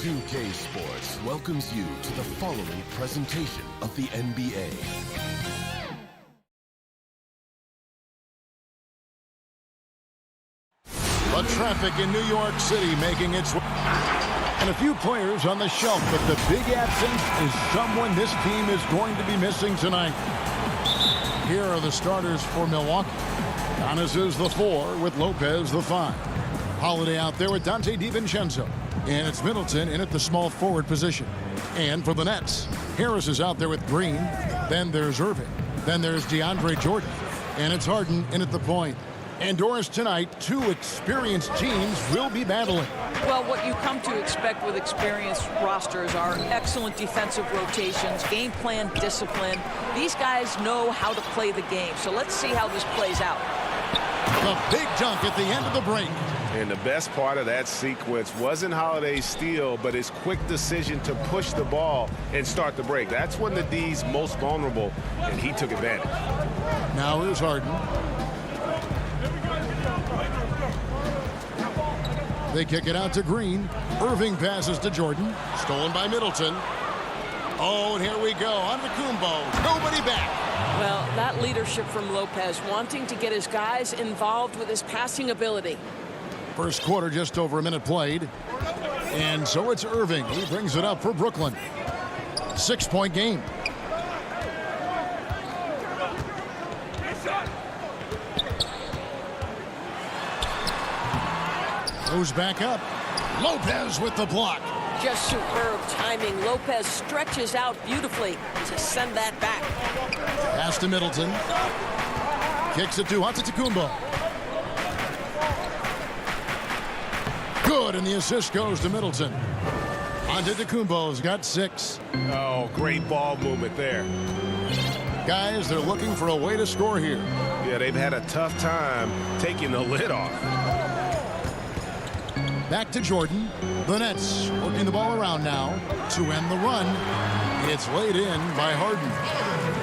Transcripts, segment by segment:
2K Sports welcomes you to the following presentation of the NBA. The traffic in New York City making its way. And a few players on the shelf, but the big absence is someone this team is going to be missing tonight. Here are the starters for Milwaukee. Giannis is the 4 with Lopez the 5. Holiday out there with Dante DiVincenzo. And it's Middleton in at the small forward position. And for the Nets, Harris is out there with Green. Then there's Irving. Then there's DeAndre Jordan. And it's Harden in at the point. Indoors tonight, two experienced teams will be battling. Well, what you come to expect with experienced rosters are excellent defensive rotations, game plan discipline. These guys know how to play the game. So let's see how this plays out. The big dunk at the end of the break. And the best part of that sequence wasn't Holiday's steal, but his quick decision to push the ball and start the break. That's when the D's most vulnerable, and he took advantage. Now here's Harden. They kick it out to Green. Irving passes to Jordan. Stolen by Middleton. Oh, and here we go. On to Kumbo. Nobody back. Well, that leadership from Lopez, wanting to get his guys involved with his passing ability. First quarter, just over a minute played. And so it's Irving. He brings it up for Brooklyn. 6-point game. Goes back up. Lopez with the block. Just superb timing. Lopez stretches out beautifully to send that back. Pass to Middleton. Kicks it to Antetokounmpo. Good, and the assist goes to Middleton. Antetokounmpo's got 6. Oh, great ball movement there. Guys, they're looking for a way to score here. Yeah, they've had a tough time taking the lid off. Back to Jordan. The Nets working the ball around now to end the run. It's laid in by Harden.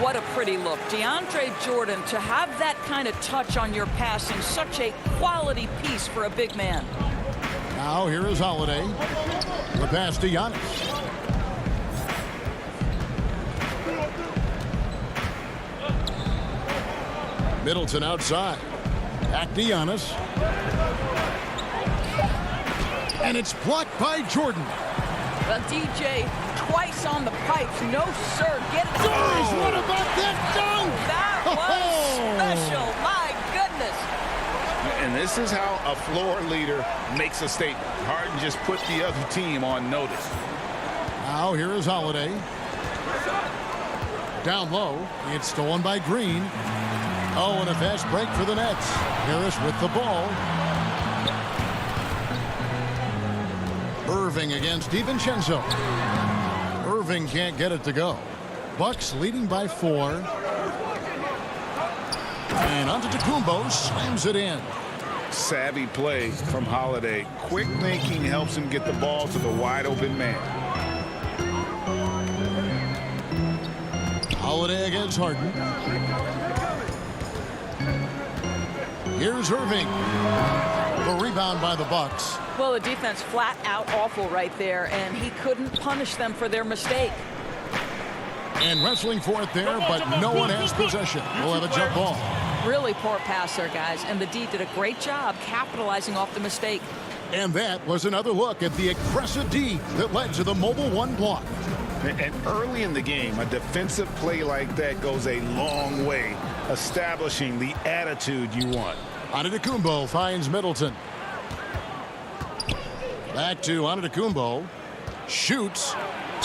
What a pretty look. DeAndre Jordan, to have that kind of touch on your passing, such a quality piece for a big man. Now here is Holiday. The pass to Giannis. Middleton outside. Back to Giannis. And it's blocked by Jordan. The DJ twice on the pipes. No, sir. Get it. Oh, what about that dunk? That was special. My goodness. And this is how a floor leader makes a statement. Harden just put the other team on notice. Now here is Holiday. Down low. It's stolen by Green. Oh, and a fast break for the Nets. Harris with the ball. Irving against DiVincenzo. Irving can't get it to go. Bucks leading by 4. And Antetokounmpo slams it in. Savvy play from Holiday. Quick thinking helps him get the ball to the wide open man. Holiday against Harden. Here's Irving. The rebound by the Bucks. Well, the defense flat out awful right there, and he couldn't punish them for their mistake. And wrestling for it there, but no one has possession. We'll have a jump ball. Really poor pass there, guys, and the D did a great job capitalizing off the mistake. And that was another look at the aggressive D that led to the mobile 1 block. And early in the game, a defensive play like that goes a long way, establishing the attitude you want. Antetokounmpo finds Middleton. Back to Antetokounmpo. Shoots.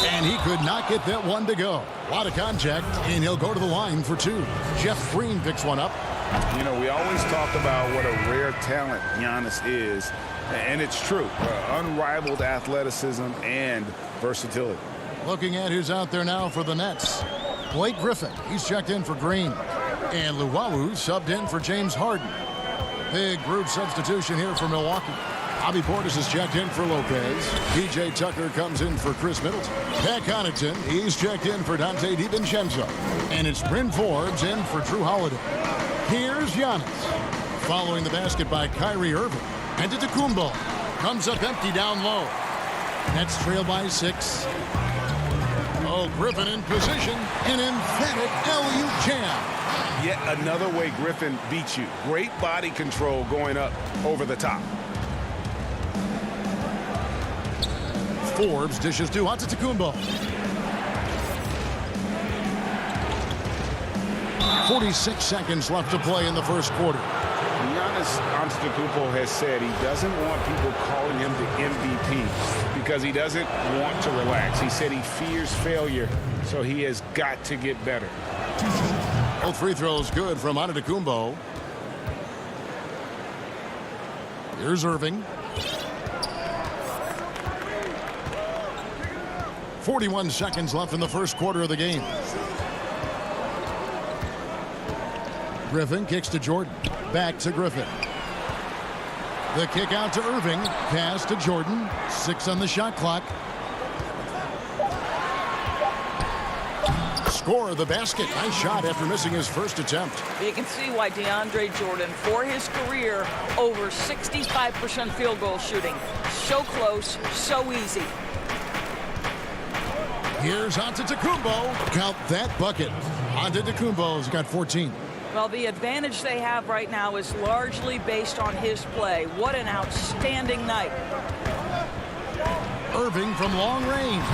And he could not get that one to go. A lot of contact, and he'll go to the line for 2. Jeff Green picks one up. You know, we always talk about what a rare talent Giannis is, and it's true. Unrivaled athleticism and versatility. Looking at who's out there now for the Nets. Blake Griffin, he's checked in for Green. And Luwawu subbed in for James Harden. Big group substitution here for Milwaukee. Bobby Portis is checked in for Lopez. PJ Tucker comes in for Chris Middleton. Pat Connaughton, he's checked in for Dante DiVincenzo. And it's Bryn Forbes in for Drew Holiday. Here's Giannis. Following the basket by Kyrie Irving. Antetokounmpo comes up empty down low. Nets trail by 6. Oh, Griffin in position. An emphatic LU jam. Yet another way Griffin beats you. Great body control going up over the top. Forbes dishes to Antetokounmpo. 46 seconds left to play in the first quarter. Giannis Antetokounmpo has said he doesn't want people calling him the MVP because he doesn't want to relax. He said he fears failure, so he has got to get better. Both free throws good from Antetokounmpo. Here's Irving. 41 seconds left in the first quarter of the game. Griffin kicks to Jordan. Back to Griffin. The kick out to Irving. Pass to Jordan. 6 on the shot clock. Score the basket. Nice shot after missing his first attempt. You can see why DeAndre Jordan, for his career, over 65% field goal shooting. So close, so easy. Here's Antetokounmpo. Count that bucket. Antetokounmpo's got 14. Well, the advantage they have right now is largely based on his play. What an outstanding night. Irving from long range.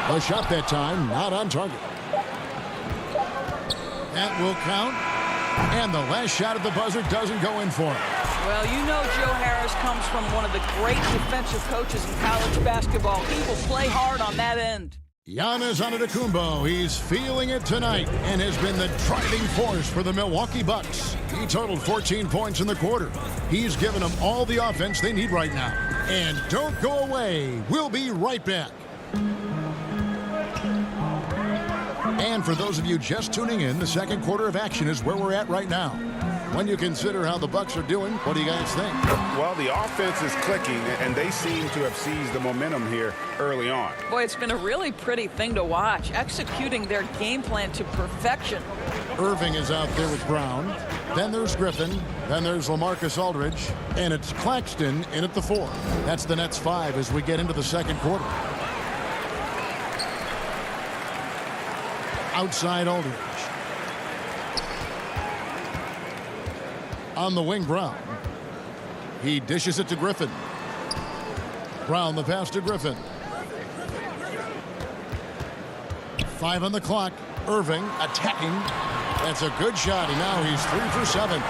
A shot that time, not on target. That will count. And the last shot at the buzzer doesn't go in for him. Well, you know Joe Harris comes from one of the great defensive coaches in college basketball. He will play hard on that end. Giannis Antetokounmpo, he's feeling it tonight and has been the driving force for the Milwaukee Bucks. He totaled 14 points in the quarter. He's given them all the offense they need right now. And don't go away. We'll be right back. And for those of you just tuning in, the second quarter of action is where we're at right now. When you consider how the Bucks are doing, what do you guys think? Well, the offense is clicking, and they seem to have seized the momentum here early on. Boy, it's been a really pretty thing to watch, executing their game plan to perfection. Irving is out there with Brown. Then there's Griffin. Then there's LaMarcus Aldridge. And it's Claxton in at the 4. That's the Nets 5 as we get into the second quarter. Outside Aldridge. On the wing, Brown. He dishes it to Griffin. Brown the pass to Griffin. 5 on the clock. Irving attacking. That's a good shot. And now he's 3 for 7.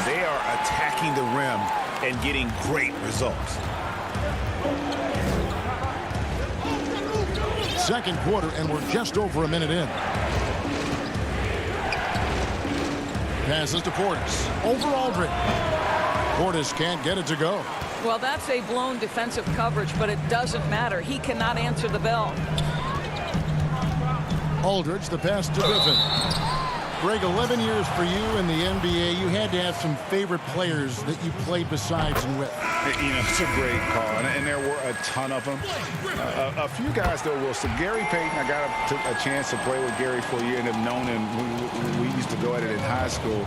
They are attacking the rim and getting great results. Second quarter, and we're just over a minute in. Passes to Portis. Over Aldridge. Portis can't get it to go. Well, that's a blown defensive coverage, but it doesn't matter. He cannot answer the bell. Aldridge, the pass to Griffin. Greg, 11 years for you in the NBA. You had to have some favorite players that you played besides and with. You know, it's a great call, and there were a ton of them. A few guys, though, Wilson. Gary Payton, I got a chance to play with Gary for a year and have known him. We used to go at it in high school,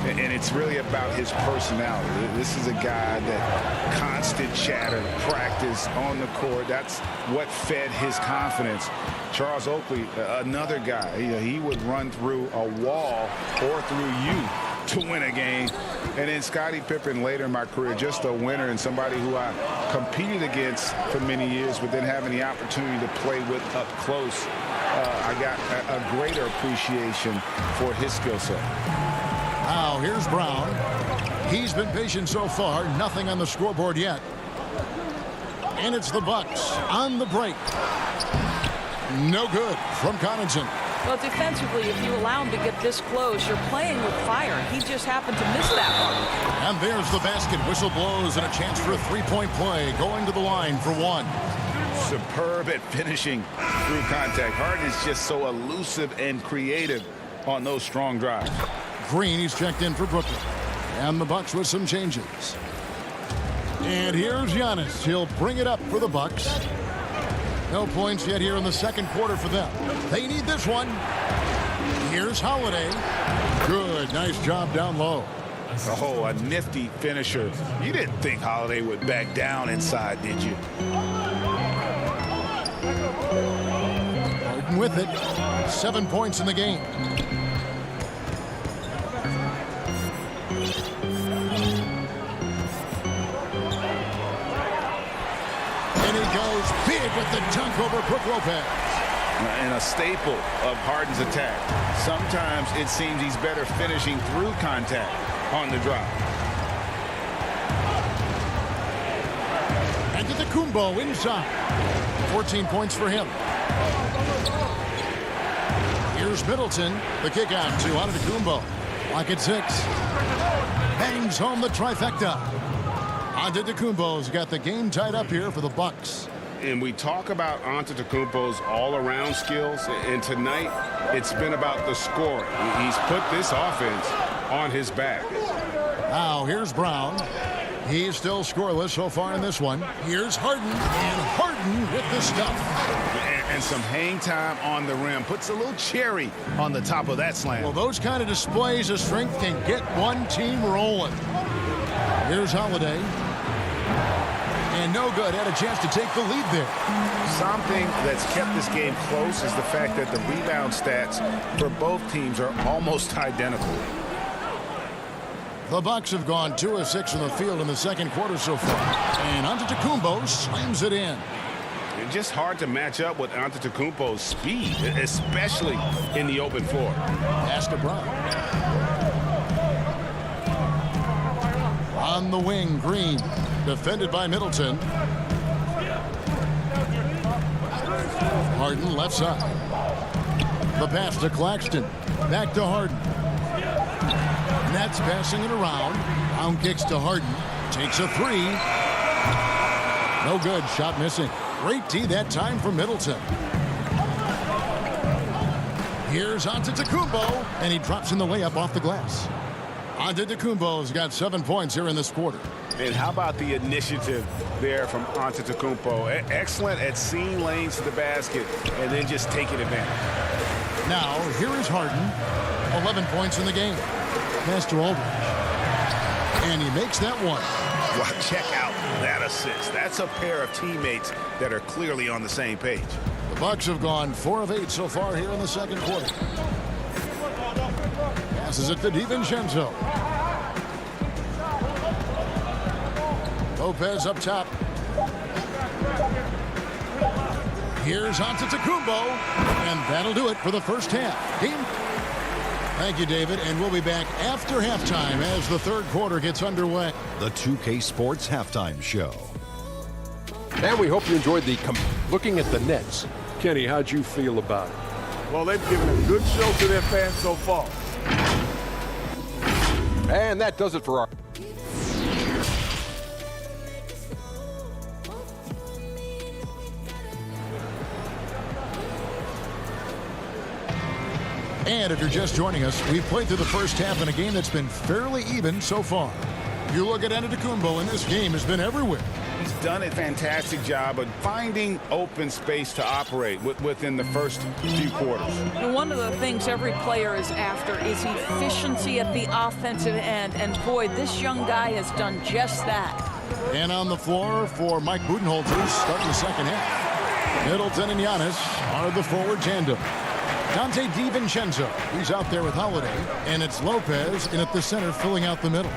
and it's really about his personality. This is a guy that constant chatter, practice on the court. That's what fed his confidence. Charles Oakley, another guy, he would run through a wall or through you to win a game. And then Scottie Pippen later in my career, just a winner and somebody who I competed against for many years, but then having the opportunity to play with up close, I got a greater appreciation for his skill set. Now here's Brown. He's been patient so far, nothing on the scoreboard yet. And it's the Bucks on the break. No good from Connaughton. Well, defensively, if you allow him to get this close, you're playing with fire. He just happened to miss that one. And there's the basket. Whistle blows and a chance for a three-point play. Going to the line for 1. Superb at finishing through contact. Harden is just so elusive and creative on those strong drives. Green, he's checked in for Brooklyn. And the Bucks with some changes. And here's Giannis. He'll bring it up for the Bucks. No points yet here in the second quarter for them. They need this one. Here's Holiday. Good. Nice job down low. Oh, a nifty finisher. You didn't think Holiday would back down inside, did you? Harden with it. 7 points in the game. And he goes big with the dunk over Brook Lopez. And a staple of Harden's attack. Sometimes it seems he's better finishing through contact on the drop. And to the Kumbo inside. 14 points for him. Here's Middleton. The kick out to Antetokounmpo. Lock at 6. Bangs home the trifecta. Antetokounmpo's got the game tied up here for the Bucks. And we talk about Antetokounmpo's all-around skills, and tonight it's been about the scoring. He's put this offense on his back. Now here's Brown. He's still scoreless so far in this one. Here's Harden, and Harden with the stuff. And some hang time on the rim. Puts a little cherry on the top of that slam. Well, those kind of displays of strength can get one team rolling. Here's Holiday. And no good. Had a chance to take the lead there. Something that's kept this game close is the fact that the rebound stats for both teams are almost identical. The Bucks have gone 2 of 6 from the field in the second quarter so far. And Antetokounmpo slams it in. It's just hard to match up with Antetokounmpo's speed, especially in the open floor. Pass to Brown. On the wing, Green. Defended by Middleton. Harden left side. The pass to Claxton. Back to Harden. Nets passing it around. Brown kicks to Harden. Takes a 3. No good. Shot missing. Great D that time for Middleton. Here's Antetokounmpo, and he drops in the layup off the glass. Antetokounmpo's got 7 points here in this quarter. And how about the initiative there from Antetokounmpo? Excellent at seeing lanes to the basket and then just taking advantage. Now, here is Harden. 11 points in the game. Pass to Aldridge. And he makes that one. Well, check out that assist. That's a pair of teammates that are clearly on the same page. The Bucks have gone 4 of 8 so far here in the second quarter. Passes it to DiVincenzo. Lopez up top. Here's Antetokounmpo, and that'll do it for the first half. Game. Thank you, David, and we'll be back after halftime as the third quarter gets underway. The 2K Sports Halftime Show. And we hope you enjoyed looking at the Nets. Kenny, how'd you feel about it? Well, they've given a good show to their fans so far. And that does it for our... And if you're just joining us, we've played through the first half in a game that's been fairly even so far. You look at Antetokounmpo, and this game has been everywhere. He's done a fantastic job of finding open space to operate within the first few quarters. And one of the things every player is after is efficiency at the offensive end. And boy, this young guy has done just that. And on the floor for Mike Budenholzer starting the second half. Middleton and Giannis are the forward tandem. Dante DiVincenzo, he's out there with Holiday, and it's Lopez in at the center filling out the middle.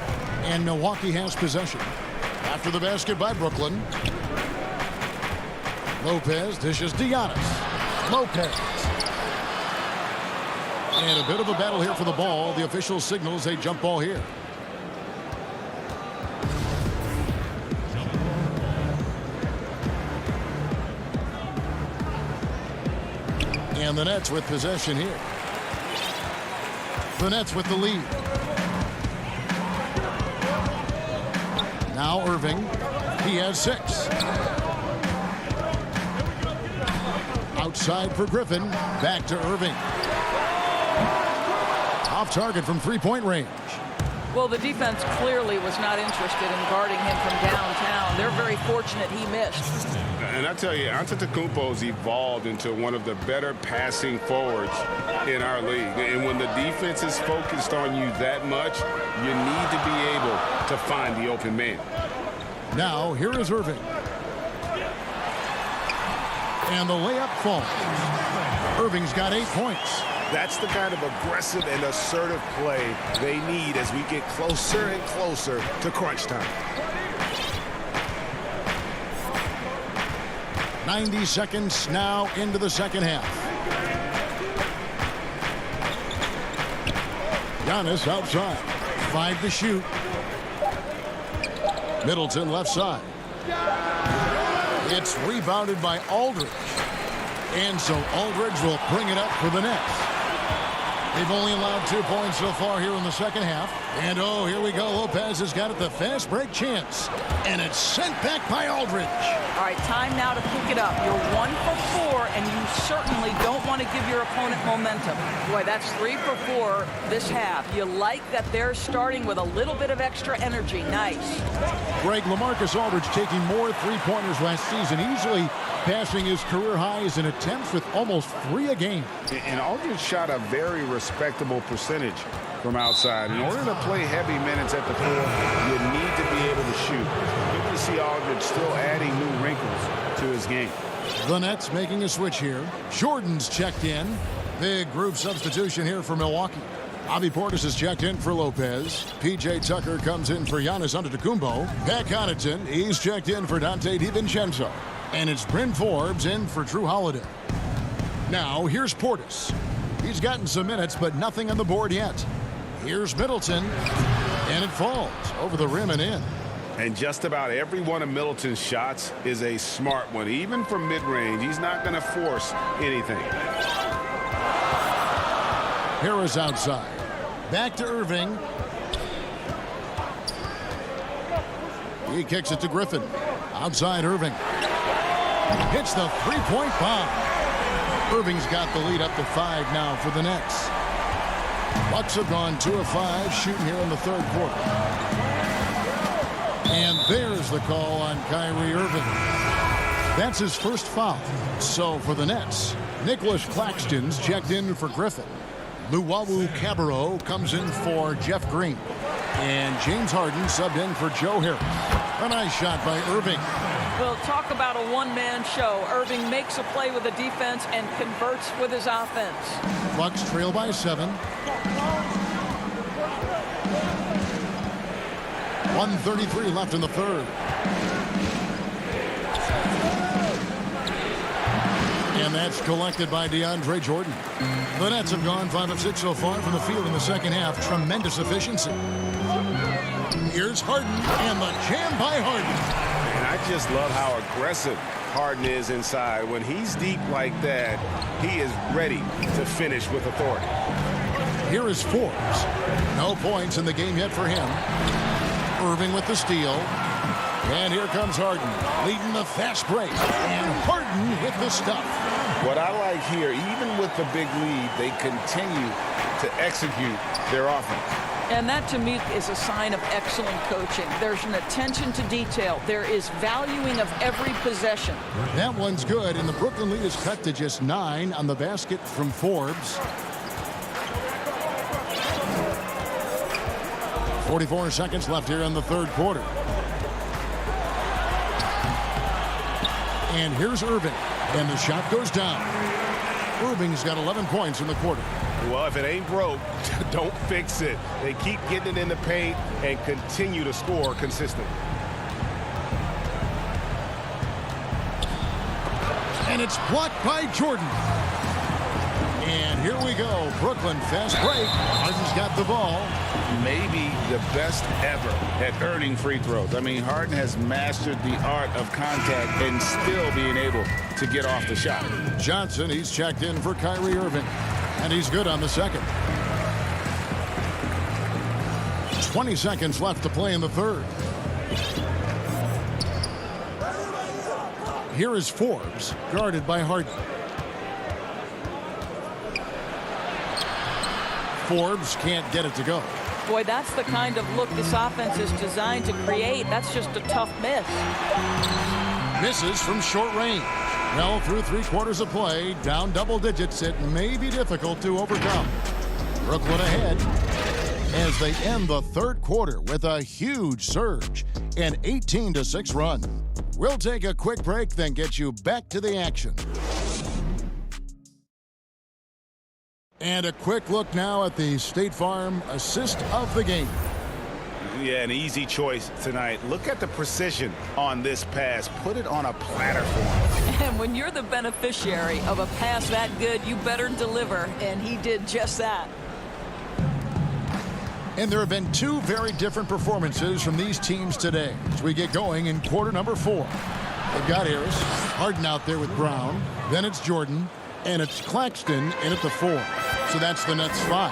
And Milwaukee has possession. After the basket by Brooklyn. Lopez dishes to Giannis. Lopez. And a bit of a battle here for the ball. The official signals a jump ball here. And the Nets with possession here. The Nets with the lead. Now Irving. He has 6. Outside for Griffin. Back to Irving. Off target from three-point range. Well, the defense clearly was not interested in guarding him from downtown. They're very fortunate he missed. And I tell you, Antetokounmpo's evolved into one of the better passing forwards in our league. And when the defense is focused on you that much, you need to be able to find the open man. Now, here is Irving. And the layup falls. Irving's got 8 points. That's the kind of aggressive and assertive play they need as we get closer and closer to crunch time. 90 seconds now into the second half. Giannis outside. 5 to shoot. Middleton left side. It's rebounded by Aldridge. And so Aldridge will bring it up for the Nets. They've only allowed 2 points so far here in the second half. And oh, here we go. Lopez has got it, the fast break chance. And it's sent back by Aldridge. All right, time now to pick it up. You're 1 for 4, and you certainly don't want to give your opponent momentum. Boy, that's 3 for 4 this half. You like that they're starting with a little bit of extra energy. Nice. Greg, LaMarcus Aldridge taking more three-pointers last season, easily passing his career highs in attempts with almost 3 a game. And Aldridge shot a very respectable percentage from outside. In order to play heavy minutes at the 4, you need to be able to shoot. Good to see Aldridge still adding new wrinkles to his game. The Nets making a switch here. Jordan's checked in. Big group substitution here for Milwaukee. Avi Portis is checked in for Lopez. P.J. Tucker comes in for Giannis Antetokounmpo. Pat Connaughton, he's checked in for Dante DiVincenzo. And it's Bryn Forbes in for Drew Holiday. Now, here's Portis. He's gotten some minutes, but nothing on the board yet. Here's Middleton, and it falls over the rim and in. And just about every one of Middleton's shots is a smart one. Even from mid-range, he's not going to force anything. Harris outside. Back to Irving. He kicks it to Griffin. Outside Irving. Hits the three-point bomb. Irving's got the lead up to 5 now for the Nets. Bucks have gone 2 of 5 shooting here in the third quarter. And there's the call on Kyrie Irving. That's his first foul. So for the Nets, Nicholas Claxton's checked in for Griffin. Luwawu Cabarro comes in for Jeff Green. And James Harden subbed in for Joe Harris. A nice shot by Irving. Well, talk about a one-man show. Irving makes a play with the defense and converts with his offense. Bucks trail by 7. 1:33 left in the third. And that's collected by DeAndre Jordan. The Nets have gone 5 of 6 so far from the field in the second half. Tremendous efficiency. Here's Harden, and the jam by Harden. And I just love how aggressive Harden is inside. When he's deep like that, he is ready to finish with authority. Here is Forbes. No points in the game yet for him. Irving with the steal. And here comes Harden, leading the fast break. And Harden with the stuff. What I like here, even with the big lead, they continue to execute their offense. And that, to me, is a sign of excellent coaching. There's an attention to detail. There is valuing of every possession. That one's good, and the Brooklyn lead is cut to just 9 on the basket from Forbes. 44 seconds left here in the third quarter. And here's Irving, and the shot goes down. Irving's got 11 points in the quarter. Well, if it ain't broke, don't fix it. They keep getting it in the paint and continue to score consistently. And it's blocked by Jordan. And here we go. Brooklyn fast break. Harden's got the ball. Maybe the best ever at earning free throws. I mean, Harden has mastered the art of contact and still being able to get off the shot. Johnson, he's checked in for Kyrie Irving. And he's good on the second. 20 seconds left to play in the third. Here is Forbes, guarded by Harden. Forbes can't get it to go. Boy, that's the kind of look this offense is designed to create. That's just a tough miss. Misses from short range. Well, through 3 quarters of play, down double digits, it may be difficult to overcome. Brooklyn ahead as they end the third quarter with a huge surge, an 18-6 run. We'll take a quick break, then get you back to the action. And a quick look now at the State Farm assist of the game. Yeah, an easy choice tonight. Look at the precision on this pass. Put it on a platter for him. And when you're the beneficiary of a pass that good, you better deliver. And he did just that. And there have been two very different performances from these teams today as we get going in quarter number 4. They've got Harris, Harden out there with Brown. Then it's Jordan, and it's Claxton in at the 4. So that's the Nets 5.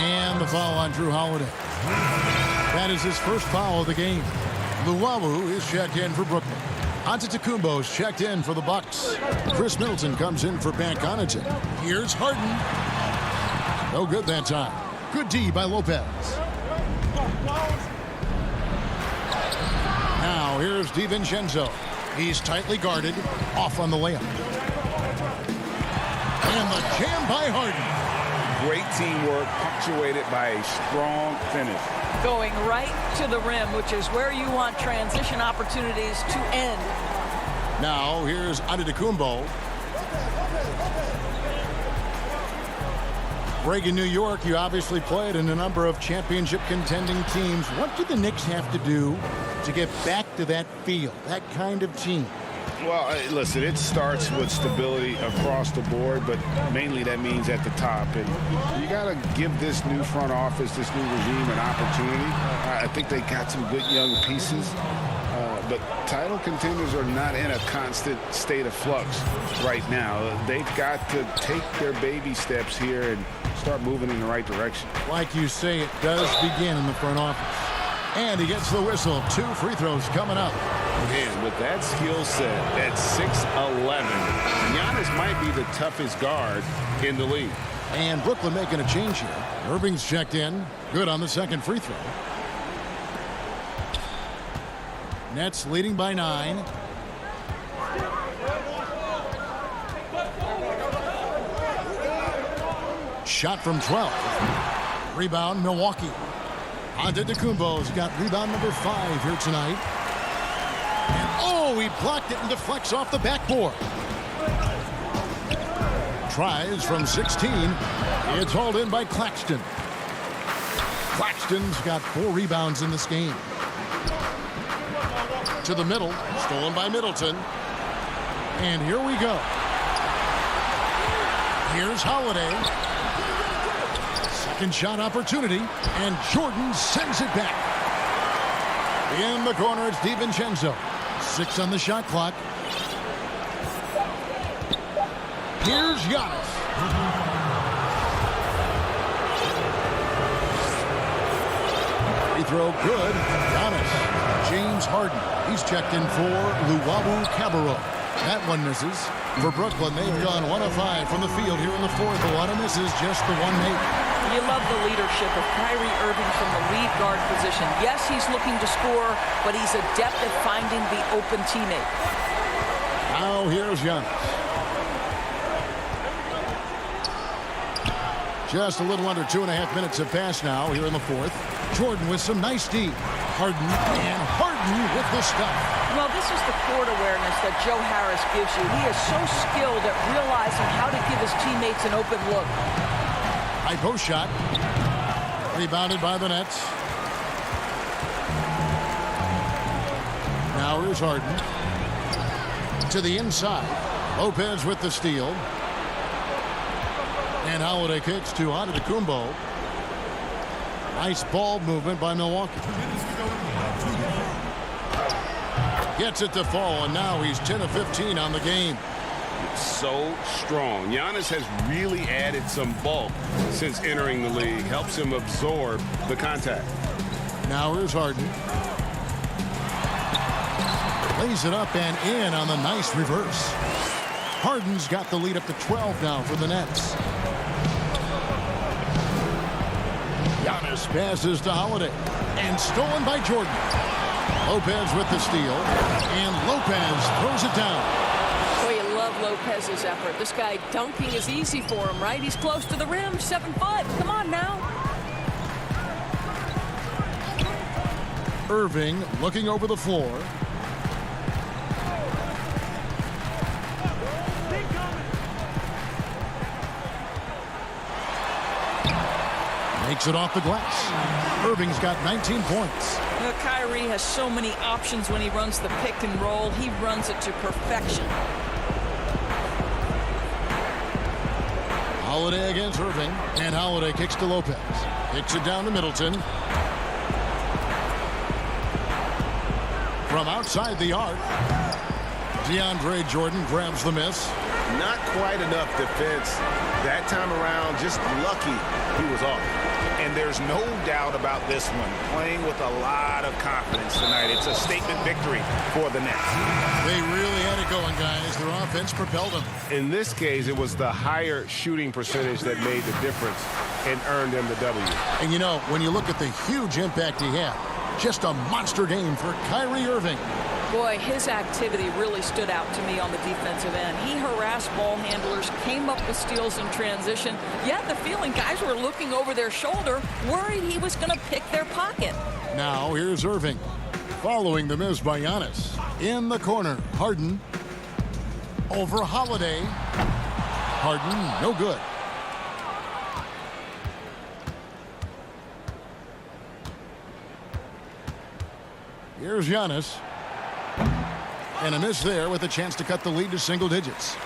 And the foul on Drew Holiday. That is his first foul of the game. Luwawu is checked in for Brooklyn. Antetokounmpo's checked in for the Bucks. Chris Middleton comes in for Pat Connaughton. Here's Harden. No good that time. Good D by Lopez. Now here's DiVincenzo. He's tightly guarded, off on the layup. And the jam by Harden. Great teamwork, punctuated by a strong finish. Going right to the rim, which is where you want transition opportunities to end. Now here's Antetokounmpo. Greg, in New York, you obviously played in a number of championship contending teams. What do the Knicks have to do to get back to that feel, that kind of team? Well, listen, it starts with stability across the board, but mainly that means at the top. And you got to give this new front office, this new regime, an opportunity. I think they got some good young pieces, but title contenders are not in a constant state of flux right now. They've got to take their baby steps here and start moving in the right direction. Like you say, it does begin in the front office. And he gets the whistle. 2 free throws coming up. Man, with that skill set at 6'11", Giannis might be the toughest guard in the league. And Brooklyn making a change here. Irving's checked in. Good on the second free throw. Nets leading by 9. Shot from 12. Rebound, Milwaukee. Antetokounmpo's got rebound number 5 here tonight. And oh, he blocked it and deflects off the backboard. Tries from 16. It's hauled in by Claxton. Claxton's got 4 rebounds in this game. To the middle, stolen by Middleton. And here we go. Here's Holiday. Second shot opportunity, and Jordan sends it back. In the corner, it's DiVincenzo. 6 on the shot clock. Here's Giannis. Free throw good. Giannis. James Harden. He's checked in for Luwawu Cabarrot. That one misses. For Brooklyn, they've gone 1 of 5 from the field here in the 4th. A lot of misses, just the 1 make. You love the leadership of Kyrie Irving from the lead guard position. Yes, he's looking to score, but he's adept at finding the open teammate. Now here's Giannis. Just a little under 2.5 minutes have passed now here in the 4th. Jordan with some nice D. Harden, and Harden with the stuff. Well, this is the court awareness that Joe Harris gives you. He is so skilled at realizing how to give his teammates an open look. High post shot. Rebounded by the Nets. Now here's Harden. To the inside. Lopez with the steal. And Holiday kicks to Antetokounmpo. Nice ball movement by Milwaukee. Gets it to fall, and now he's 10 of 15 on the game. So strong. Giannis has really added some bulk since entering the league. Helps him absorb the contact. Now here's Harden. Lays it up and in on the nice reverse. Harden's got the lead up to 12 now for the Nets. Giannis passes to Holiday. And stolen by Jordan. Lopez with the steal. And Lopez throws it down. Boy, you love Lopez's effort. This guy dunking is easy for him, right? He's close to the rim, 7 foot. Come on now. Irving looking over the floor. Takes it off the glass. Irving's got 19 points. Kyrie has so many options when he runs the pick and roll. He runs it to perfection. Holiday against Irving, and Holiday kicks to Lopez. Kicks it down to Middleton. From outside the arc, DeAndre Jordan grabs the miss. Not quite enough defense that time around. Just lucky he was off. And there's no doubt about this one. Playing with a lot of confidence tonight. It's a statement victory for the Nets. They really had it going, guys. Their offense propelled them. In this case, it was the higher shooting percentage that made the difference and earned them the W. And you know, when you look at the huge impact he had, just a monster game for Kyrie Irving. Boy, his activity really stood out to me on the defensive end. He harassed ball handlers, came up with steals in transition. You had the feeling guys were looking over their shoulder, worried he was going to pick their pocket. Now here's Irving, following the miss by Giannis. In the corner, Harden over Holiday. Harden, no good. Here's Giannis. And a miss there with a chance to cut the lead to single digits.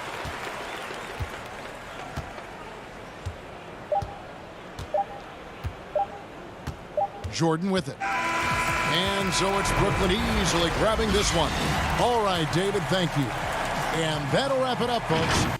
Jordan with it. And so it's Brooklyn easily grabbing this one. All right, David, thank you. And that'll wrap it up, folks.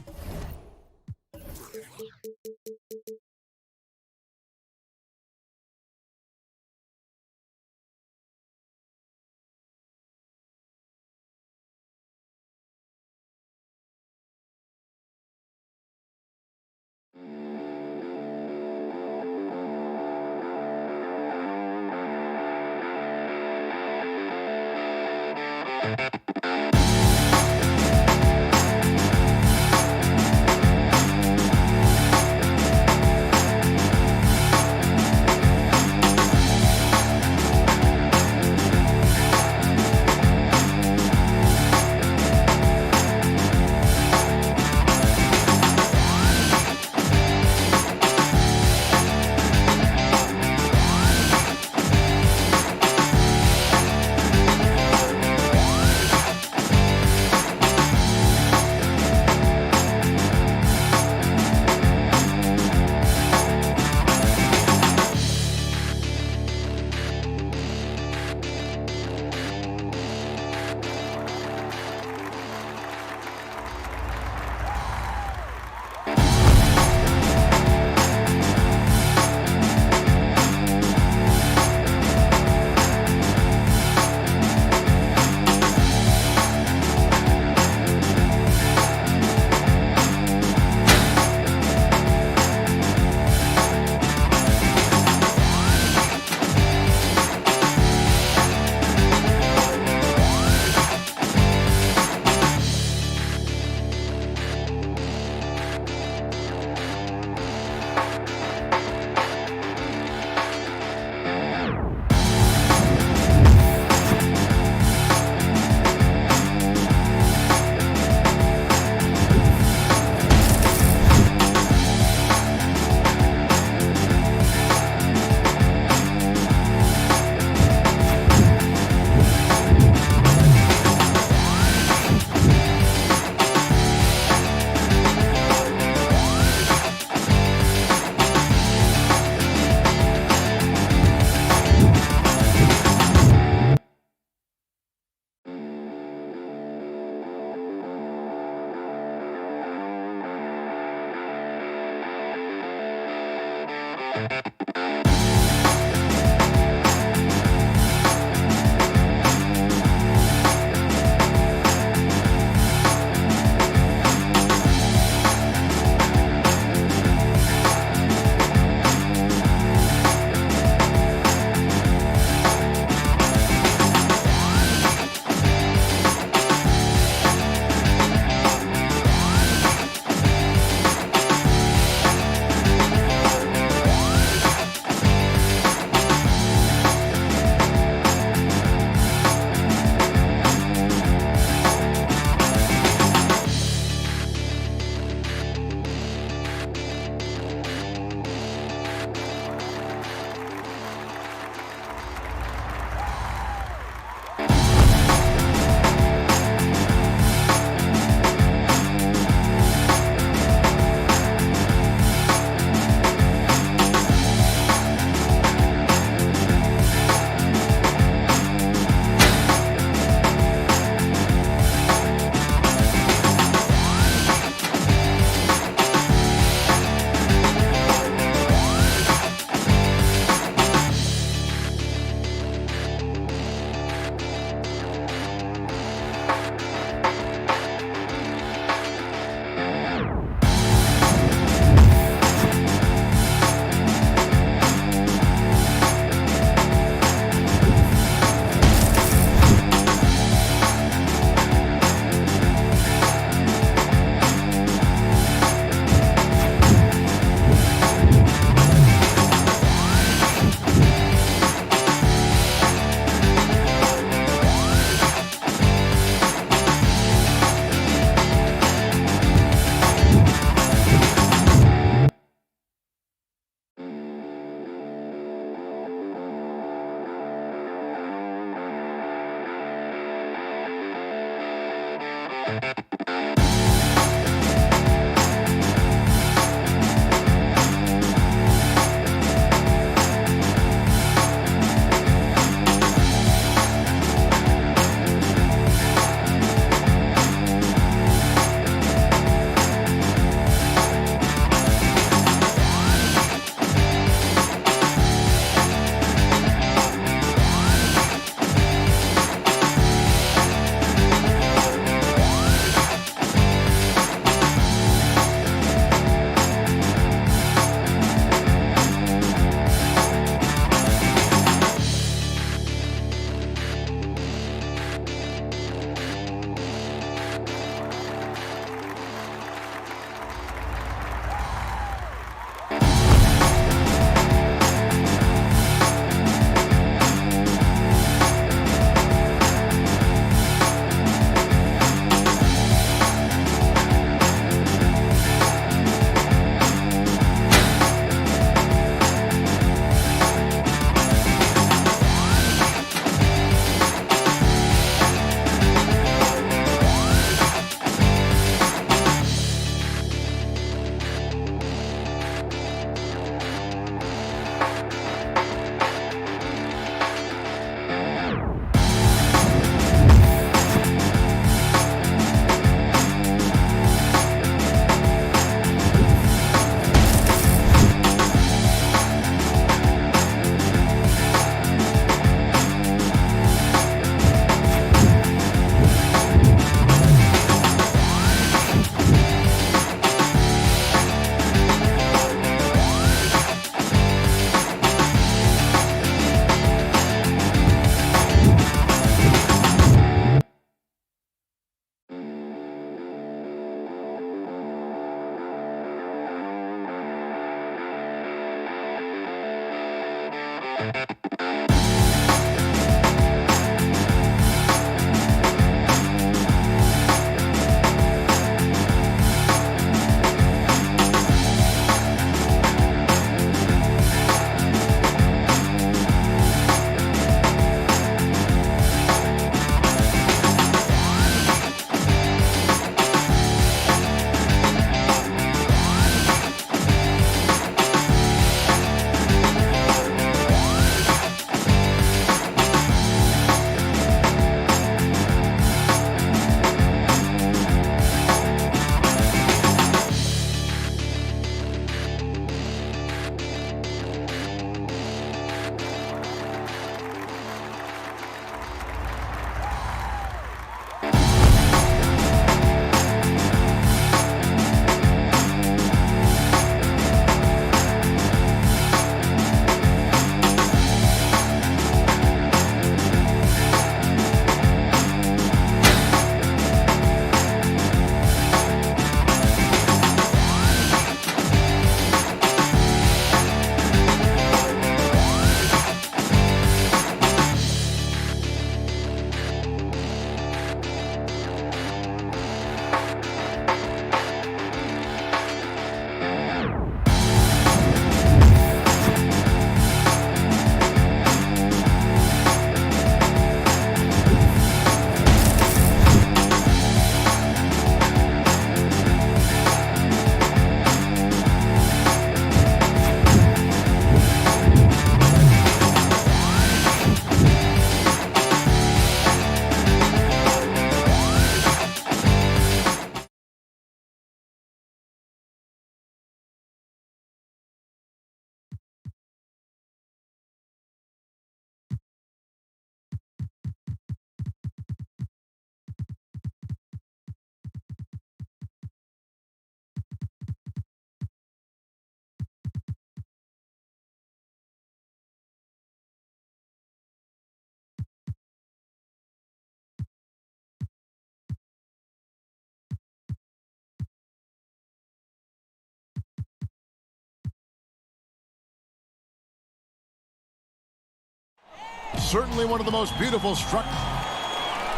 Certainly one of the most beautiful structures.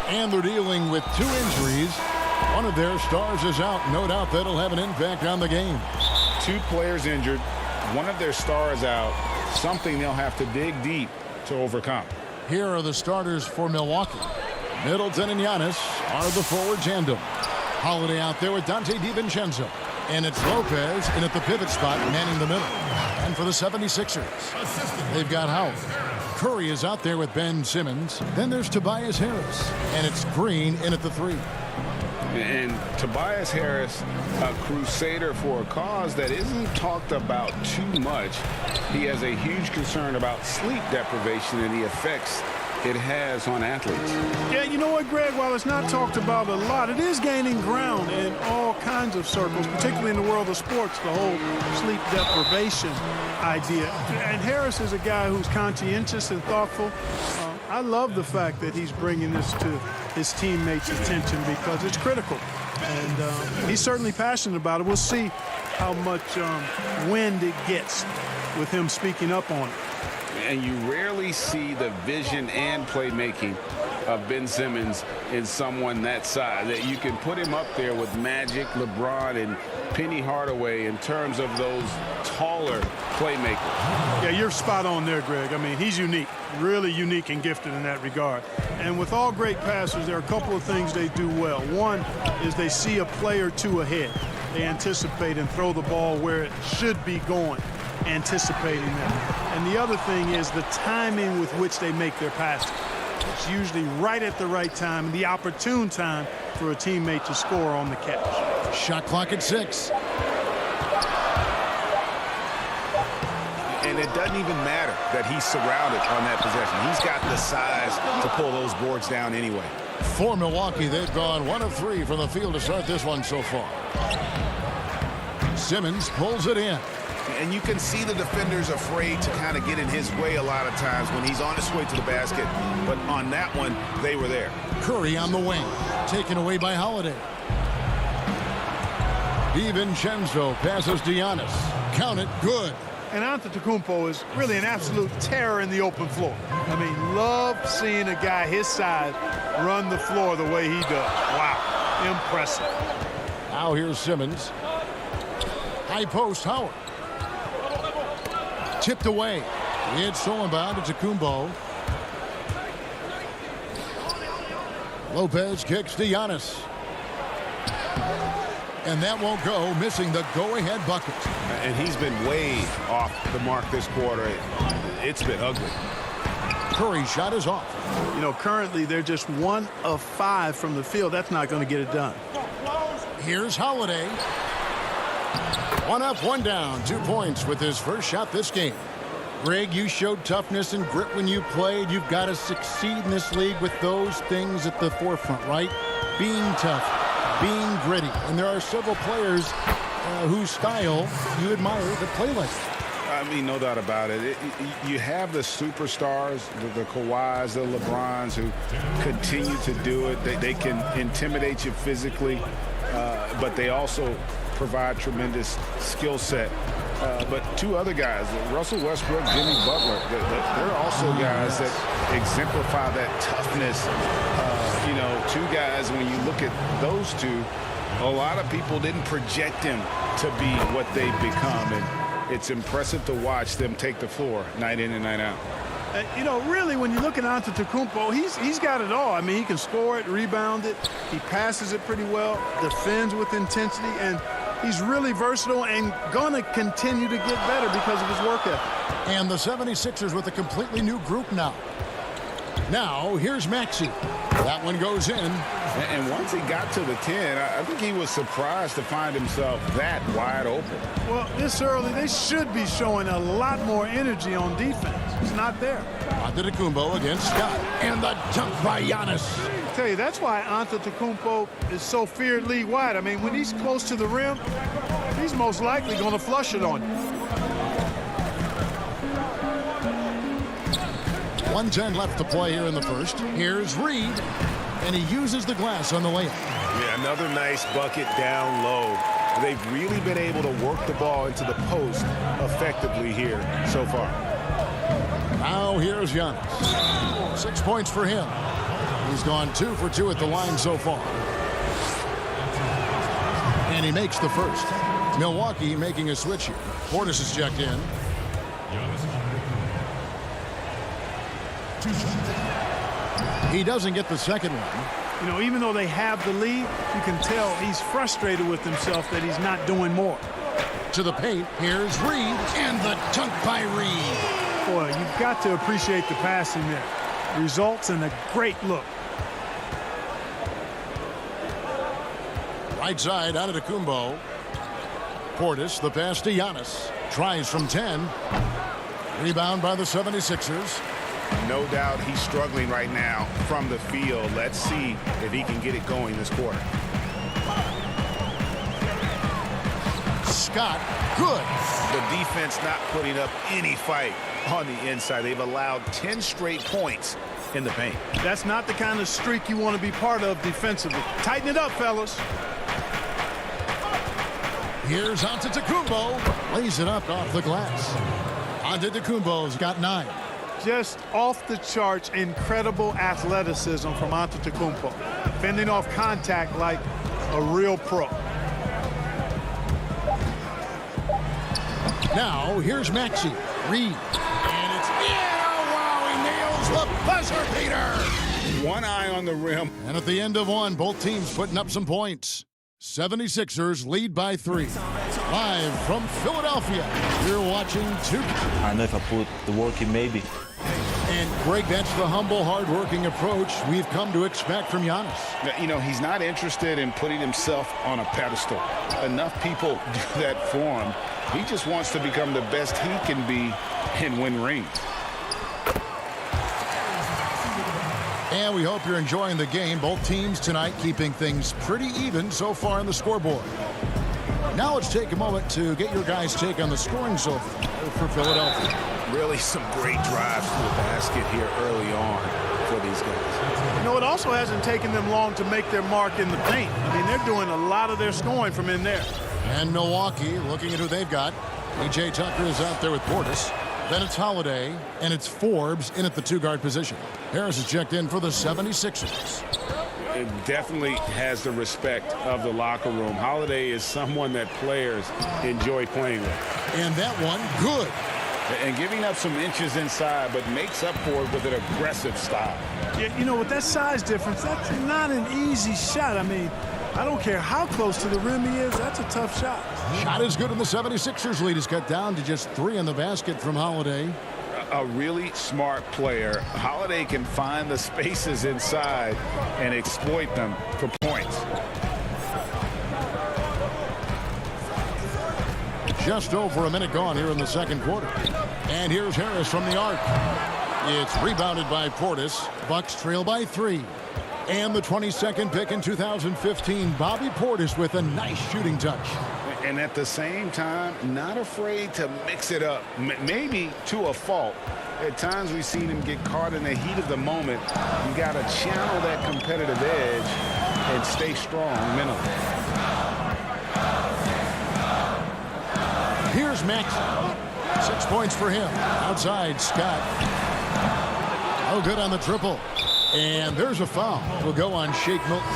And they're dealing with 2 injuries. One of their stars is out. No doubt that'll have an impact on the game. 2 players injured. One of their stars out. Something they'll have to dig deep to overcome. Here are the starters for Milwaukee. Middleton and Giannis are the forward tandem. Holiday out there with Dante DiVincenzo. And it's Lopez in at the pivot spot, manning the middle. And for the 76ers, they've got Howard. Curry is out there with Ben Simmons. Then there's Tobias Harris. And it's Green in at the 3. And Tobias Harris, a crusader for a cause that isn't talked about too much. He has a huge concern about sleep deprivation and the effects it has on athletes. Yeah, you know what, Greg? While it's not talked about a lot, it is gaining ground in all kinds of circles, particularly in the world of sports, the whole sleep deprivation idea. And Harris is a guy who's conscientious and thoughtful. I love the fact that he's bringing this to his teammates' attention because it's critical. And he's certainly passionate about it. We'll see how much wind it gets with him speaking up on it. And you rarely see the vision and playmaking of Ben Simmons in someone that size, that you can put him up there with Magic, LeBron, and Penny Hardaway in terms of those taller playmakers. Yeah, you're spot on there, Greg. I mean, he's unique, really unique and gifted in that regard. And with all great passers, there are a couple of things they do well. One is they see a play or two ahead. They anticipate and throw the ball where it should be going, anticipating that. And the other thing is the timing with which they make their passes. It's usually right at the right time and the opportune time for a teammate to score on the catch. Shot clock at 6. And it doesn't even matter that he's surrounded on that possession. He's got the size to pull those boards down anyway. For Milwaukee, they've gone 1 of 3 from the field to start this one so far. Simmons pulls it in. And you can see the defenders afraid to kind of get in his way a lot of times when he's on his way to the basket. But on that one, they were there. Curry on the wing, taken away by Holiday. DiVincenzo passes to Giannis. Count it, good. And Antetokounmpo is really an absolute terror in the open floor. I mean, love seeing a guy his size run the floor the way he does. Wow, impressive. Now here's Simmons. High post, Howard. Tipped away. It's stolen by Antetokounmpo. Lopez kicks to Giannis. And that won't go, missing the go-ahead bucket. And he's been way off the mark this quarter. It's been ugly. Curry's shot is off. You know, currently they're just 1 of 5 from the field. That's not going to get it done. Here's Holiday. 1 up, 1 down. 2 points with his first shot this game. Greg, you showed toughness and grit when you played. You've got to succeed in this league with those things at the forefront, right? Being tough, being gritty. And there are several players whose style you admire that play like that. I mean, no doubt about it. You have the superstars, the Kawhis, the LeBrons, who continue to do it. They can intimidate you physically, but they also provide tremendous skill set. But 2 other guys, Russell Westbrook, Jimmy Butler, they're also guys that exemplify that toughness. 2 guys, when you look at those 2, a lot of people didn't project them to be what they've become. And it's impressive to watch them take the floor night in and night out. Really, when you look at Antetokounmpo, he's got it all. I mean, he can score it, rebound it, he passes it pretty well, defends with intensity, and he's really versatile and going to continue to get better because of his work ethic. And the 76ers with a completely new group now. Now, here's Maxey. That one goes in. And once he got to the 10, I think he was surprised to find himself that wide open. Well, this early, they should be showing a lot more energy on defense. It's not there. Antetokounmpo against Scott. And the dunk by Giannis. I tell you, that's why Antetokounmpo is so feared league-wide. I mean, when he's close to the rim, he's most likely going to flush it on you. 1:10 left to play here in the first. Here's Reed, and he uses the glass on the layup. Yeah, another nice bucket down low. They've really been able to work the ball into the post effectively here so far. Now here's Giannis. 6 points for him. He's gone 2 for 2 at the line so far. And he makes the first. Milwaukee making a switch here. Portis is checked in. He doesn't get the second one. Even though they have the lead, you can tell he's frustrated with himself that he's not doing more. To the paint, here's Reed, and the dunk by Reed. Boy, you've got to appreciate the passing there. Results in a great look. Right side, Antetokounmpo. Portis, the pass to Giannis. Tries from 10. Rebound by the 76ers. No doubt he's struggling right now from the field. Let's see if he can get it going this quarter. Scott, good. The defense not putting up any fight on the inside. They've allowed 10 straight points in the paint. That's not the kind of streak you want to be part of defensively. Tighten it up, fellas. Here's Antetokounmpo. Lays it up off the glass. Antetokounmpo's got 9. Just off the charts, incredible athleticism from Antetokounmpo. Fending off contact like a real pro. Now, here's Maxey. Reed. And it's in. Oh, wow, he nails the buzzer beater. One eye on the rim. And at the end of one, both teams putting up some points. 76ers lead by 3. Live from Philadelphia, you're watching 2. I know if I put the work in, maybe. And, Greg, that's the humble, hard-working approach we've come to expect from Giannis. He's not interested in putting himself on a pedestal. Enough people do that for him. He just wants to become the best he can be and win rings. And we hope you're enjoying the game. Both teams tonight keeping things pretty even so far on the scoreboard. Now let's take a moment to get your guys' take on the scoring so far for Philadelphia. Really some great drives to the basket here early on for these guys. It also hasn't taken them long to make their mark in the paint. I mean, they're doing a lot of their scoring from in there. And Milwaukee looking at who they've got. P.J. Tucker is out there with Portis. Then it's Holiday, and it's Forbes in at the two-guard position. Harris is checked in for the 76ers. It definitely has the respect of the locker room. Holiday is someone that players enjoy playing with. And that one, good. And giving up some inches inside, but makes up for it with an aggressive style. Yeah, you know, with that size difference, that's not an easy shot. I mean, I don't care how close to the rim he is, that's a tough shot. Shot is good, and the 76ers lead is cut down to just 3 in the basket from Holiday. A really smart player. Holiday can find the spaces inside and exploit them for points. Just over a minute gone here in the second quarter. And here's Harris from the arc. It's rebounded by Portis. Bucks trail by 3. And the 22nd pick in 2015, Bobby Portis with a nice shooting touch. And at the same time, not afraid to mix it up, maybe to a fault. At times we've seen him get caught in the heat of the moment. You got to channel that competitive edge and stay strong mentally. Here's Max. 6 points for him. Outside, Scott. Oh, good on the triple. And there's a foul. Will go on Shake Milton.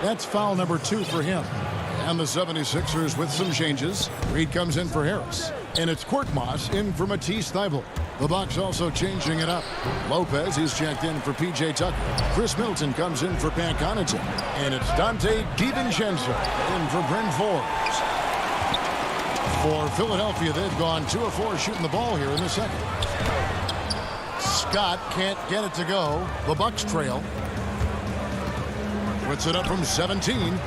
That's foul number 2 for him. And the 76ers with some changes. Reed comes in for Harris. And it's Korkmaz in for Matisse Thybulle. The Bucks also changing it up. Lopez is checked in for P.J. Tucker. Chris Middleton comes in for Pat Connaughton. And it's Dante DiVincenzo in for Bryn Forbes. For Philadelphia, they've gone 2 of 4 shooting the ball here in the second. Scott can't get it to go. The Bucks trail. Puts it up from 17.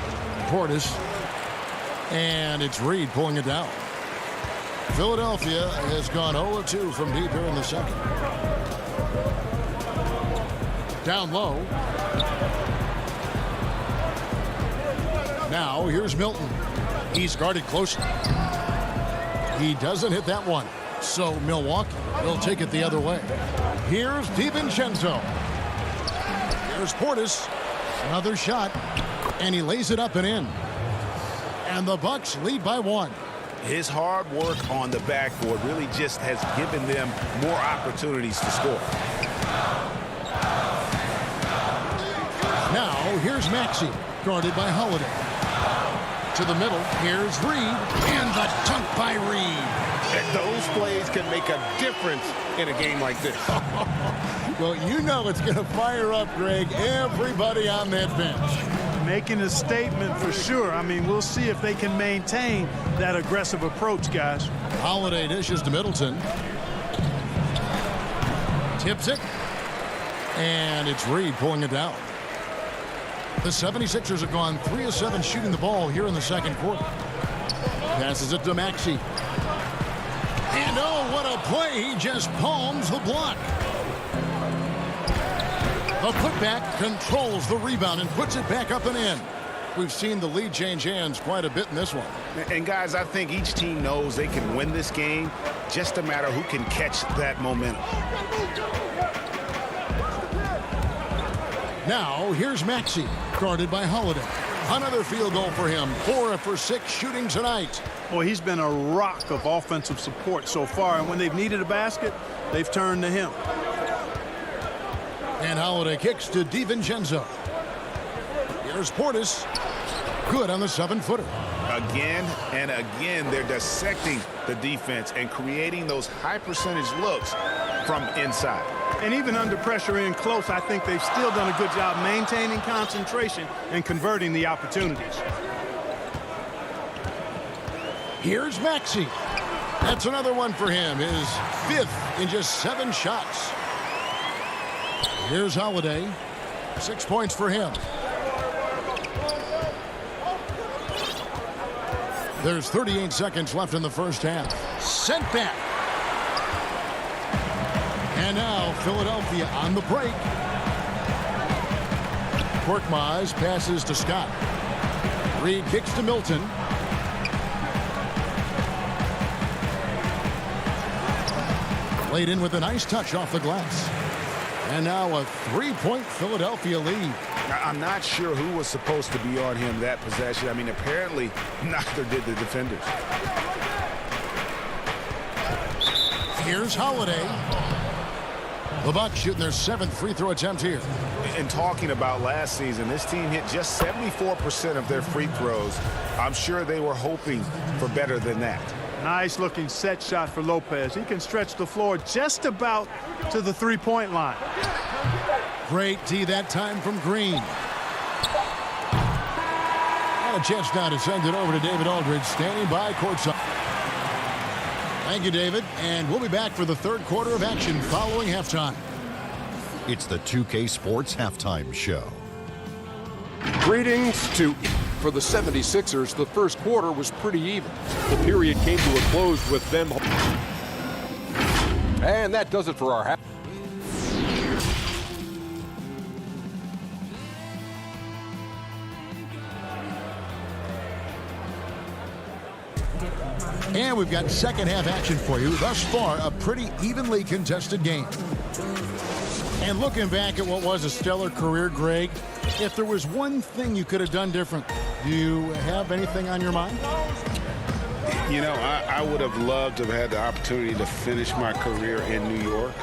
Portis. And it's Reed pulling it down. Philadelphia has gone 0 of 2 from deep here in the second. Down low. Now here's Milton. He's guarded closely. He doesn't hit that one. So Milwaukee will take it the other way. Here's DiVincenzo. Here's Portis. Another shot. And he lays it up and in. And the Bucks lead by 1. His hard work on the backboard really just has given them more opportunities to score. Now here's Maxey, guarded by Holiday. To the middle, here's Reed, and the dunk by Reed. Those plays can make a difference in a game like this. Well, you know it's going to fire up, Greg, everybody on that bench. Making a statement for sure. I mean, we'll see if they can maintain that aggressive approach, guys. Holiday dishes to Middleton. Tips it. And it's Reed pulling it down. The 76ers have gone 3 of 7 shooting the ball here in the second quarter. Passes it to Maxey. And oh, what a play. He just palms the block. The putback controls the rebound and puts it back up and in. We've seen the lead change hands quite a bit in this one. And guys, I think each team knows they can win this game. Just a matter who can catch that momentum. Now here's Maxey, guarded by Holiday. Another field goal for him. 4 for 6 shooting tonight. Boy, he's been a rock of offensive support so far, and when they've needed a basket, they've turned to him. And Holiday kicks to DiVincenzo. Here's Portis. Good on the 7-footer. Again and again, they're dissecting the defense and creating those high percentage looks from inside. And even under pressure in close, I think they've still done a good job maintaining concentration and converting the opportunities. Here's Maxey. That's another one for him. His 5th in just 7 shots. Here's Holiday. 6 points for him. There's 38 seconds left in the first half. Sent back. And now Philadelphia on the break. Korkmaz passes to Scott. Reed kicks to Milton. Laid in with a nice touch off the glass. And now a 3-point Philadelphia lead. I'm not sure who was supposed to be on him that possession. I mean, apparently neither did the defenders. Here's Holiday. The Bucks shooting their 7th free throw attempt here. And talking about last season, this team hit just 74% of their free throws. I'm sure they were hoping for better than that. Nice looking set shot for Lopez. He can stretch the floor just about to the three-point line. Great D that time from Green. And a chance now to send it over to David Aldridge, standing by courtside. Thank you, David. And we'll be back for the third quarter of action following halftime. It's the 2K Sports Halftime Show. Greetings to... For the 76ers, the first quarter was pretty even. The period came to a close with them. And that does it for our half. And we've got second half action for you. Thus far, a pretty evenly contested game. And looking back at what was a stellar career, Greg, if there was one thing you could have done different, do you have anything on your mind? You know, I would have loved to have had the opportunity to finish my career in New York.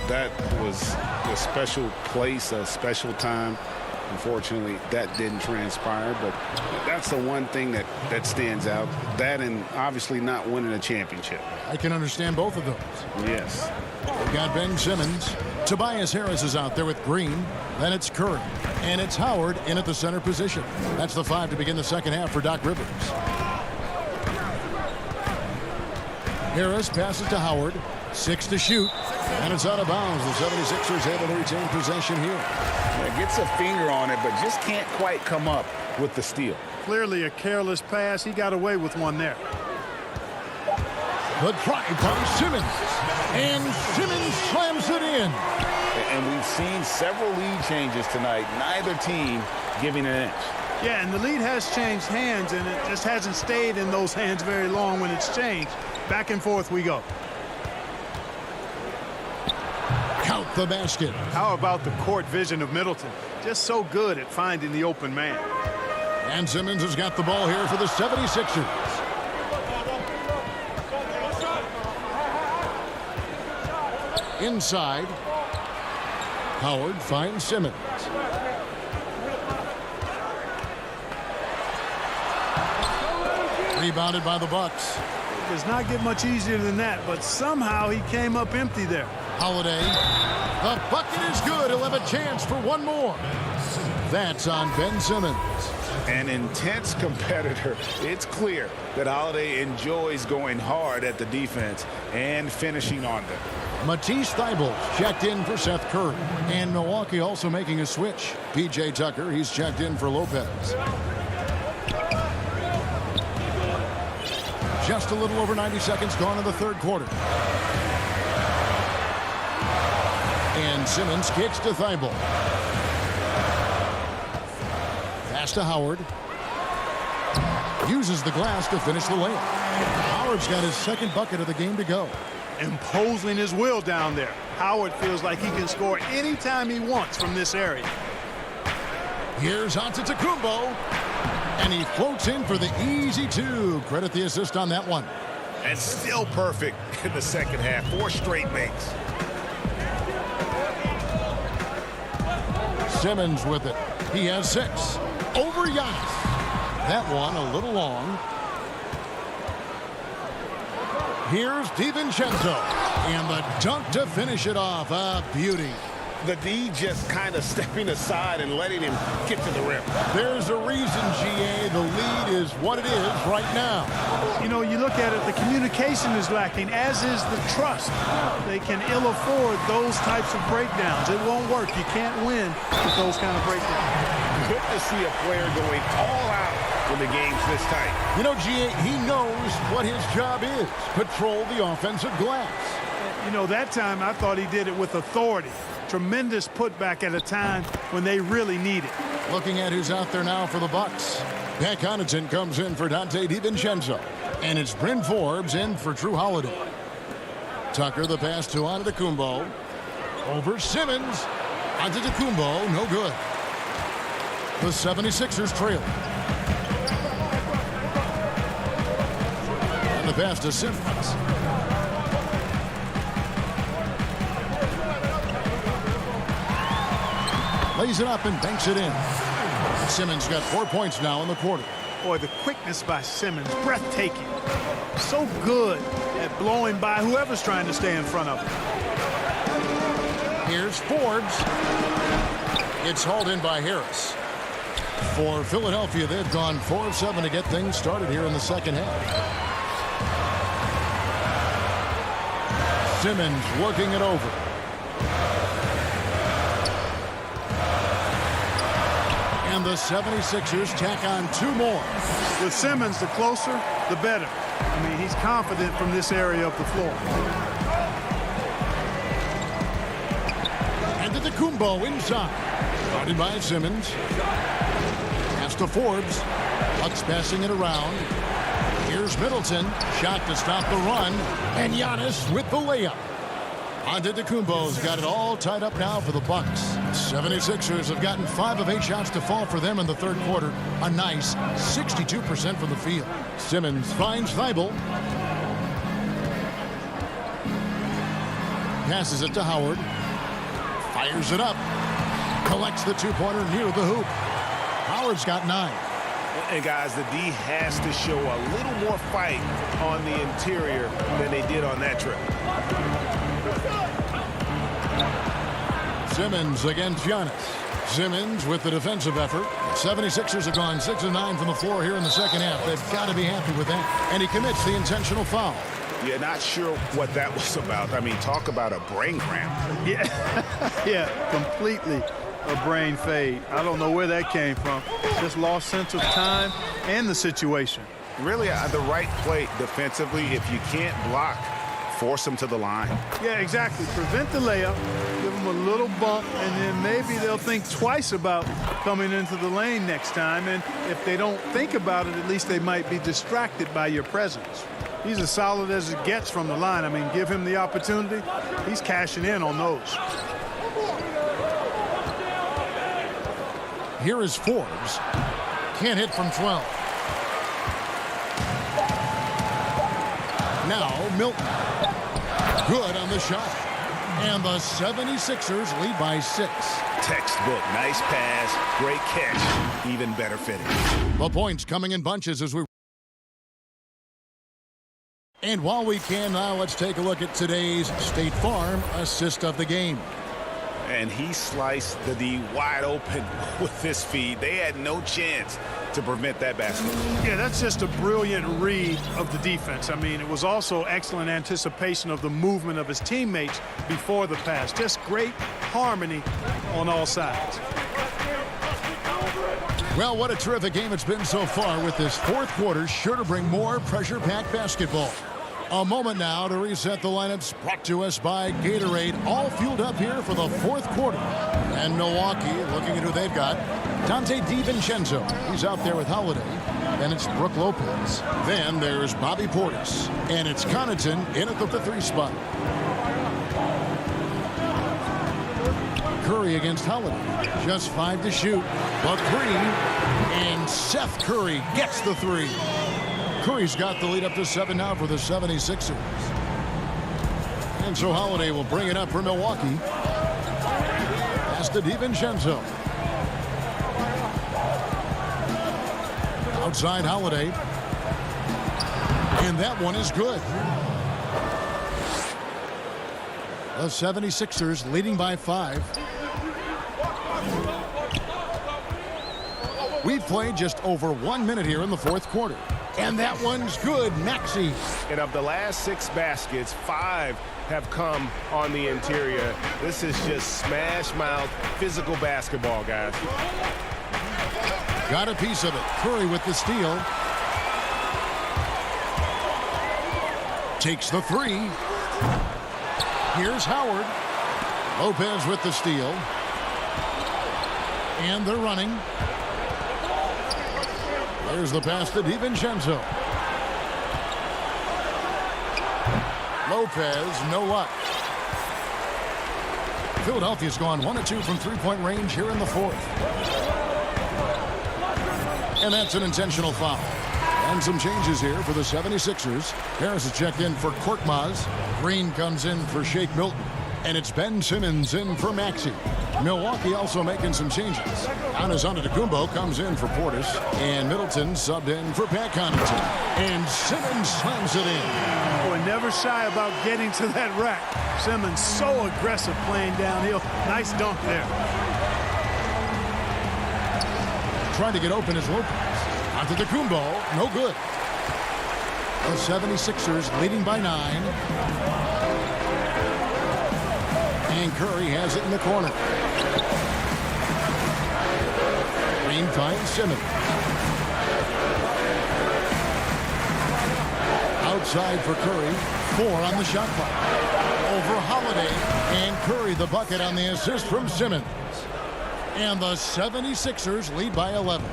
That was a special place, a special time. Unfortunately, that didn't transpire, but that's the one thing that stands out. That and obviously not winning a championship. I can understand both of those. Yes. We've got Ben Simmons. Tobias Harris is out there with Green. Then it's Curry. And it's Howard in at the center position. That's the 5 to begin the second half for Doc Rivers. Harris passes to Howard. 6 to shoot. And it's out of bounds. The 76ers able to retain possession here. Yeah, gets a finger on it, but just can't quite come up with the steal. Clearly a careless pass. He got away with one there. The try by Simmons. And Simmons slams it in. And we've seen several lead changes tonight. Neither team giving an inch. Yeah, and the lead has changed hands, and it just hasn't stayed in those hands very long when it's changed. Back and forth we go. Count the basket. How about the court vision of Middleton? Just so good at finding the open man. And Simmons has got the ball here for the 76ers. Inside. Howard finds Simmons. Rebounded by the Bucks. It does not get much easier than that, but somehow he came up empty there. Holiday. The bucket is good. He'll have a chance for one more. That's on Ben Simmons. An intense competitor. It's clear that Holiday enjoys going hard at the defense and finishing on them. Matisse Thybulle checked in for Seth Curry. And Milwaukee also making a switch. P.J. Tucker, he's checked in for Lopez. Just a little over 90 seconds gone in the third quarter. And Simmons kicks to Thybulle. Pass to Howard. Uses the glass to finish the layup. Howard's got his second bucket of the game to go. Imposing his will down there. Howard feels like he can score anytime he wants from this area. Here's Antetokounmpo. And he floats in for the easy 2. Credit the assist on that one. And still perfect in the second half. 4 straight makes. Simmons with it. He has 6. Over Giannis. That one a little long. Here's DiVincenzo. And the dunk to finish it off. A beauty. The D just kind of stepping aside and letting him get to the rim. There's a reason, GA, the lead is what it is right now. You know, you look at it, the communication is lacking, as is the trust. They can ill afford those types of breakdowns. It won't work. You can't win with those kind of breakdowns. Good to see a player going all out when the game's this tight. You know, GA, he knows what his job is. Patrol the offensive glass. You know, that time I thought he did it with authority. Tremendous putback at a time when they really need it. Looking at who's out there now for the Bucks. Pat Connaughton comes in for Dante DiVincenzo. And it's Bryn Forbes in for Drew Holiday. Tucker the pass to Antetokounmpo. Over Simmons. Antetokounmpo, no good. The 76ers trail. And the pass to Simmons. Lays it up and banks it in. Simmons got 4 points now in the quarter. Boy, the quickness by Simmons, breathtaking. So good at blowing by whoever's trying to stay in front of him. Here's Forbes. It's hauled in by Harris. For Philadelphia, they've gone 4 of 7 to get things started here in the second half. Simmons working it over. And the 76ers tack on 2 more. With Simmons, the closer, the better. I mean, he's confident from this area of the floor. And the Kumbo inside. Guarded by Simmons. Pass to Forbes. Bucks passing it around. Here's Middleton. Shot to stop the run. And Giannis with the layup. Antetokounmpo's got it all tied up now for the Bucks. 76ers have gotten 5 of 8 shots to fall for them in the third quarter. A nice 62% from the field. Simmons finds Thibault. Passes it to Howard. Fires it up. Collects the 2-pointer near the hoop. Howard's got 9. And guys, the D has to show a little more fight on the interior than they did on that trip. Simmons against Giannis. Simmons with the defensive effort. 76ers have gone 6 of 9 from the floor here in the second half. They've got to be happy with that. And he commits the intentional foul. Yeah, not sure what that was about. I mean, talk about a brain cramp. Yeah, completely a brain fade. I don't know where that came from. Just lost sense of time and the situation. Really, the right play defensively. If you can't block, force them to the line. Yeah, exactly. Prevent the layup, give them a little bump, and then maybe they'll think twice about coming into the lane next time. And if they don't think about it, at least they might be distracted by your presence. He's as solid as it gets from the line. I mean, give him the opportunity. He's cashing in on those. Here is Forbes. Can't hit from 12. Now Milton. Good on the shot. And the 76ers lead by 6. Textbook. Nice pass. Great catch. Even better finish. The points coming in bunches as we... And while we can now, let's take a look at today's State Farm assist of the game. And he sliced the D wide open with this feed. They had no chance to prevent that basket. Yeah, that's just a brilliant read of the defense. I mean, it was also excellent anticipation of the movement of his teammates before the pass. Just great harmony on all sides. Well, what a terrific game it's been so far, with this fourth quarter sure to bring more pressure-packed basketball. A moment now to reset the lineups, brought to us by Gatorade, all fueled up here for the fourth quarter. And Milwaukee, looking at who they've got, Dante DiVincenzo. He's out there with Holiday. Then it's Brook Lopez. Then there's Bobby Portis. And it's Connaughton in at the 3 spot. Curry against Holiday. Just 5 to shoot. But 3. And Seth Curry gets the 3. Curry's got the lead up to 7 now for the 76ers. And so Holiday will bring it up for Milwaukee. Pass to DiVincenzo. Outside Holiday. And that one is good. The 76ers leading by 5. We've played just over 1 minute here in the fourth quarter. And that one's good, Maxey. And of the last 6 baskets, 5 have come on the interior. This is just smash-mouth, physical basketball, guys. Got a piece of it. Curry with the steal. Takes the 3. Here's Howard. Lopez with the steal. And they're running. There's the pass to DiVincenzo. Lopez, no luck. Philadelphia's gone 1 of 2 from three-point range here in the fourth. And that's an intentional foul. And some changes here for the 76ers. Harris has checked in for Korkmaz. Green comes in for Shake Milton. And it's Ben Simmons in for Maxey. Milwaukee also making some changes. Giannis Antetokounmpo comes in for Portis, and Middleton subbed in for Pat Connaughton. And Simmons slams it in. Boy, never shy about getting to that rack. Simmons so aggressive playing downhill. Nice dunk there. Trying to get open is Lopez. Antetokounmpo, no good. The 76ers leading by 9. And Curry has it in the corner. Green finds Simmons. Outside for Curry. 4 on the shot clock. Over Holiday. And Curry the bucket on the assist from Simmons. And the 76ers lead by 11.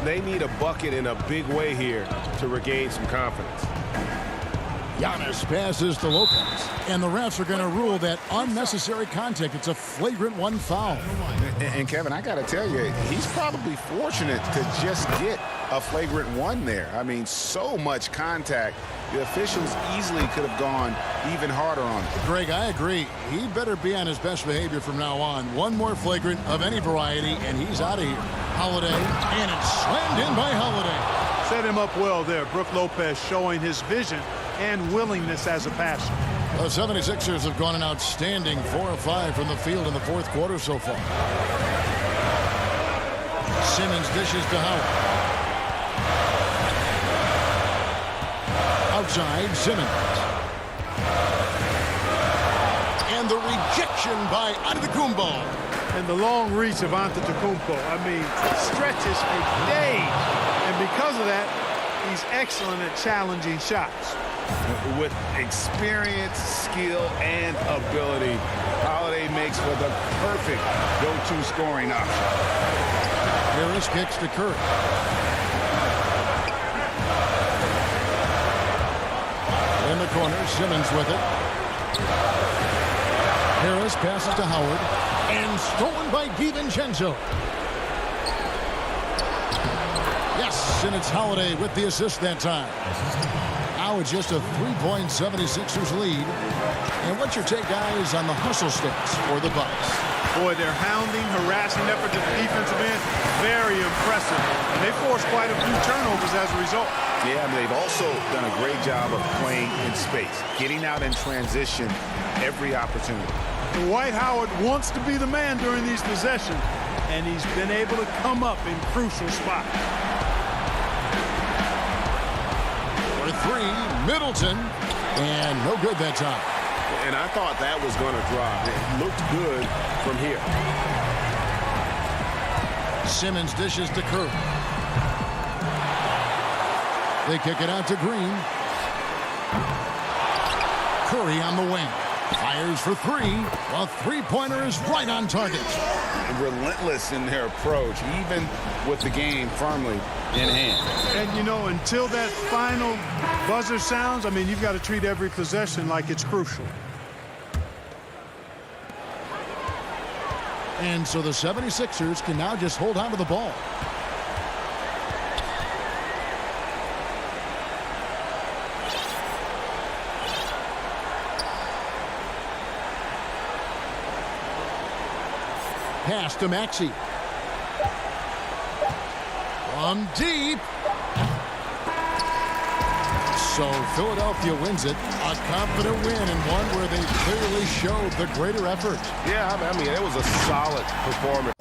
They need a bucket in a big way here to regain some confidence. Giannis passes to Lopez. And the refs are going to rule that unnecessary contact. It's a flagrant 1 foul. And Kevin, I got to tell you, he's probably fortunate to just get a flagrant 1 there. I mean, so much contact. The officials easily could have gone even harder on him. Greg, I agree. He better be on his best behavior from now on. One more flagrant of any variety, and he's out of here. Holiday, and it's slammed in by Holiday. Set him up well there. Brook Lopez showing his vision and willingness as a passer. The 76ers have gone an outstanding 4 of 5 from the field in the 4th quarter so far. Simmons dishes to Howard. Outside, Simmons. And the rejection by Antetokounmpo. And the long reach of Antetokounmpo. I mean, stretches for days. And because of that, he's excellent at challenging shots. With experience, skill, and ability, Holiday makes for the perfect go-to scoring option. Harris kicks to Curry. In the corner, Simmons with it. Harris passes to Howard. And stolen by DiVincenzo. Yes, and it's Holiday with the assist that time. Now it's just a 3-point 76ers lead. And what's your take, guys, on the hustle stats for the Bucks? Boy, their hounding, harassing effort to the defensive end, very impressive. And they forced quite a few turnovers as a result. Yeah, I mean, they've also done a great job of playing in space, getting out in transition every opportunity. Dwight Howard wants to be the man during these possessions, and he's been able to come up in crucial spots. For 3, Middleton, and no good that time. And I thought that was going to drop. It looked good from here. Simmons dishes to Curry. They kick it out to Green. Curry on the wing. Fires for 3. A 3-pointer is right on target. Relentless in their approach, even with the game firmly in hand. And, you know, until that final buzzer sounds, I mean, you've got to treat every possession like it's crucial. And so the 76ers can now just hold on to the ball. Pass to Maxey. From deep. So Philadelphia wins it. A confident win and one where they clearly showed the greater effort. Yeah, I mean, it was a solid performance.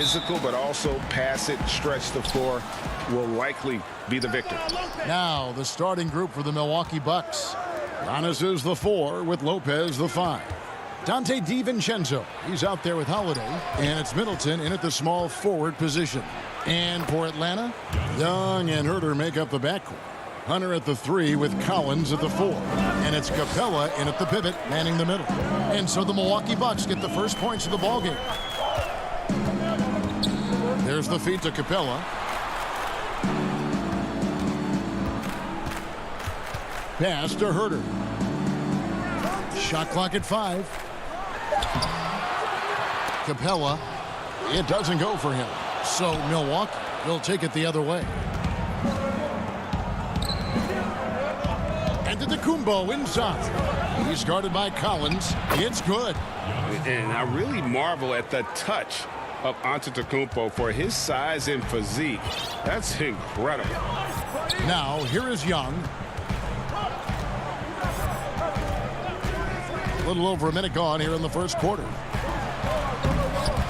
physical, but also pass it, stretch the floor, will likely be the victor. Now the starting group for the Milwaukee Bucks. Giannis is the 4 with Lopez the 5. Dante DiVincenzo, he's out there with Holiday, and it's Middleton in at the small forward position. And for Atlanta, Young and Herter make up the backcourt. Hunter at the 3 with Collins at the 4. And it's Capella in at the pivot, manning the middle. And so the Milwaukee Bucks get the first points of the ballgame. There's the feed to Capella. Pass to Herter. Shot clock at 5. Capella, it doesn't go for him. So Milwaukee will take it the other way. And Antetokounmpo inside. He's guarded by Collins. It's good. And I really marvel at the touch of Antetokounmpo for his size and physique. That's incredible. Now here is Young. A little over a minute gone here in the first quarter.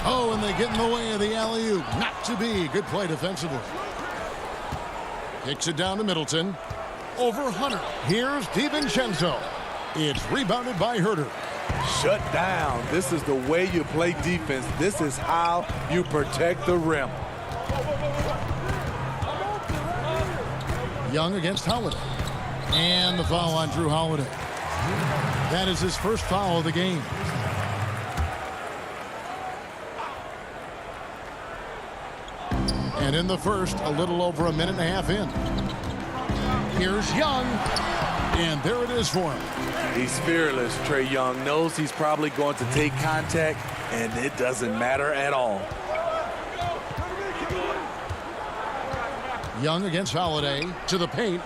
Oh, and they get in the way of the alley-oop. Not to be. Good play defensively. Kicks it down to Middleton. Over Hunter. Here's DiVincenzo. It's rebounded by Herter. Shut down. This is the way you play defense. This is how you protect the rim. Young against Holiday. And the foul on Drew Holiday. That is his first foul of the game. And in the first, a little over a minute and a half in. Here's Young. And there it is for him. He's fearless. Trae Young knows he's probably going to take contact, and it doesn't matter at all. Young against Holiday to the paint.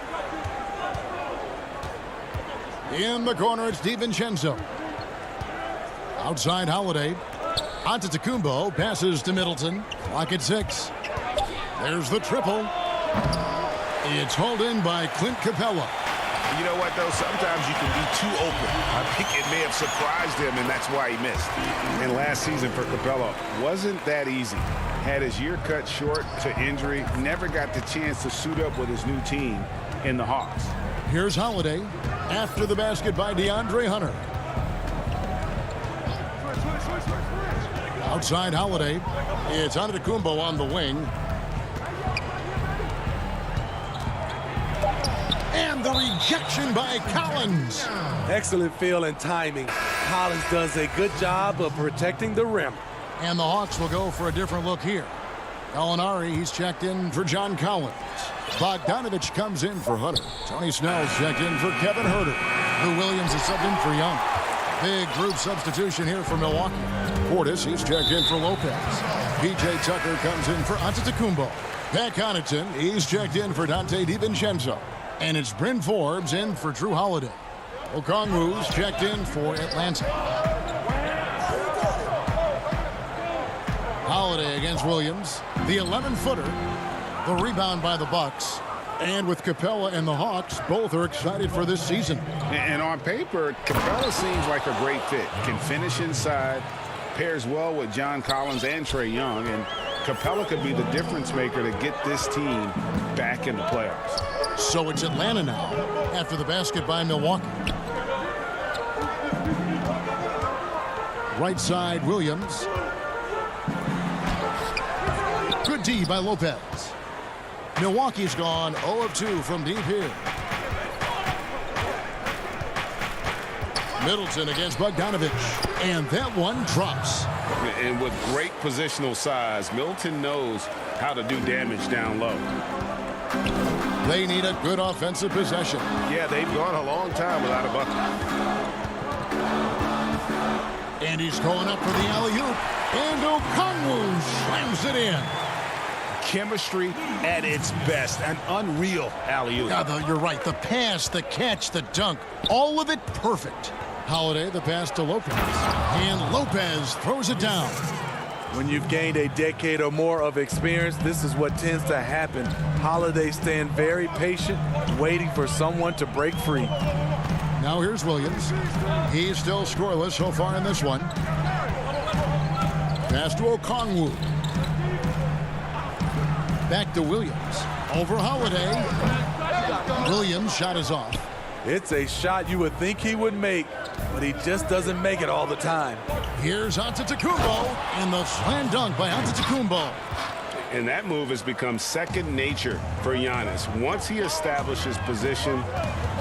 In the corner, it's DiVincenzo. Outside Holiday. Antetokounmpo passes to Middleton. Clock at 6. There's the triple. It's hauled in by Clint Capella. You know what, though? Sometimes you can be too open. I think it may have surprised him, and that's why he missed. And last season for Capella wasn't that easy. Had his year cut short to injury. Never got the chance to suit up with his new team in the Hawks. Here's Holiday. After the basket by DeAndre Hunter. Outside Holiday. It's Antetokounmpo on the wing. And the rejection by Collins. Excellent feel and timing. Collins does a good job of protecting the rim. And the Hawks will go for a different look here. Gallinari, he's checked in for John Collins. Bogdanovich comes in for Hunter. Tony Snell's checked in for Kevin Herter. Lou Williams is subbed in for Young. Big group substitution here for Milwaukee. Portis, he's checked in for Lopez. P.J. Tucker comes in for Antetokounmpo. Pat Connaughton, he's checked in for Dante DiVincenzo. And it's Bryn Forbes in for Drew Holiday. Okongwu's checked in for Atlanta. Holiday against Williams. The 11-footer. The rebound by the Bucks. And with Capella and the Hawks, both are excited for this season. And on paper, Capella seems like a great fit. Can finish inside. Pairs well with John Collins and Trae Young. And Capella could be the difference maker to get this team back in the playoffs. So it's Atlanta now after the basket by Milwaukee. Right side, Williams. Good D by Lopez. Milwaukee's gone 0 of 2 from deep here. Middleton against Bogdanovich. And that one drops. And with great positional size, Middleton knows how to do damage down low. They need a good offensive possession. Yeah, they've gone a long time without a bucket. And he's going up for the alley-oop. And Okongwu slams it in. Chemistry at its best. An unreal alley-oop. Yeah, you're right. The pass, the catch, the dunk. All of it perfect. Holiday, the pass to Lopez. And Lopez throws it down. When you've gained a decade or more of experience, this is what tends to happen. Holiday staying very patient, waiting for someone to break free. Now here's Williams. He's still scoreless so far in this one. Pass to Okongwu. Back to Williams. Over Holiday. Williams' shot is off. It's a shot you would think he would make, but he just doesn't make it all the time. Here's Antetokounmpo, and the slam dunk by Antetokounmpo. And that move has become second nature for Giannis. Once he establishes position,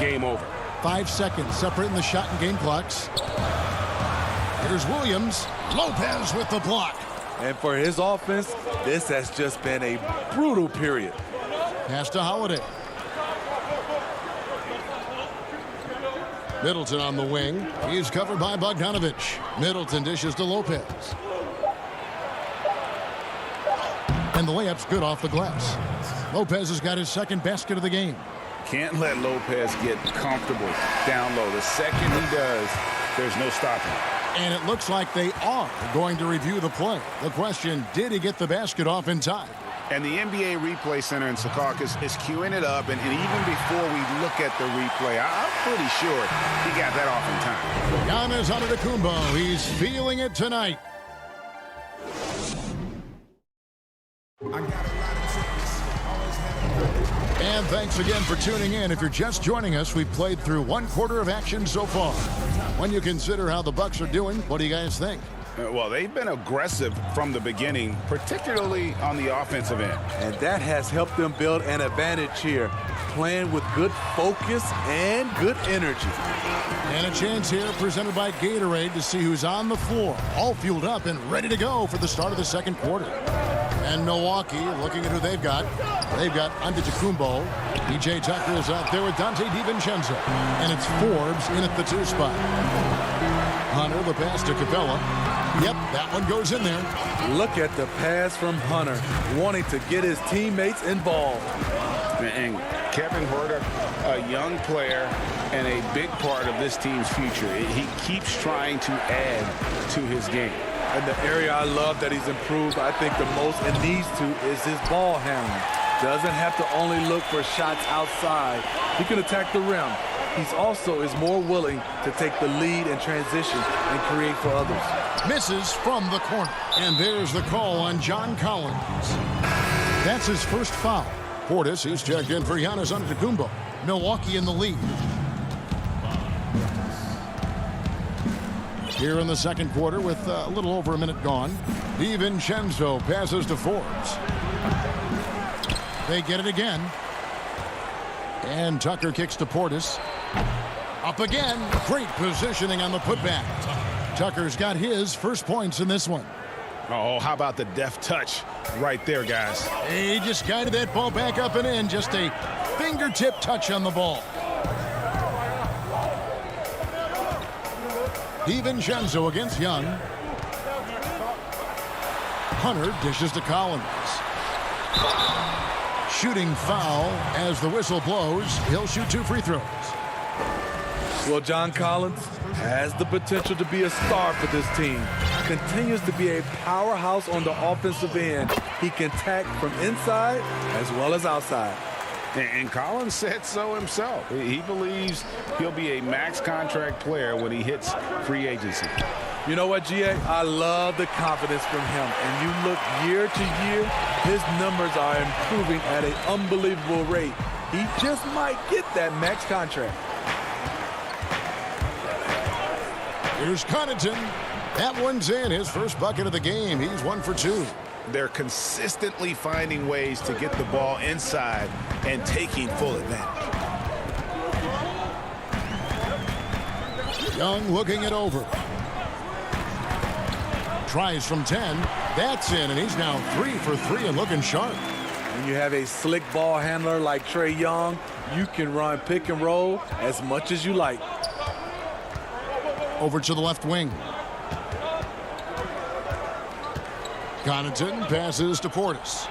game over. 5 seconds separating the shot and game clocks. Here's Williams. Lopez with the block. And for his offense, this has just been a brutal period. Pass to Holiday. Middleton on the wing. He's covered by Bogdanovich. Middleton dishes to Lopez. And the layup's good off the glass. Lopez has got his second basket of the game. Can't let Lopez get comfortable down low. The second he does, there's no stopping. And it looks like they are going to review the play. The question, did he get the basket off in time? And the NBA Replay Center in Secaucus is queuing it up. And even before we look at the replay, I'm pretty sure he got that off in time. Giannis Antetokounmpo, he's feeling it tonight. And thanks again for tuning in. If you're just joining us, we've played through 1/4 of action so far. When you consider how the Bucks are doing, what do you guys think? Well, they've been aggressive from the beginning, particularly on the offensive end. And that has helped them build an advantage here, playing with good focus and good energy. And a chance here presented by Gatorade to see who's on the floor, all fueled up and ready to go for the start of the second quarter. And Milwaukee, looking at who they've got Antetokounmpo. P.J. Tucker is out there with Dante DiVincenzo. And it's Forbes in at the 2 spot. Hunter, the pass to Capella. Yep, that one goes in there. Look at the pass from Hunter, wanting to get his teammates involved. And Kevin Huerter, a young player and a big part of this team's future. He keeps trying to add to his game. And the area I love that he's improved, I think the most and needs to, is his ball handling. Doesn't have to only look for shots outside. He can attack the rim. He's also is more willing to take the lead in transition and create for others. Misses from the corner. And there's the call on John Collins. That's his first foul. Portis is checked in for Giannis Antetokounmpo. Milwaukee in the lead. Here in the second quarter with a little over a minute gone. DiVincenzo passes to Forbes. They get it again. And Tucker kicks to Portis. Up again. Great positioning on the putback. Tucker's got his first points in this one. Oh, how about the deft touch right there, guys? He just guided that ball back up and in. Just a fingertip touch on the ball. DiVincenzo against Young. Hunter dishes to Collins. Shooting foul as the whistle blows. He'll shoot 2 free throws. Well, John Collins has the potential to be a star for this team. Continues to be a powerhouse on the offensive end. He can attack from inside as well as outside. And Collins said so himself. He believes he'll be a max contract player when he hits free agency. You know what, GA? I love the confidence from him. And you look year to year, his numbers are improving at an unbelievable rate. He just might get that max contract. Here's Connaughton. That one's in. His first bucket of the game. He's 1 for 2. They're consistently finding ways to get the ball inside and taking full advantage. Young looking it over. Tries from 10. That's in, and he's now 3 for 3 and looking sharp. When you have a slick ball handler like Trae Young, you can run pick and roll as much as you like. Over to the left wing. Connaughton passes to Portis.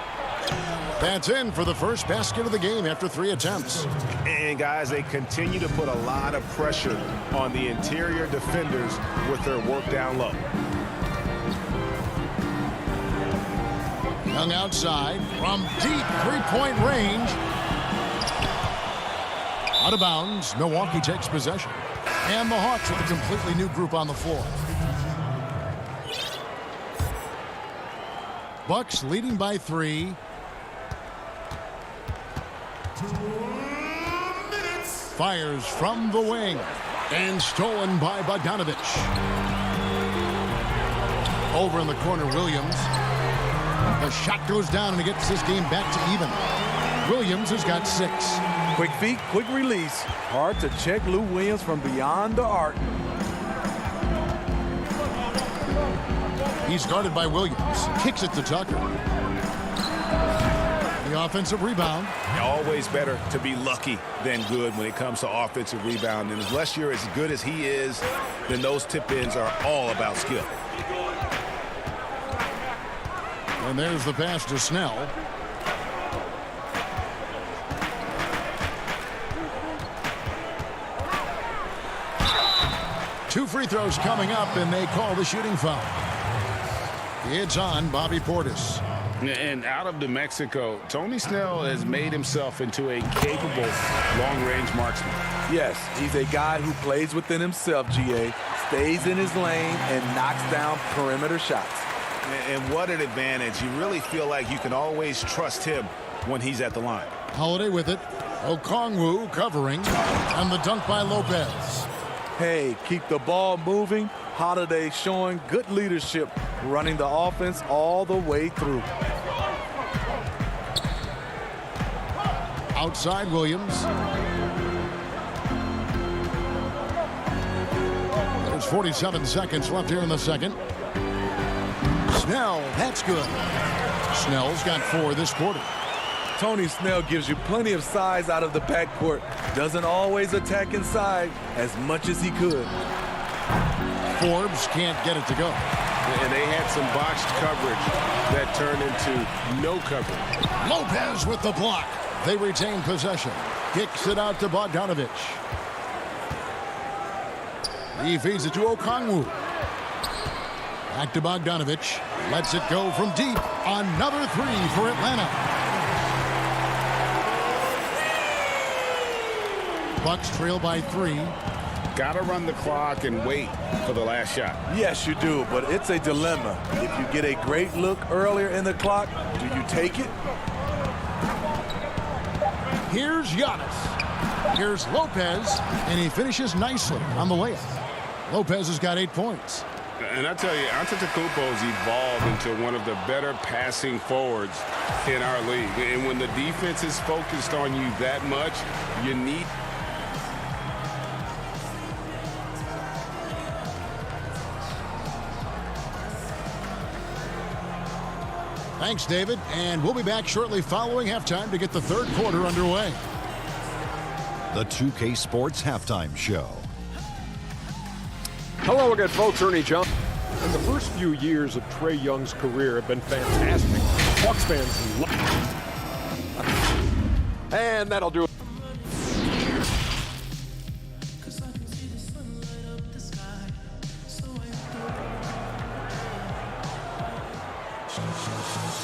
That's in for the first basket of the game after 3 attempts. And guys, they continue to put a lot of pressure on the interior defenders with their work down low. Young outside from deep 3-point range. Out of bounds. Milwaukee takes possession. And the Hawks with a completely new group on the floor. Bucks leading by 3. Fires from the wing. And stolen by Bogdanovich. Over in the corner, Williams. The shot goes down, and it gets this game back to even. Williams has got 6. Quick feet, quick release. Hard to check Lou Williams from beyond the arc. He's guarded by Williams. Kicks it to Tucker. The offensive rebound. Always better to be lucky than good when it comes to offensive rebound. And unless you're as good as he is, then those tip-ins are all about skill. And there's the pass to Snell. Two free throws coming up, and they call the shooting foul. It's on Bobby Portis. And out of New Mexico, Tony Snell has made himself into a capable long-range marksman. Yes, he's a guy who plays within himself, GA, stays in his lane, and knocks down perimeter shots. And what an advantage. You really feel like you can always trust him when he's at the line. Holiday with it. Okongwu covering. And the dunk by Lopez. Hey, keep the ball moving. Holiday showing good leadership, running the offense all the way through. Outside Williams. There's 47 seconds left here in the second. Snell, that's good. Snell's got 4 this quarter. Tony Snell gives you plenty of size out of the backcourt. Doesn't always attack inside as much as he could. Forbes can't get it to go. And they had some botched coverage that turned into no coverage. Lopez with the block. They retain possession. Kicks it out to Bogdanovich. He feeds it to Okongwu. Back to Bogdanovich. Lets it go from deep. Another 3 for Atlanta. Bucks trail by 3. Got to run the clock and wait for the last shot. Yes, you do, but it's a dilemma. If you get a great look earlier in the clock, do you take it? Here's Giannis. Here's Lopez, and he finishes nicely on the layup. Lopez has got 8 points. And I tell you, Antetokounmpo has evolved into one of the better passing forwards in our league. And when the defense is focused on you that much, you need... Thanks, David. And we'll be back shortly following halftime to get the third quarter underway. The 2K Sports Halftime Show. Hello again, folks. Ernie Johnson. And the first few years of Trae Young's career have been fantastic. Hawks fans love. And that'll do it.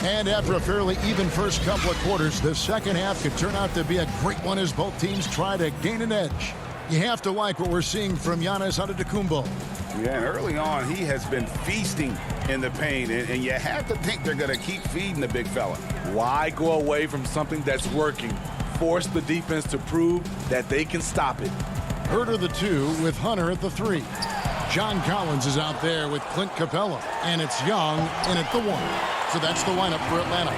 And after a fairly even first couple of quarters, the second half could turn out to be a great one as both teams try to gain an edge. You have to like what we're seeing from Giannis Antetokounmpo. Yeah, and early on, he has been feasting in the paint, and you have to think they're going to keep feeding the big fella. Why go away from something that's working? Force the defense to prove that they can stop it. Herter the 2 with Hunter at the 3. John Collins is out there with Clint Capella, and it's Young in at the 1. So that's the lineup for Atlanta.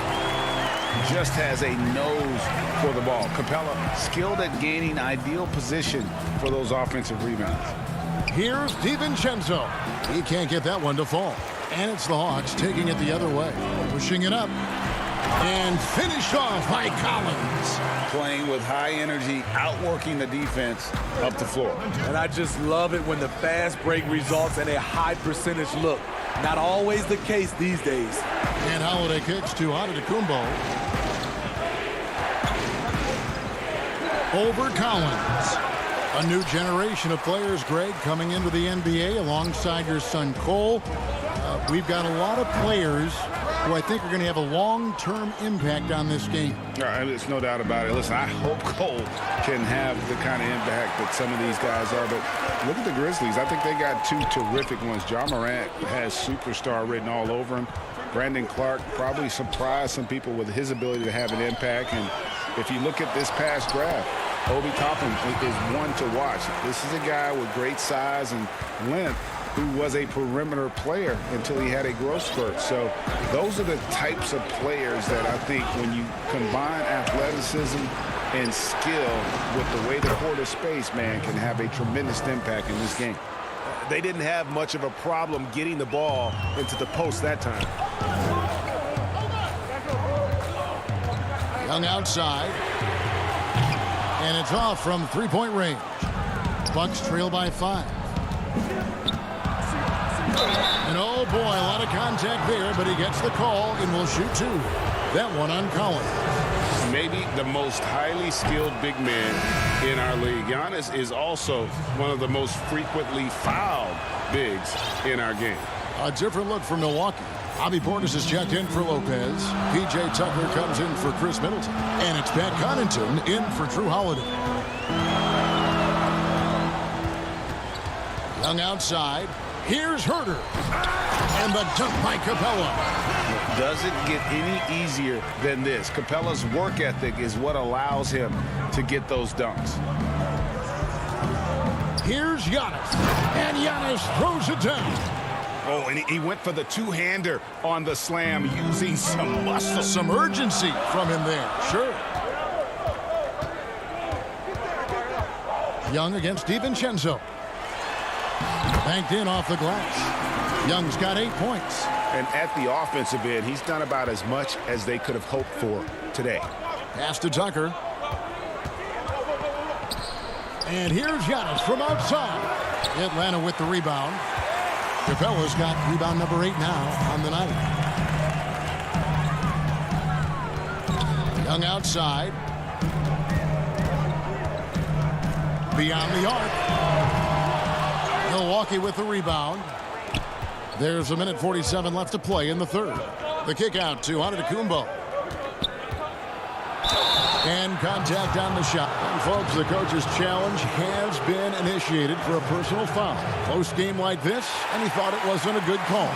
Just has a nose for the ball. Capella skilled at gaining ideal position for those offensive rebounds. Here's DiVincenzo. He can't get that one to fall. And it's the Hawks taking it the other way. Pushing it up. And finished off by Collins. Playing with high energy, outworking the defense up the floor. And I just love it when the fast break results in a high percentage look. Not always the case these days. And Holiday kicks to Antetokounmpo. Over Collins. A new generation of players, Greg, coming into the NBA alongside your son Cole. We've got a lot of players who I think are going to have a long-term impact on this game. There's no doubt about it. Listen, I hope Cole can have the kind of impact that some of these guys are. But look at the Grizzlies. I think they got 2 terrific ones. Ja Morant has superstar written all over him. Brandon Clark probably surprised some people with his ability to have an impact. And If you look at this past draft, Obi Toppin is one to watch. This is a guy with great size and length who was a perimeter player until he had a growth spurt. So those are the types of players that I think when you combine athleticism and skill with the way the court is spaced, man, can have a tremendous impact in this game. They didn't have much of a problem getting the ball into the post that time. Young outside. And it's off from three-point range. Bucks trail by 5. And oh boy, a lot of contact there, but he gets the call and will shoot 2. That one on Collins. Maybe the most highly skilled big man in our league. Giannis is also one of the most frequently fouled bigs in our game. A different look for Milwaukee. Bobby Portis is checked in for Lopez. P.J. Tucker comes in for Chris Middleton. And it's Pat Connaughton in for Drew Holiday. Young outside. Here's Herter. And the dunk by Capella. Doesn't get any easier than this. Capella's work ethic is what allows him to get those dunks. Here's Giannis. And Giannis throws it down. Oh, and he went for the two-hander on the slam using some muscle. Some urgency from him there. Sure. Young against DiVincenzo. Banked in off the glass. Young's got 8 points. And at the offensive end, he's done about as much as they could have hoped for today. Pass to Tucker. And here's Giannis from outside. Atlanta with the rebound. Capella's got rebound number 8 now on the night. Young outside. Beyond the arc. Milwaukee with the rebound. There's a minute 47 left to play in the third. The kick out to Antetokounmpo. And contact on the shot. And folks, the coach's challenge has been initiated for a personal foul. Close game like this, and he thought it wasn't a good call.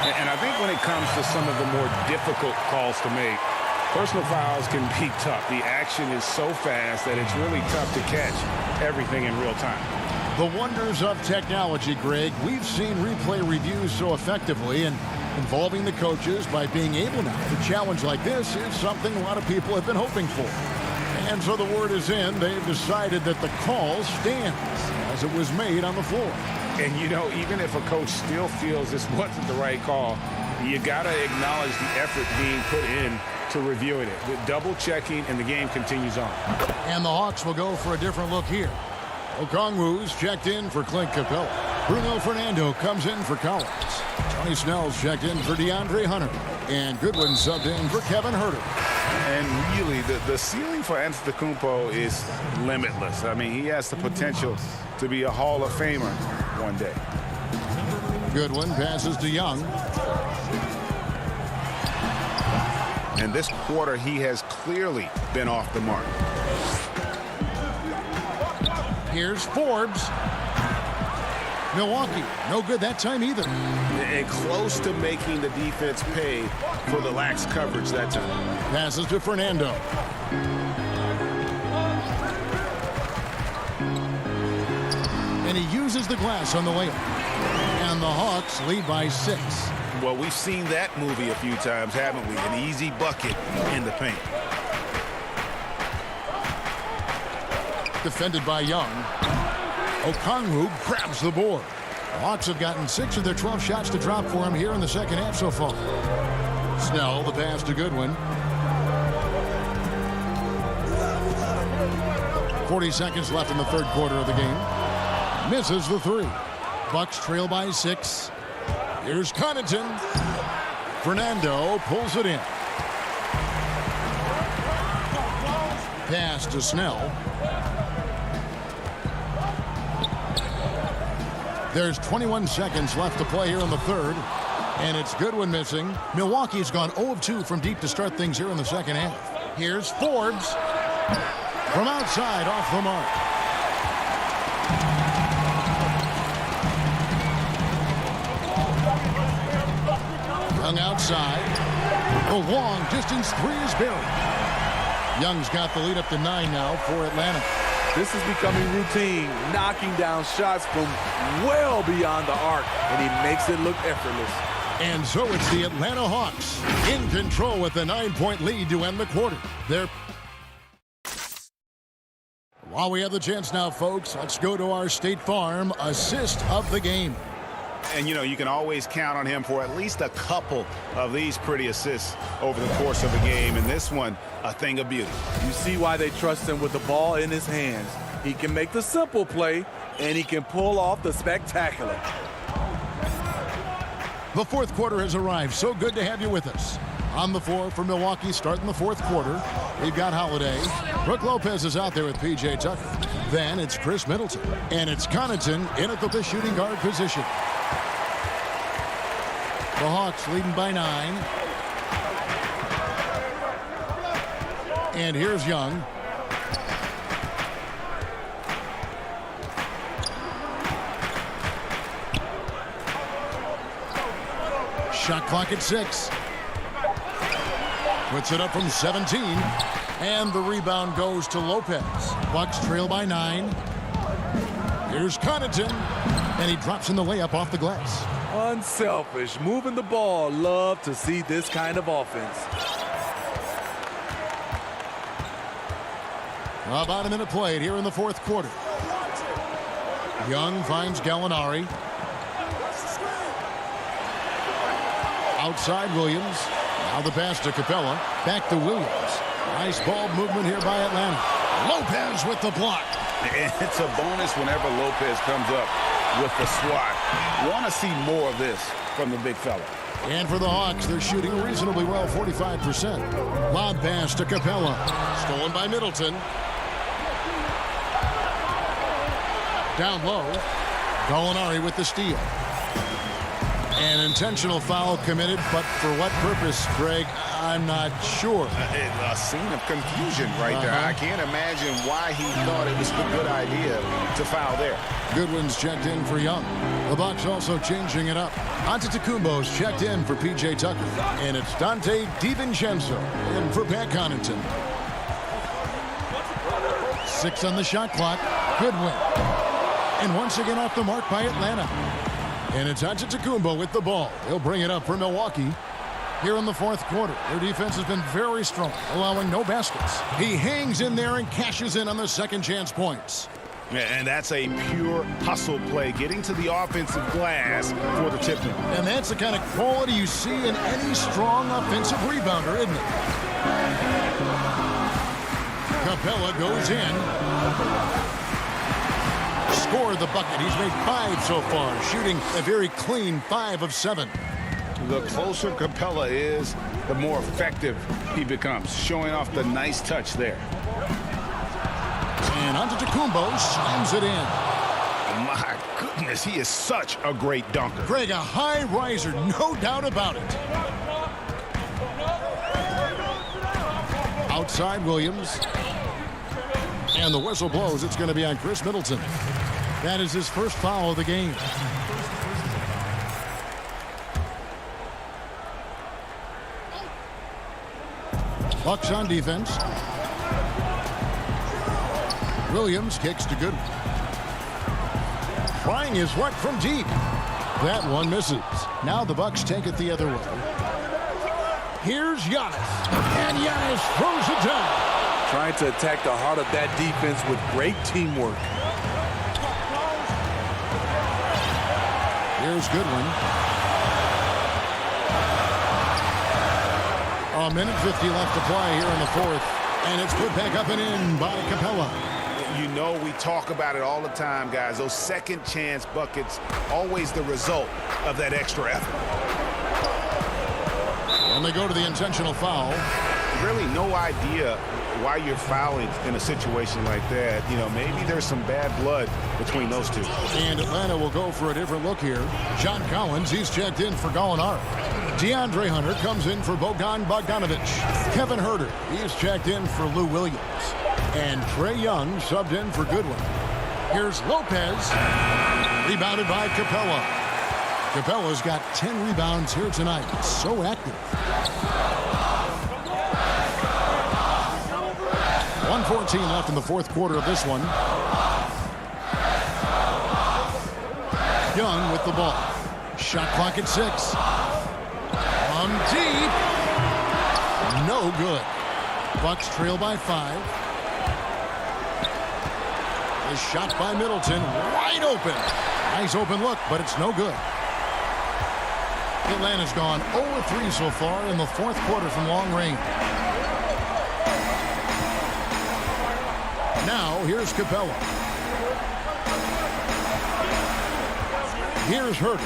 And I think when it comes to some of the more difficult calls to make, personal fouls can be tough. The action is so fast that it's really tough to catch everything in real time. The wonders of technology, Greg. We've seen replay reviews so effectively, and involving the coaches by being able now to challenge like this is something a lot of people have been hoping for. And so the word is in. They've decided that the call stands as it was made on the floor. And, you know, even if a coach still feels this wasn't the right call, you got to acknowledge the effort being put in to reviewing it. With double checking, and the game continues on. And the Hawks will go for a different look here. Okongwu's checked in for Clint Capella. Bruno Fernando comes in for Collins. Tony Snell's checked in for DeAndre Hunter. And Goodwin subbed in for Kevin Herter. And really, the ceiling for Antetokounmpo is limitless. I mean, he has the potential to be a Hall of Famer one day. Goodwin passes to Young. And this quarter, he has clearly been off the mark. Here's Forbes. Milwaukee, no good that time either. And close to making the defense pay for the lax coverage that time. Passes to Fernando. And he uses the glass on the layup. And the Hawks lead by 6. Well, we've seen that movie a few times, haven't we? An easy bucket in the paint. Defended by Young. Okongwu grabs the board. The Hawks have gotten 6 of their 12 shots to drop for him here in the second half so far. Snell, the pass to Goodwin. 40 seconds left in the third quarter of the game. Misses the 3. Bucks trail by 6. Here's Connaughton. Fernando pulls it in. Pass to Snell. There's 21 seconds left to play here in the third. And it's Goodwin missing. Milwaukee's gone 0 of 2 from deep to start things here in the second half. Here's Forbes. From outside, off the mark. Young outside. The long distance 3 is buried. Young's got the lead up to 9 now for Atlanta. This is becoming routine, knocking down shots from well beyond the arc, and he makes it look effortless. And so it's the Atlanta Hawks in control with a 9-point lead to end the quarter. While we have the chance now, folks, let's go to our State Farm assist of the game. And, you know, you can always count on him for at least a couple of these pretty assists over the course of the game. And this one, a thing of beauty. You see why they trust him with the ball in his hands. He can make the simple play, and he can pull off the spectacular. The fourth quarter has arrived. So good to have you with us. On the floor for Milwaukee starting the fourth quarter. We've got Holiday. Brook Lopez is out there with P.J. Tucker. Then it's Chris Middleton. And it's Connaughton in at the shooting guard position. The Hawks leading by 9. And here's Young. Shot clock at 6. Puts it up from 17. And the rebound goes to Lopez. Bucks trail by 9. Here's Connaughton. And he drops in the layup off the glass. Unselfish, moving the ball. Love to see this kind of offense. About a minute played here in the fourth quarter. Young finds Gallinari. Outside Williams. Now the pass to Capella. Back to Williams. Nice ball movement here by Atlanta. Lopez with the block. It's a bonus whenever Lopez comes up with the swat. Want to see more of this from the big fella. And for the Hawks, they're shooting reasonably well, 45%. Lob pass to Capella. Stolen by Middleton. Down low. Gallinari with the steal. An intentional foul committed, but for what purpose, Greg? I'm not sure. A scene of confusion right there. I can't imagine why he thought it was a good idea to foul there. Goodwin's checked in for Young. The Bucks also changing it up. Antetokounmpo's checked in for P.J. Tucker. And it's Dante DiVincenzo in for Pat Connaughton. 6 on the shot clock. Goodwin. And once again off the mark by Atlanta. And it's Antetokounmpo with the ball. He'll bring it up for Milwaukee. Here in the fourth quarter, their defense has been very strong, allowing no baskets. He hangs in there and cashes in on the second chance points. And that's a pure hustle play, getting to the offensive glass for the tip-in. And that's the kind of quality you see in any strong offensive rebounder, isn't it? Capella goes in. Scored the bucket. He's made 5 so far, shooting a very clean 5 of 7. The closer Capella is, the more effective he becomes, showing off the nice touch there. And Antetokounmpo slams it in. My goodness, he is such a great dunker. Greg, a high riser, no doubt about it. Outside Williams. And the whistle blows. It's going to be on Chris Middleton. That is his first foul of the game. Bucks on defense. Williams kicks to Goodwin. Trying his luck from deep. That one misses. Now the Bucks take it the other way. Here's Giannis. And Giannis throws it down. Trying to attack the heart of that defense with great teamwork. Here's Goodwin. A minute 50 left to play here in the fourth. And it's put back up and in by Capella. You know, we talk about it all the time, guys. Those second chance buckets, always the result of that extra effort. And they go to the intentional foul. Really no idea why you're fouling in a situation like that. You know, maybe there's some bad blood between those two. And Atlanta will go for a different look here. John Collins, he's checked in for Gallinari. DeAndre Hunter comes in for Bogdan Bogdanovic. Kevin Huerter, he's checked in for Lou Williams. And Trae Young subbed in for Goodwin. Here's Lopez. Rebounded by Capella. Capella's got 10 rebounds here tonight. So active. 1:14 left in the fourth quarter of this one. Young with the ball. Shot clock at 6. From deep. No good. Bucks trail by 5. The shot by Middleton. Wide open. Nice open look, but it's no good. Atlanta's gone 0-3 so far in the fourth quarter from long range. Now, here's Capella. Here's Herter.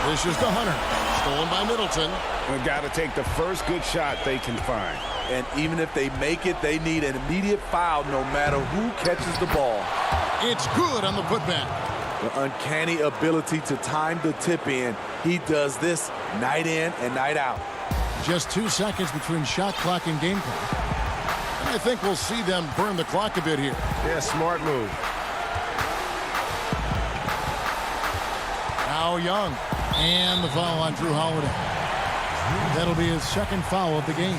This is to Hunter. Stolen by Middleton. They've got to take the first good shot they can find. And even if they make it, they need an immediate foul no matter who catches the ball. It's good on the putback. The uncanny ability to time the tip in. He does this night in and night out. Just 2 seconds between shot clock and game clock. And I think we'll see them burn the clock a bit here. Yeah, smart move. Now Young. And the foul on Drew Holiday. That'll be his second foul of the game.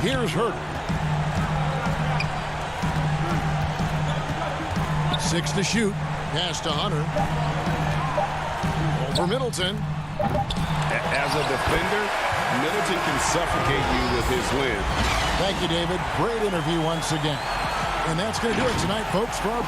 Here's Herter. 6 to shoot. Pass to Hunter. Over Middleton. As a defender, Middleton can suffocate you with his length. Thank you, David. Great interview once again. And that's going to do it tonight, folks. For our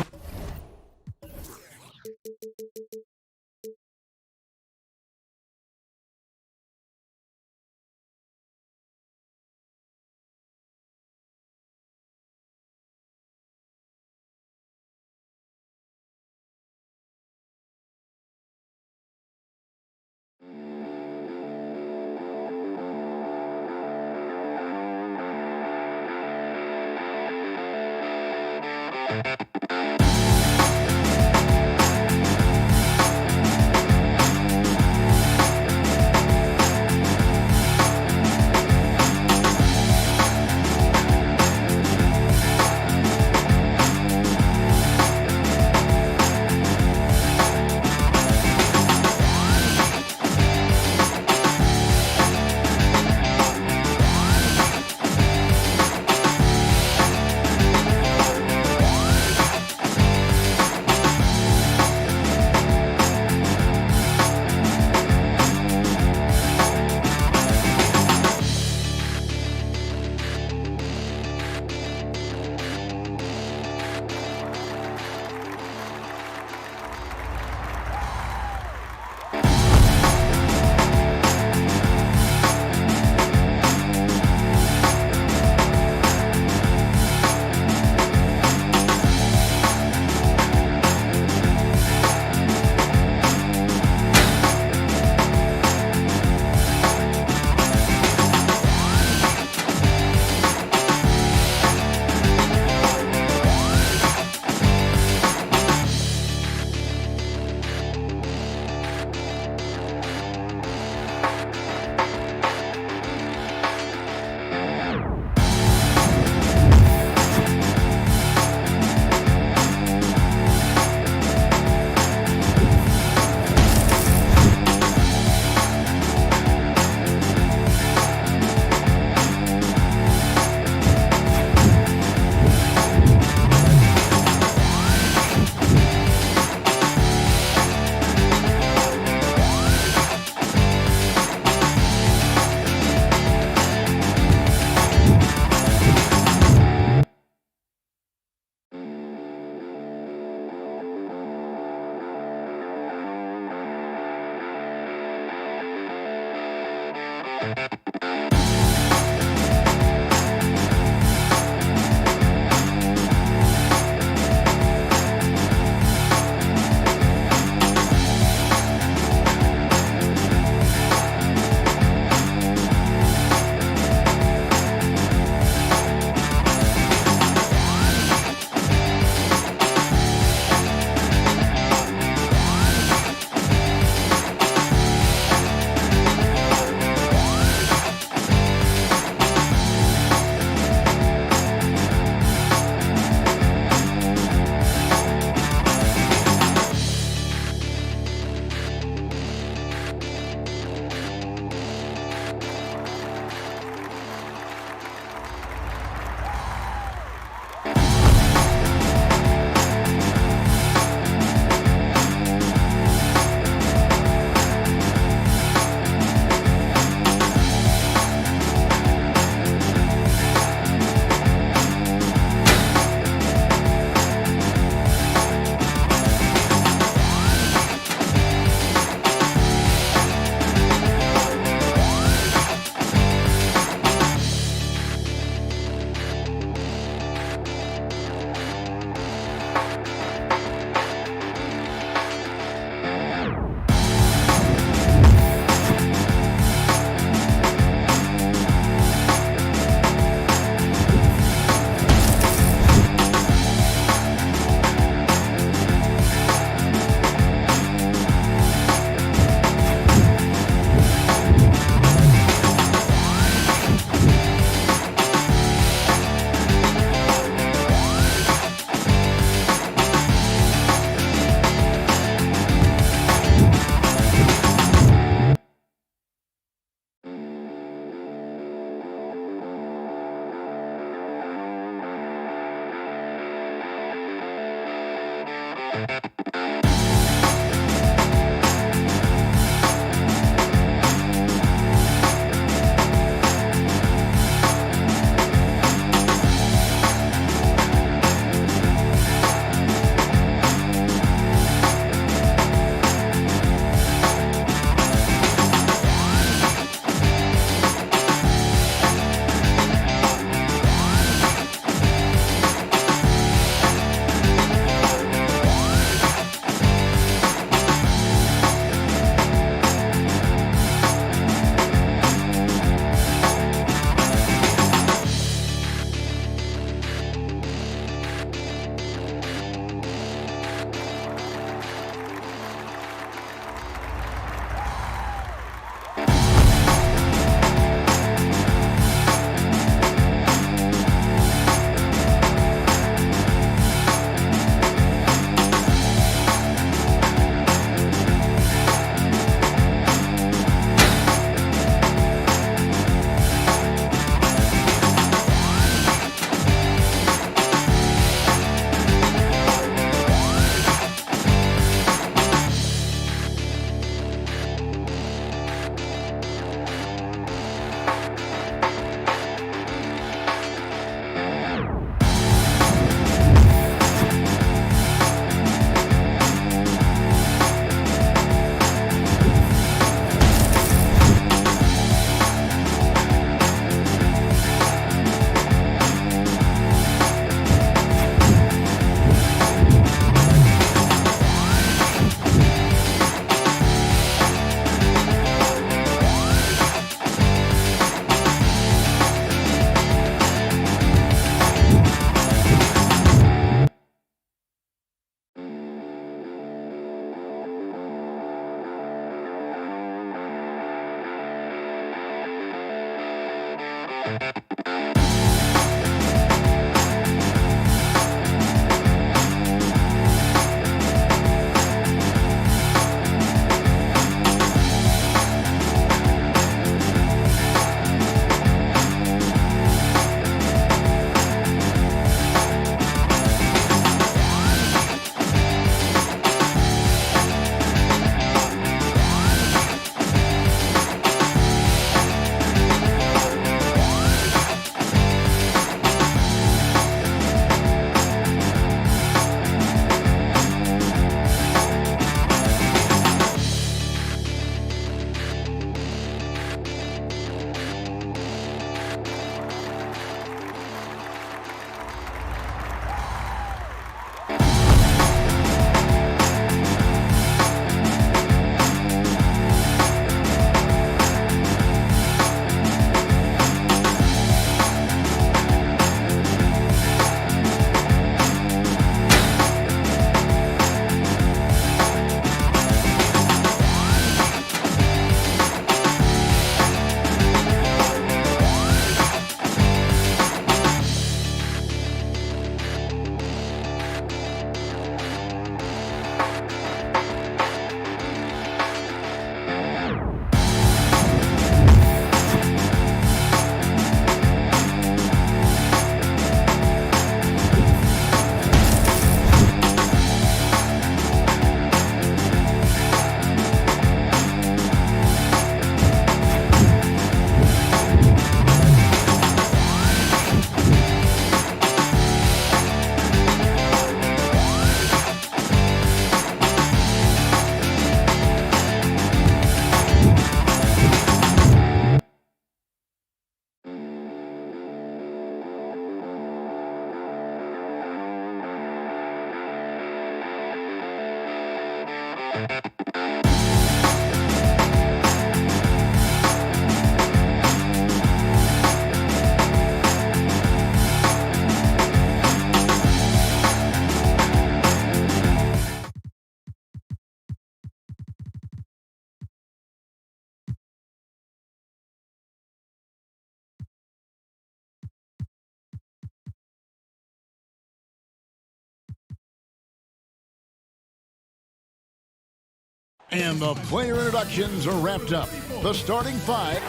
And the player introductions are wrapped up. The starting five.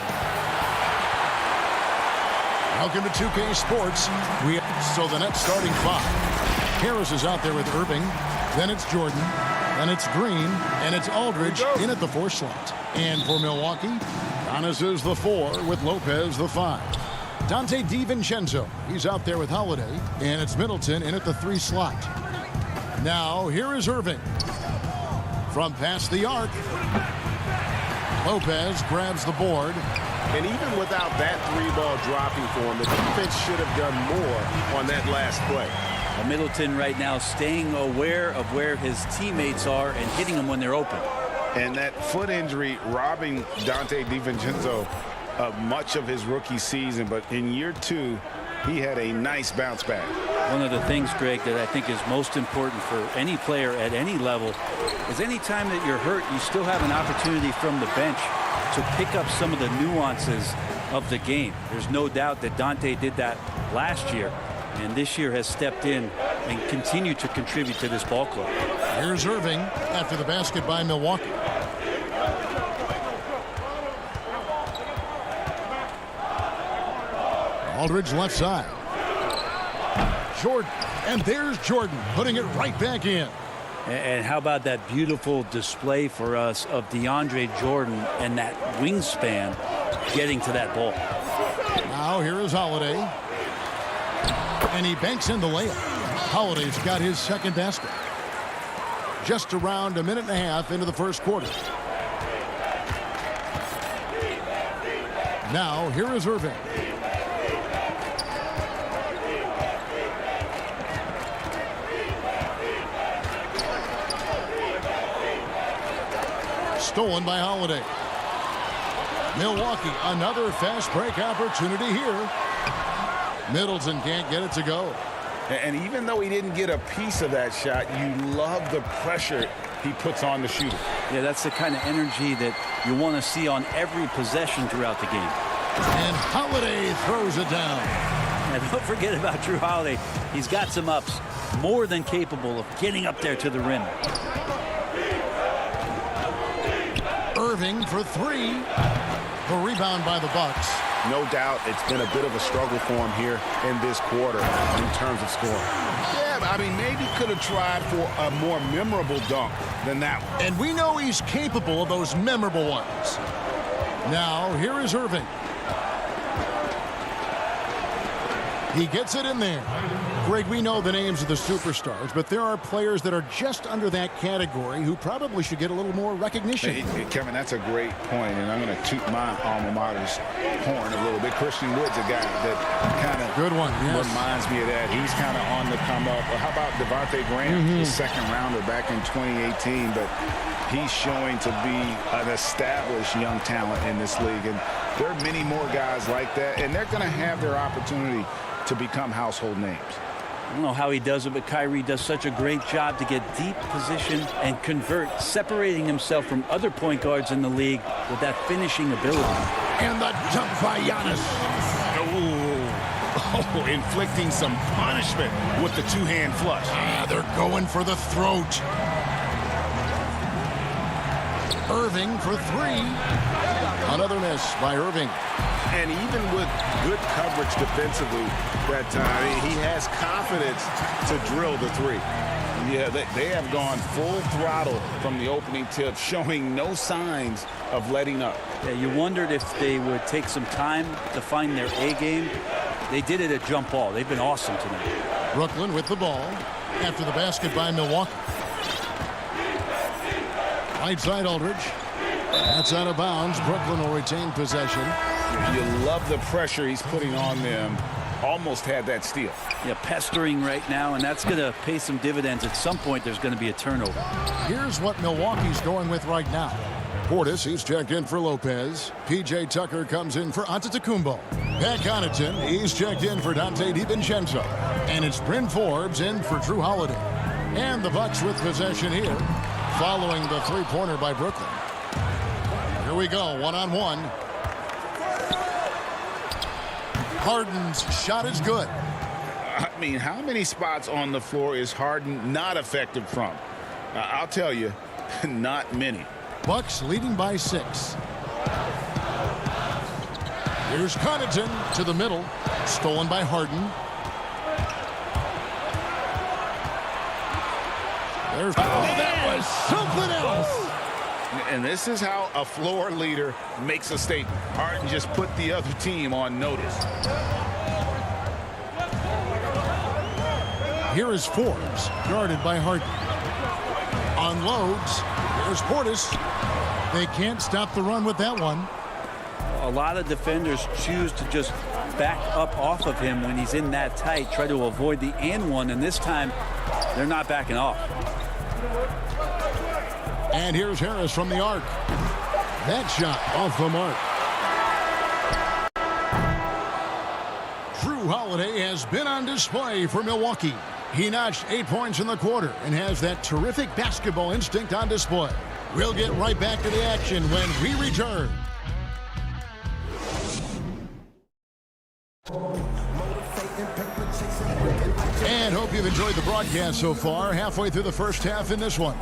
Welcome to 2K Sports. So the next starting five. Harris is out there with Irving. Then it's Jordan. Then it's Green. And it's Aldridge in at the 4 slot. And for Milwaukee, Giannis is the 4 with Lopez the 5. Dante DiVincenzo, he's out there with Holiday. And it's Middleton in at the 3 slot. Now here is Irving. From past the arc, Lopez grabs the board. And even without that 3-ball dropping for him, the defense should have done more on that last play. Well, Middleton right now staying aware of where his teammates are and hitting them when they're open. And that foot injury robbing Dante DiVincenzo of much of his rookie season. But in year 2, he had a nice bounce back. One of the things, Greg, that I think is most important for any player at any level is any time that you're hurt, you still have an opportunity from the bench to pick up some of the nuances of the game. There's no doubt that Dante did that last year, and this year has stepped in and continued to contribute to this ball club. Here's Irving after the basket by Milwaukee. Aldridge left side. Jordan, and there's Jordan putting it right back in. And how about that beautiful display for us of DeAndre Jordan and that wingspan getting to that ball. Now here is Holiday. And he banks in the layup. Holiday's got his second basket. Just around a minute and a half into the first quarter. Now here is Irving. Stolen by Holiday. Milwaukee, another fast break opportunity here. Middleton can't get it to go. And even though he didn't get a piece of that shot, you love the pressure he puts on the shooter. Yeah, that's the kind of energy that you want to see on every possession throughout the game. And Holiday throws it down. And don't forget about Drew Holiday. He's got some ups, more than capable of getting up there to the rim. Irving for three. The rebound by the Bucks. No doubt it's been a bit of a struggle for him here in this quarter in terms of scoring. Yeah, I mean, maybe could have tried for a more memorable dunk than that one. And we know he's capable of those memorable ones. Now, here is Irving. He gets it in there. Greg, we know the names of the superstars, but there are players that are just under that category who probably should get a little more recognition. Hey, Kevin, that's a great point, and I'm going to toot my alma mater's horn a little bit. Christian Wood's a guy that kind of good one, yes. Reminds me of that. He's kind of on the come up. How about Devontae Graham, the second rounder back in 2018, but he's showing to be an established young talent in this league, and there are many more guys like that, and they're going to have their opportunity to become household names. I don't know how he does it, but Kyrie does such a great job to get deep position and convert, separating himself from other point guards in the league with that finishing ability. And the jump by Giannis. Oh, inflicting some punishment with the two-hand flush. They're going for the throat. Irving for three. Another miss by Irving. And even with good coverage defensively that time, he has confidence to drill the three. Yeah, they have gone full throttle from the opening tip, showing no signs of letting up. Yeah, you wondered if they would take some time to find their A game. They did it at jump ball. They've been awesome tonight. Brooklyn with the ball after the basket by Milwaukee. Right side Aldridge. That's out of bounds. Brooklyn will retain possession. You love the pressure he's putting on them. Almost had that steal. Yeah, pestering right now, and that's going to pay some dividends. At some point, there's going to be a turnover. Here's what Milwaukee's going with right now. Portis, he's checked in for Lopez. P.J. Tucker comes in for Antetokounmpo. Pat Connaughton, he's checked in for Dante DiVincenzo. And it's Bryn Forbes in for Drew Holiday. And the Bucks with possession here, following the three-pointer by Brooklyn. Here we go, one-on-one. Harden's shot is good. I mean, how many spots on the floor is Harden not effective from? I'll tell you, not many. Bucks leading by 6. Here's Connaughton to the middle. Stolen by Harden. There's that was something else. And this is how a floor leader makes a statement. Harden just put the other team on notice. Here is Forbes, guarded by Harden. Unloads. Here's Portis. They can't stop the run with that one. A lot of defenders choose to just back up off of him when he's in that tight, try to avoid the and one, and this time they're not backing off. And here's Harris from the arc. That shot off the mark. Drew Holiday has been on display for Milwaukee. He notched 8 points in the quarter and has that terrific basketball instinct on display. We'll get right back to the action when we return. And hope you've enjoyed the broadcast so far. Halfway through the first half in this one.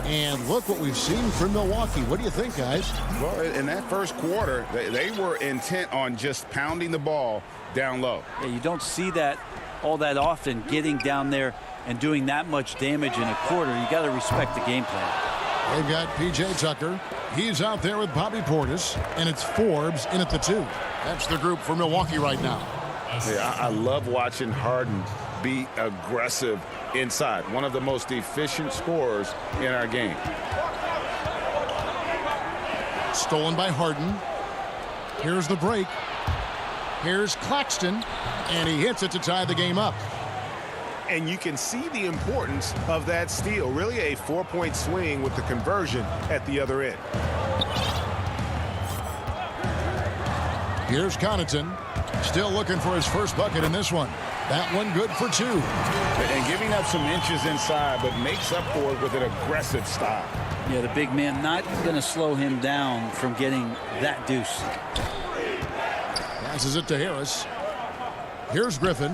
And look what we've seen from Milwaukee. What do you think, guys? Well, in that first quarter, they were intent on just pounding the ball down low. Yeah, you don't see that all that often, getting down there and doing that much damage in a quarter. You got to respect the game plan. They've got P.J. Tucker. He's out there with Bobby Portis. And it's Forbes in at the 2. That's the group for Milwaukee right now. Yeah, I love watching Harden be aggressive inside. One of the most efficient scorers in our game. Stolen by Harden. Here's the break. Here's Claxton. And he hits it to tie the game up. And you can see the importance of that steal. Really a 4-point swing with the conversion at the other end. Here's Connaughton. Still looking for his first bucket in this one. That one good for 2. And giving up some inches inside, but makes up for it with an aggressive style. Yeah, the big man not going to slow him down from getting that deuce. Passes it to Harris. Here's Griffin.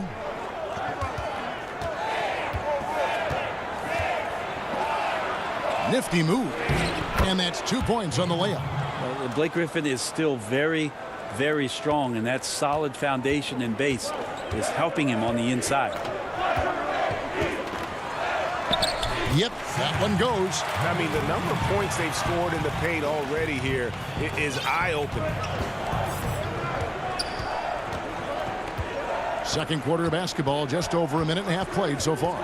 Nifty move. And that's 2 points on the layup. Well, Blake Griffin is still very, very strong, and that solid foundation and base is helping him on the inside. Yep, that one goes. I mean, the number of points they've scored in the paint already here is eye-opening. Second quarter of basketball, just over a minute and a half played so far.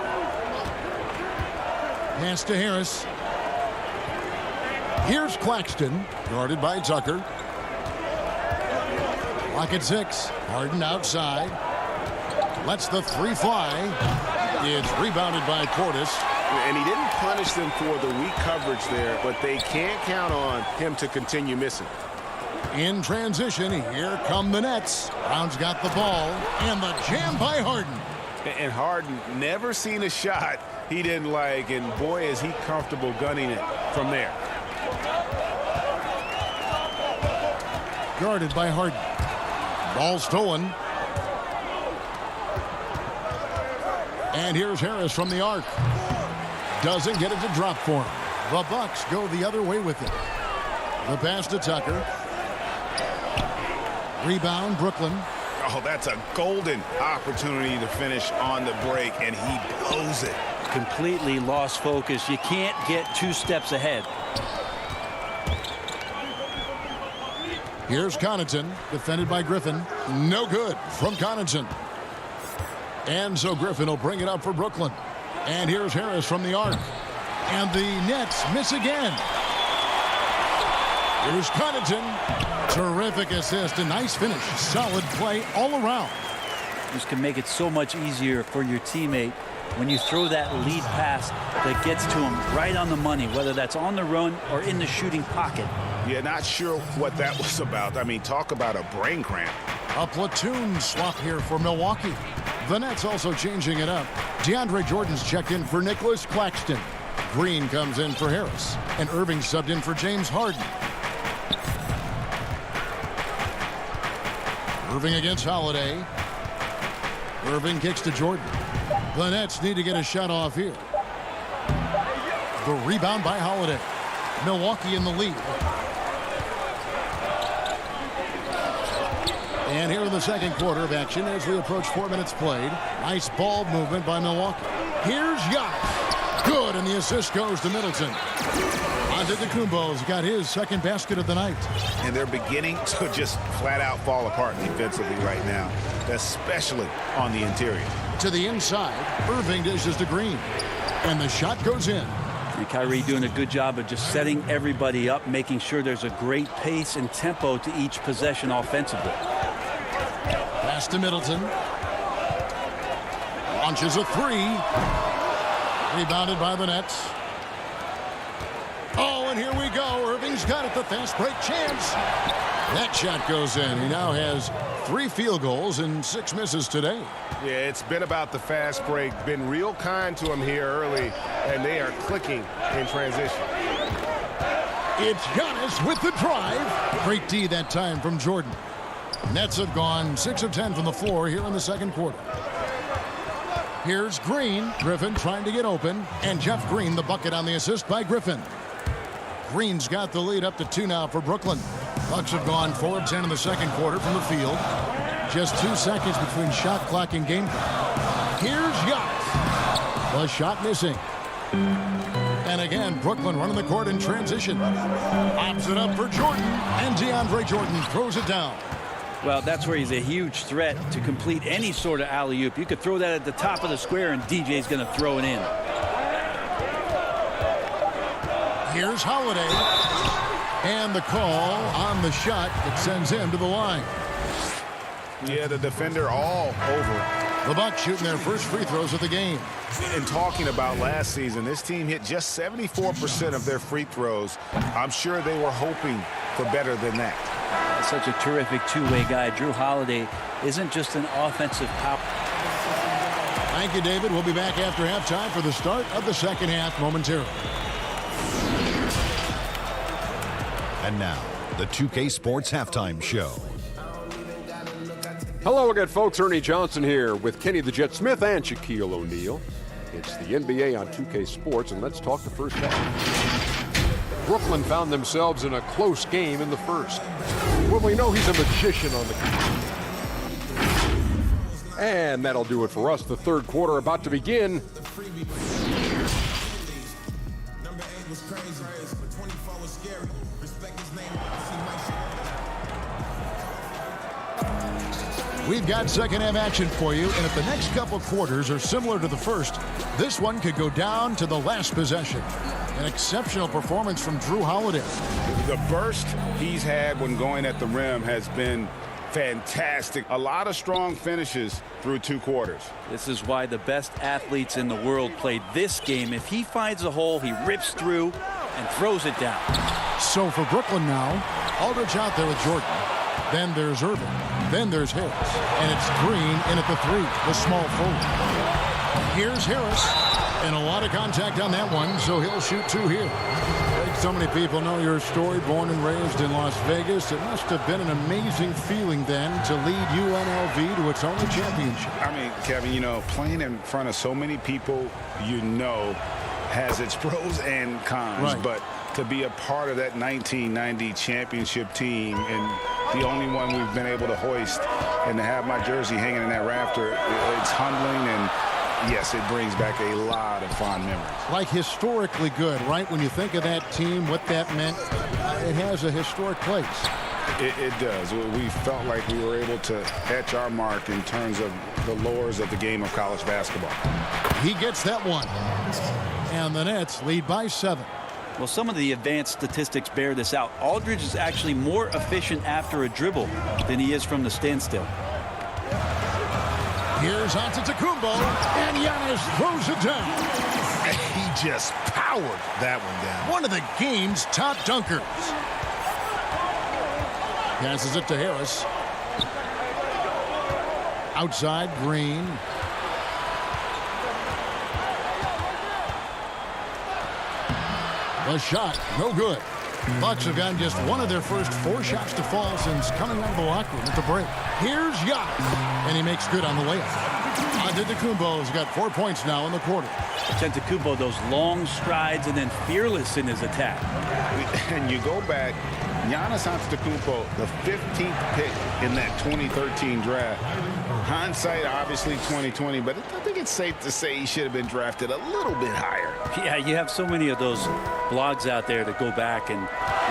Pass to Harris. Here's Claxton, guarded by Tucker. Clock at 6. Harden outside. Lets the three fly. It's rebounded by Portis. And he didn't punish them for the weak coverage there, but they can't count on him to continue missing. In transition, here come the Nets. Brown's got the ball, and the jam by Harden. And Harden never seen a shot he didn't like, and boy, is he comfortable gunning it from there. Guarded by Harden. Ball stolen. And here's Harris from the arc. Doesn't get it to drop for him. The Bucks go the other way with it. The pass to Tucker. Rebound, Brooklyn. Oh, that's a golden opportunity to finish on the break, and he blows it. Completely lost focus. You can't get 2 steps ahead. Here's Connaughton, defended by Griffin. No good from Connaughton. And so Griffin will bring it up for Brooklyn. And here's Harris from the arc. And the Nets miss again. Here's Connaughton. Terrific assist. A nice finish. Solid play all around. This can make it so much easier for your teammate when you throw that lead pass that gets to him right on the money, whether that's on the run or in the shooting pocket. Yeah, not sure what that was about. I mean, talk about a brain cramp. A platoon swap here for Milwaukee. The Nets also changing it up. DeAndre Jordan's checked in for Nicholas Claxton. Green comes in for Harris. And Irving subbed in for James Harden. Irving against Holiday. Irving kicks to Jordan. The Nets need to get a shot off here. The rebound by Holiday. Milwaukee in the lead. And here in the second quarter of action as we approach 4 minutes played. Nice ball movement by Milwaukee. Here's Giannis. Good, and the assist goes to Middleton. Antetokounmpo's got his second basket of the night. And they're beginning to just flat out fall apart defensively right now, especially on the interior. To the inside, Irving dishes to Green. And the shot goes in. And Kyrie doing a good job of just setting everybody up, making sure there's a great pace and tempo to each possession offensively. Pass to Middleton. Launches a three. Rebounded by the Nets. Oh, and here we go. Irving's got it. The fast break chance. That shot goes in. He now has 3 field goals and 6 misses today. Yeah, it's been about the fast break. Been real kind to him here early, and they are clicking in transition. It's Giannis with the drive. Great D that time from Jordan. Nets have gone 6 of 10 from the floor here in the second quarter. Here's Green. Griffin trying to get open. And Jeff Green, the bucket on the assist by Griffin. Green's got the lead up to 2 now for Brooklyn. Bucks have gone 4 of 10 in the second quarter from the field. Just 2 seconds between shot clock and game clock. Here's Giannis. The shot missing. And again, Brooklyn running the court in transition. Pops it up for Jordan. And DeAndre Jordan throws it down. Well, that's where he's a huge threat to complete any sort of alley-oop. You could throw that at the top of the square, and DJ's going to throw it in. Here's Holiday. And the call on the shot that sends him to the line. Yeah, the defender all over. The Bucks shooting their first free throws of the game. And talking about last season, this team hit just 74% of their free throws. I'm sure they were hoping for better than that. Such a terrific two-way guy. Drew Holiday isn't just an offensive power. Thank you, David. We'll be back after halftime for the start of the second half momentarily. And now, the 2K Sports Halftime Show. Hello again, folks. Ernie Johnson here with Kenny the Jet Smith and Shaquille O'Neal. It's the NBA on 2K Sports, and let's talk the first half. Brooklyn found themselves in a close game in the first. Well, we know he's a magician on the court. And that'll do it for us. The third quarter about to begin. We've got second half action for you, and if the next couple quarters are similar to the first, this one could go down to the last possession. An exceptional performance from Drew Holiday. The burst he's had when going at the rim has been fantastic. A lot of strong finishes through 2 quarters. This is why the best athletes in the world play this game. If he finds a hole, he rips through and throws it down. So for Brooklyn now, Aldridge out there with Jordan. Then there's Irving. Then there's Harris. And it's Green in at the 3, the small forward. Here's Harris. And a lot of contact on that one, so he'll shoot 2 here. I think so many people know your story, born and raised in Las Vegas. It must have been an amazing feeling then to lead UNLV to its only championship. I mean, Kevin, you know, playing in front of so many people, you know, has its pros and cons. Right. But to be a part of that 1990 championship team and the only one we've been able to hoist and to have my jersey hanging in that rafter, it's humbling, and yes, it brings back a lot of fond memories. Like historically good, right? When you think of that team, what that meant, it has a historic place. It does. We felt like we were able to etch our mark in terms of the lures of the game of college basketball. He gets that one. And the Nets lead by 7. Well, some of the advanced statistics bear this out. Aldridge is actually more efficient after a dribble than he is from the standstill. Here's Antetokounmpo, and Giannis throws it down. He just powered that one down. One of the game's top dunkers. Passes it to Harris. Outside, Green. The shot, no good. Bucks have gotten just one of their first 4 shots to fall since coming out of the locker room at the break. Here's Giannis, and he makes good on the layup. Antetokounmpo's got 4 points now in the quarter. Antetokounmpo, those long strides and then fearless in his attack. And you go back, Giannis Antetokounmpo, the 15th pick in that 2013 draft. Hindsight, obviously 2020, but I think it's safe to say he should have been drafted a little bit higher. Yeah, you have so many of those blogs out there that go back and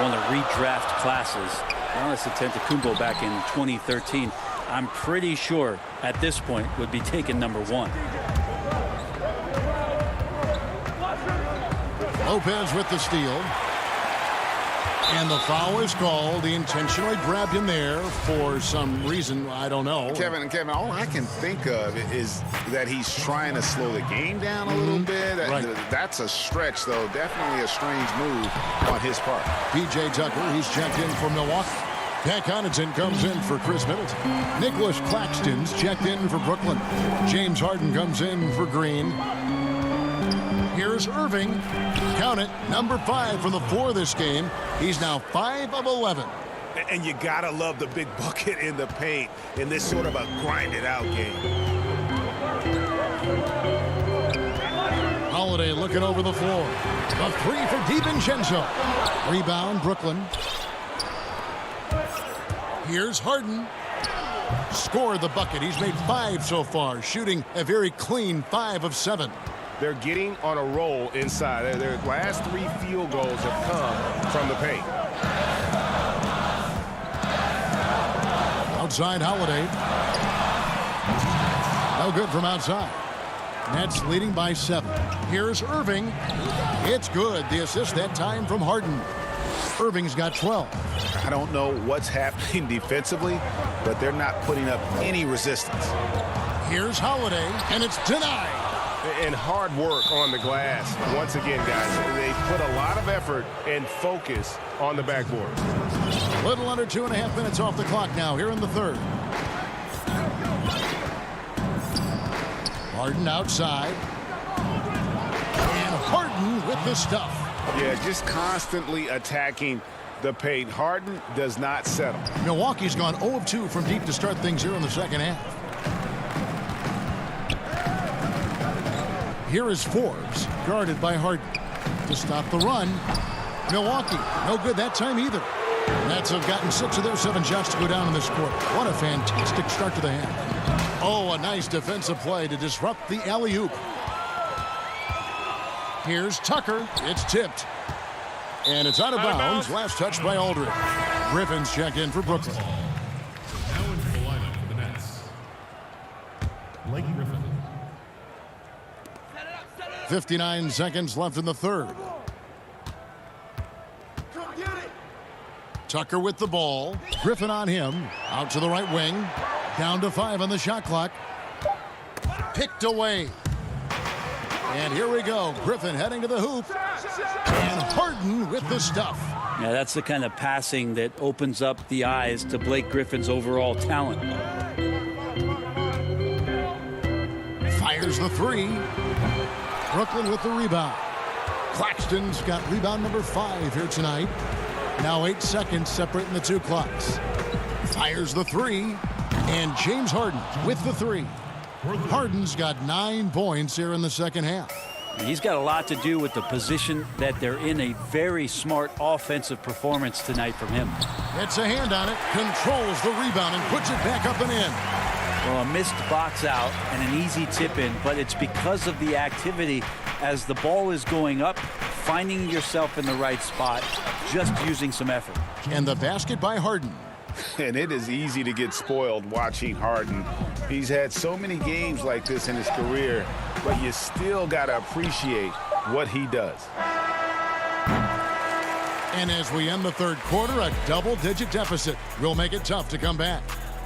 want to redraft classes. Giannis Antetokounmpo back in 2013, I'm pretty sure at this point would be taken number 1. Lopez with the steal. And the foul is called. He intentionally grabbed him there for some reason. I don't know. Kevin, all I can think of is that he's trying to slow the game down a little bit. Right. That's a stretch, though. Definitely a strange move on his part. P.J. Tucker, he's checked in for Milwaukee. Pat Connaughton comes in for Chris Middleton. Nicholas Claxton's checked in for Brooklyn. James Harden comes in for Green. Here's Irving. Count it, number 5 from the floor this game. He's now 5 of 11. And you gotta love the big bucket in the paint in this sort of a grinded-out game. Holiday looking over the floor. A 3 for DiVincenzo. Rebound, Brooklyn. Here's Harden. Score the bucket. He's made 5 so far, shooting a very clean 5 of 7. They're getting on a roll inside. Their last 3 field goals have come from the paint. Outside Holiday. No good from outside. Nets leading by 7. Here's Irving. It's good. The assist that time from Harden. Irving's got 12. I don't know what's happening defensively, but they're not putting up any resistance. Here's Holiday, and it's denied. And hard work on the glass. Once again, guys, they put a lot of effort and focus on the backboard. Little under 2.5 minutes off the clock now here in the third. Harden outside. And Harden with the stuff. Yeah, just constantly attacking the paint. Harden does not settle. Milwaukee's gone 0 of 2 from deep to start things here in the second half. Here is Forbes, guarded by Harden. To stop the run, Milwaukee, no good that time either. Nets have gotten 6 of their 7 shots to go down in this quarter. What a fantastic start to the half. Oh, a nice defensive play to disrupt the alley-oop. Here's Tucker. It's tipped. And it's out of bounds. Last touch by Aldridge. Griffin's check in for Brooklyn. Now into the lineup for the Nets. Blake Griffin. 59 seconds left in the third. Tucker with the ball. Griffin on him. Out to the right wing. Down to 5 on the shot clock. Picked away. And here we go. Griffin heading to the hoop. And Harden with the stuff. Yeah, that's the kind of passing that opens up the eyes to Blake Griffin's overall talent. Fires the 3. Brooklyn with the rebound. Claxton's got rebound number 5 here tonight. Now 8 seconds separating the 2 clocks. Fires the 3. And James Harden with the 3. Harden's got 9 points here in the second half. He's got a lot to do with the position that they're in. A very smart offensive performance tonight from him. Gets a hand on it, controls the rebound, and puts it back up and in. Well, a missed box out and an easy tip in, but it's because of the activity as the ball is going up, finding yourself in the right spot, just using some effort. And the basket by Harden. And it is easy to get spoiled watching Harden. He's had so many games like this in his career, but you still got to appreciate what he does. And as we end the third quarter, a double-digit deficit will make it tough to come back.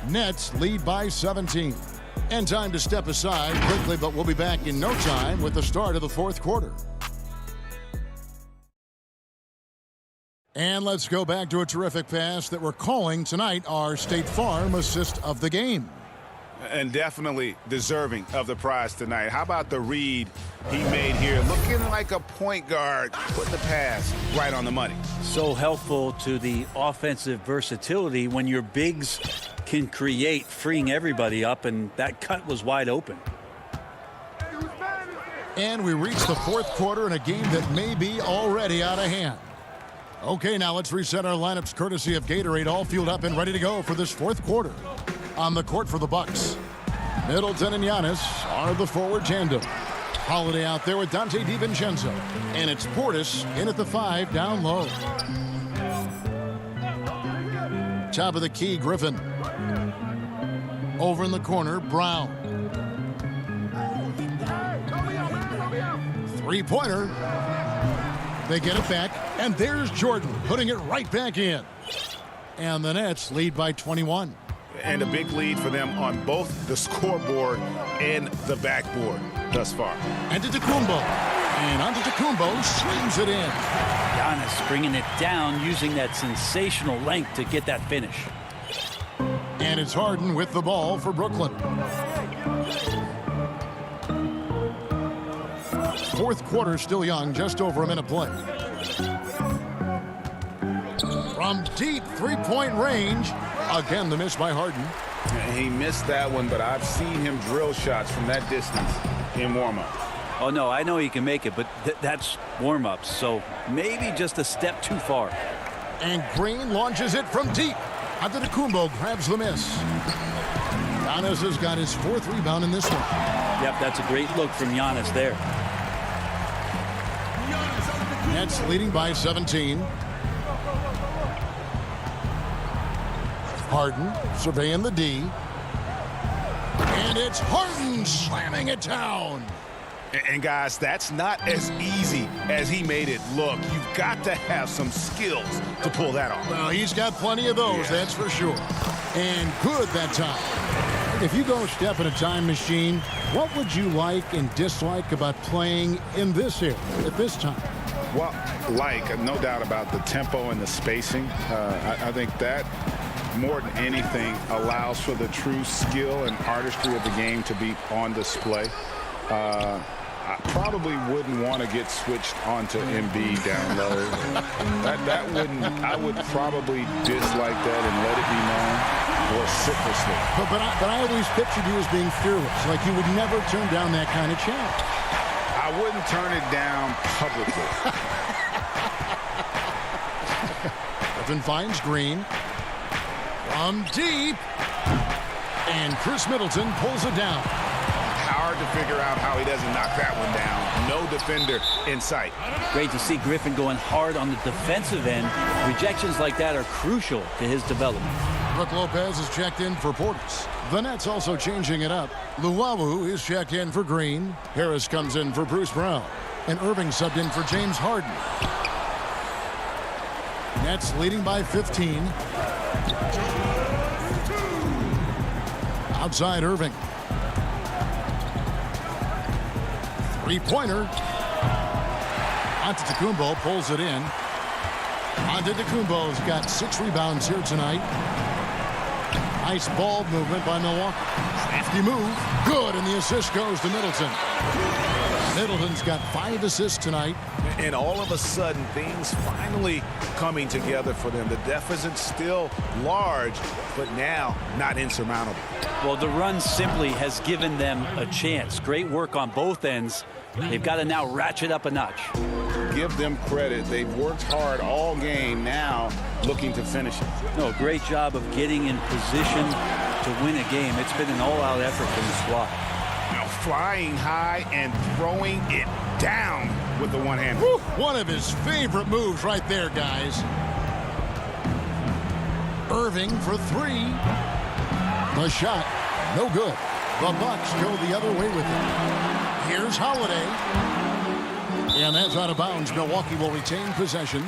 Nets lead by 17. And time to step aside quickly, but we'll be back in no time with the start of the fourth quarter. And let's go back to a terrific pass that we're calling tonight our State Farm assist of the game. And definitely deserving of the prize tonight. How about the read he made here? Looking like a point guard, putting the pass right on the money. So helpful to the offensive versatility when your bigs can create, freeing everybody up, and that cut was wide open. And we reach the fourth quarter in a game that may be already out of hand. Okay, now let's reset our lineups courtesy of Gatorade, all fueled up and ready to go for this fourth quarter. On the court for the Bucks, Middleton and Giannis are the forward tandem. Holiday out there with Dante DiVincenzo. And it's Portis in at the 5 down low. Top of the key, Griffin. Over in the corner, Brown. Three-pointer. They get it back, and there's Jordan putting it right back in. And the Nets lead by 21. And a big lead for them on both the scoreboard and the backboard thus far. Antetokounmpo. And Antetokounmpo slings it in. Giannis bringing it down, using that sensational length to get that finish. And it's Harden with the ball for Brooklyn. Fourth quarter still young, just over a minute play. From deep three-point range. Again, the miss by Harden. He missed that one, but I've seen him drill shots from that distance in warm-up. Oh, no, I know he can make it, but that's warm-ups, so maybe just a step too far. And Green launches it from deep. Antetokounmpo grabs the miss. Giannis has got his 4th rebound in this one. Yep, that's a great look from Giannis there. Nets leading by 17. Harden surveying the D. And it's Harden slamming it down. And guys, that's not as easy as he made it look. You've got to have some skills to pull that off. Well, he's got plenty of those, that's for sure. And good that time. If you go step in a time machine, what would you like and dislike about playing in this area at this time? Well, no doubt about the tempo and the spacing. I think that more than anything allows for the true skill and artistry of the game to be on display. I probably wouldn't want to get switched onto Embiid down low. I would probably dislike that and let it be known vociferously. But I always pictured you as being fearless, like you would never turn down that kind of challenge. I wouldn't turn it down publicly. Griffin finds Green from deep, and Chris Middleton pulls it down. Hard to figure out how he doesn't knock that one down. No defender in sight. Great to see Griffin going hard on the defensive end. Rejections like that are crucial to his development. Brook Lopez is checked in for Portis. The Nets also changing it up. Luwawu is checked in for Green. Harris comes in for Bruce Brown. And Irving subbed in for James Harden. Nets leading by 15. Outside Irving. Three-pointer. Antetokounmpo pulls it in. Antetokounmpo's got 6 rebounds here tonight. Nice ball movement by Milwaukee. Crafty move. Good, and the assist goes to Middleton. Middleton's got 5 assists tonight. And all of a sudden, things finally coming together for them. The deficit's still large, but now not insurmountable. Well, the run simply has given them a chance. Great work on both ends. They've got to now ratchet up a notch. Give them credit. They've worked hard all game, now looking to finish it. No, great job of getting in position to win a game. It's been an all-out effort from the squad. Now flying high and throwing it down with the one hand. One of his favorite moves right there, guys. Irving for 3. The shot, no good. The Bucks go the other way with it. Here's Holiday. And that's out of bounds. Milwaukee will retain possession.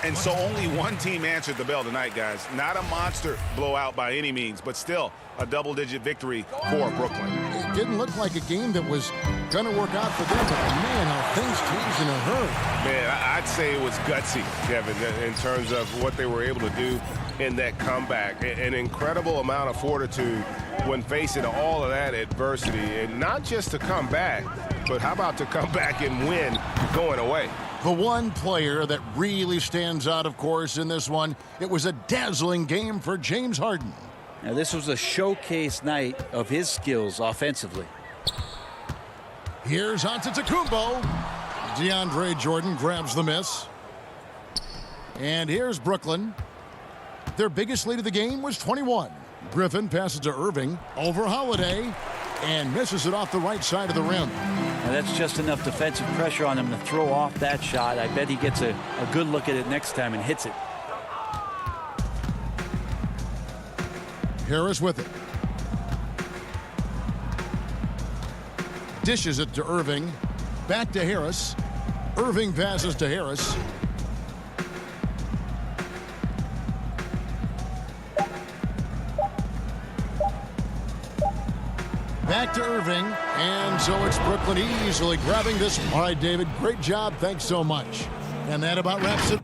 And so only one team answered the bell tonight, guys. Not a monster blowout by any means, but still a double-digit victory for Brooklyn. It didn't look like a game that was going to work out for them, but man, how things changed in a hurry. Man, I'd say it was gutsy, Kevin, in terms of what they were able to do in that comeback. An incredible amount of fortitude when facing all of that adversity, and not just to come back, but how about to come back and win going away? The one player that really stands out, of course, in this one, it was a dazzling game for James Harden. Now, this was a showcase night of his skills offensively. Here's Antetokounmpo. DeAndre Jordan grabs the miss. And here's Brooklyn. Their biggest lead of the game was 21. Griffin passes to Irving over Holiday and misses it off the right side of the rim. Now, that's just enough defensive pressure on him to throw off that shot. I bet he gets a good look at it next time and hits it. Harris with it. Dishes it to Irving. Back to Harris. Irving passes to Harris. Back to Irving, and so it's Brooklyn easily grabbing this. All right, David, great job. Thanks so much. And that about wraps it.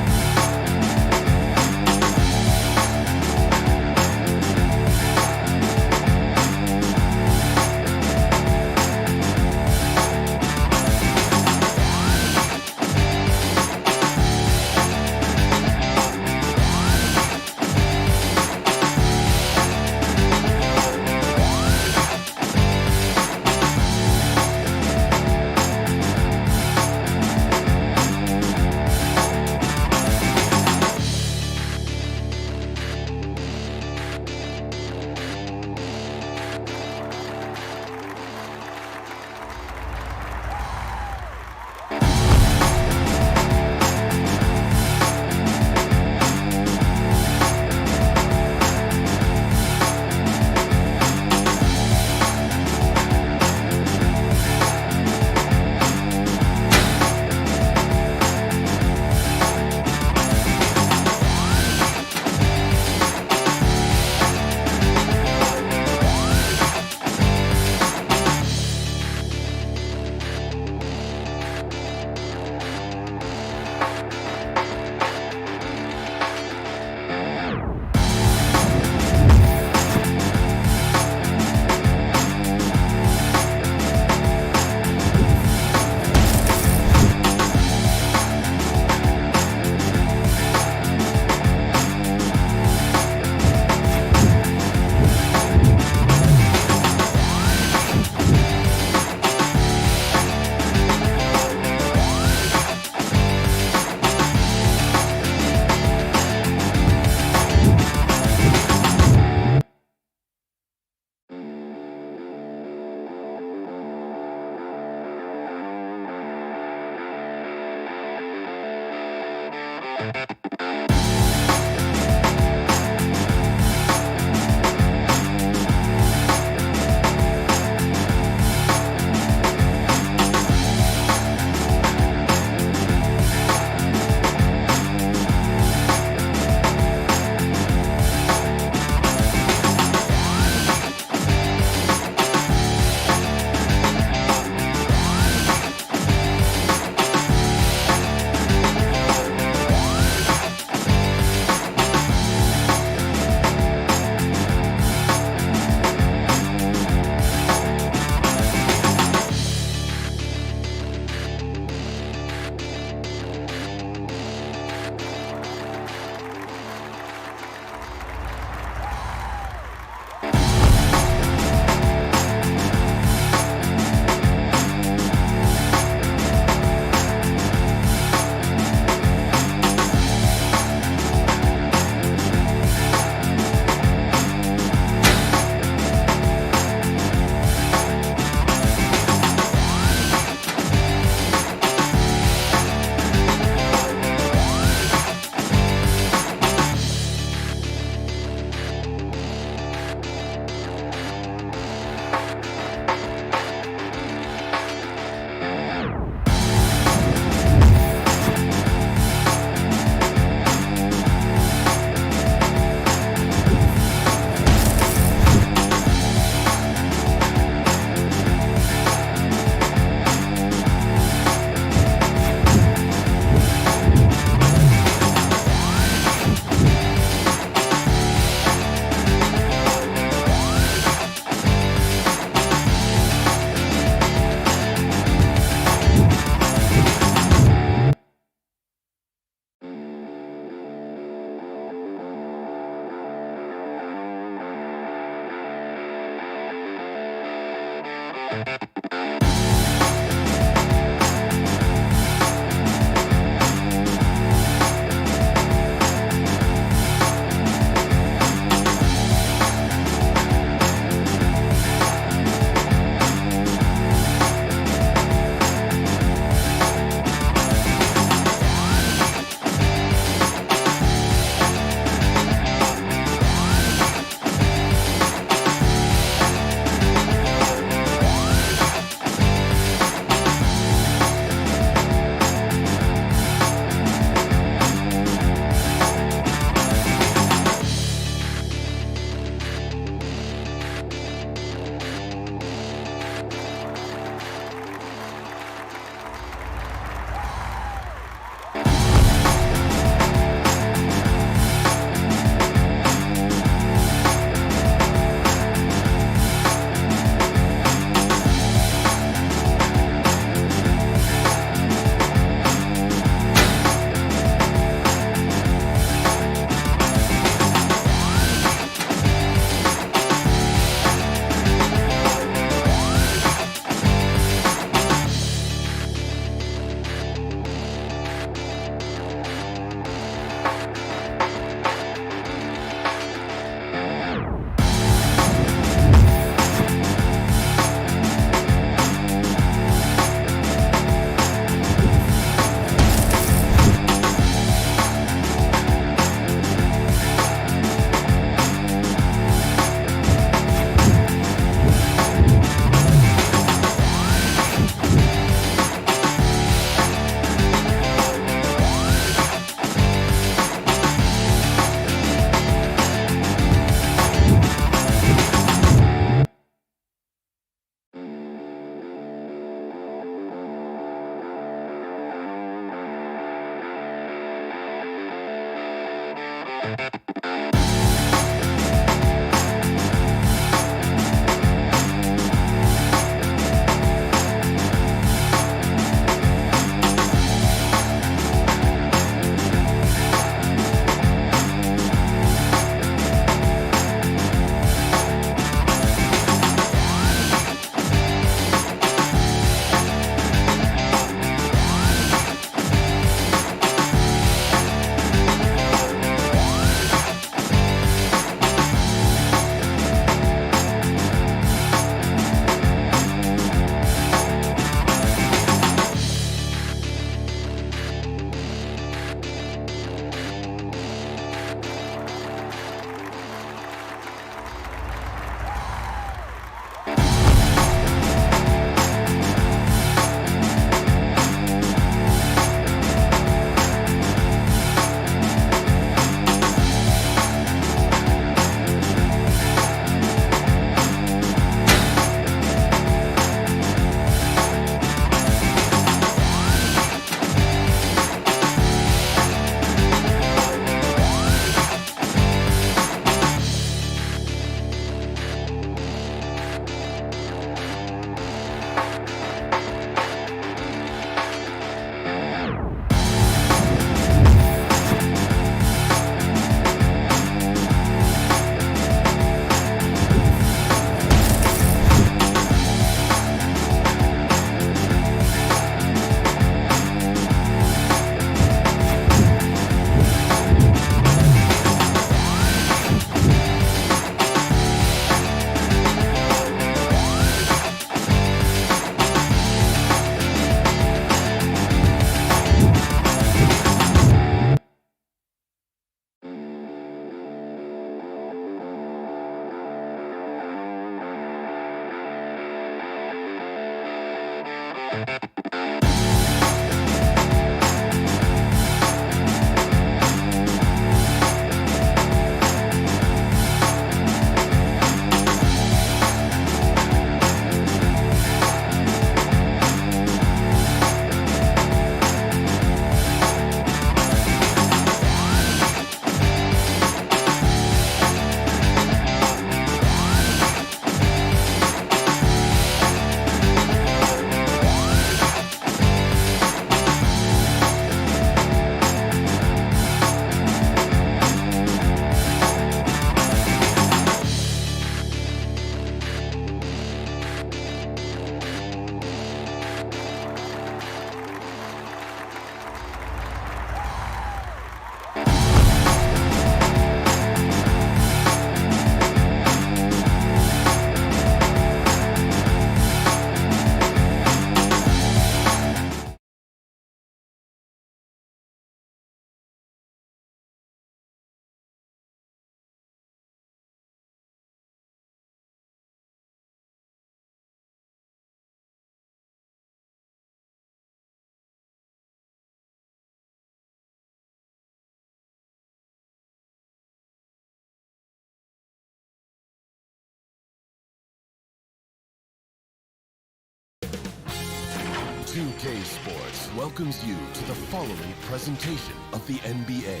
2K Sports welcomes you to the following presentation of the NBA.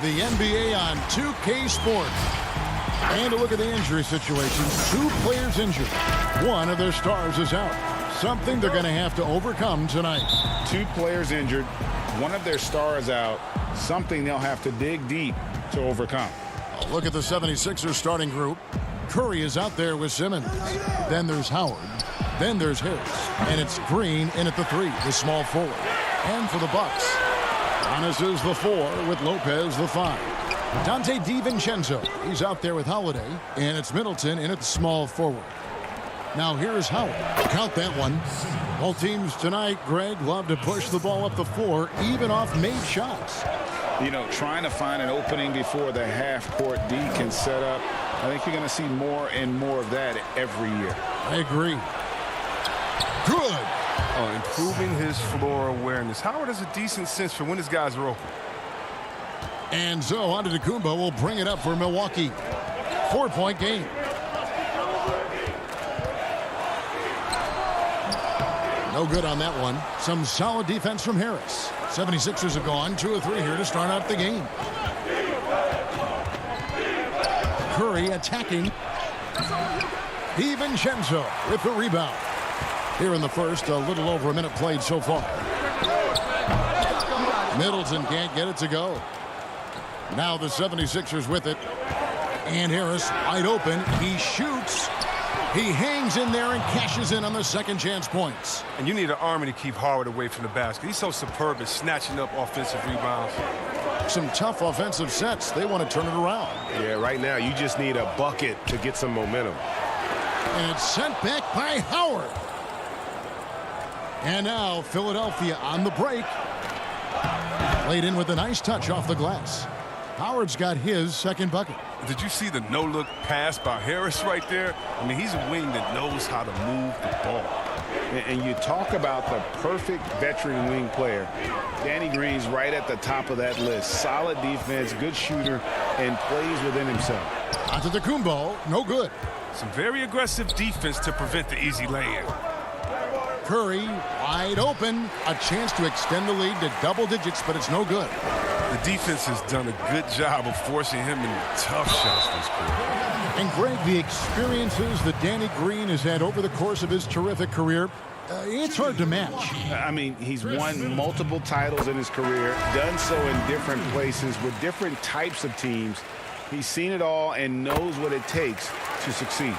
The NBA on 2K Sports. And a look at the injury situation. 2 players injured. One of their stars is out. Something they're going to have to overcome tonight. 2 players injured. One of their stars out. Something they'll have to dig deep to overcome. A look at the 76ers starting group. Curry is out there with Simmons. Then there's Howard. Then there's Harris. And it's Green in at the 3, the small forward. And for the Bucks, Giannis is the 4 with Lopez the 5. Dante DiVincenzo, he's out there with Holiday. And it's Middleton in at the small forward. Now here's Howard. Count that one. Both teams tonight, Greg, love to push the ball up the floor, even off made shots. You know, trying to find an opening before the half-court D can set up. I think you're going to see more and more of that every year. I agree. Good. Improving his floor awareness. Howard has a decent sense for when his guys are open. And so Antetokounmpo will bring it up for Milwaukee. 4-point game. No good on that one. Some solid defense from Harris. 76ers have gone 2 of 3 here to start out the game. Curry attacking. DiVincenzo with the rebound. Here in the first, a little over a minute played so far. Middleton can't get it to go. Now the 76ers with it. And Harris wide open. He shoots. He hangs in there and cashes in on the second chance points. And you need an army to keep Howard away from the basket. He's so superb at snatching up offensive rebounds. Some tough offensive sets. They want to turn it around. Yeah, right now you just need a bucket to get some momentum. And it's sent back by Howard. And now Philadelphia on the break. Played in with a nice touch off the glass. Howard's got his second bucket. Did you see the no-look pass by Harris right there? I mean, he's a wing that knows how to move the ball. And you talk about the perfect veteran wing player. Danny Green's right at the top of that list. Solid defense, good shooter, and plays within himself. Antetokounmpo, no good. Some very aggressive defense to prevent the easy lay-in. Curry wide open. A chance to extend the lead to double digits, but it's no good. The defense has done a good job of forcing him into tough shots this quarter. And Greg, the experiences that Danny Green has had over the course of his terrific career, it's hard to match. I mean, he's won multiple titles in his career, done so in different places with different types of teams. He's seen it all and knows what it takes to succeed.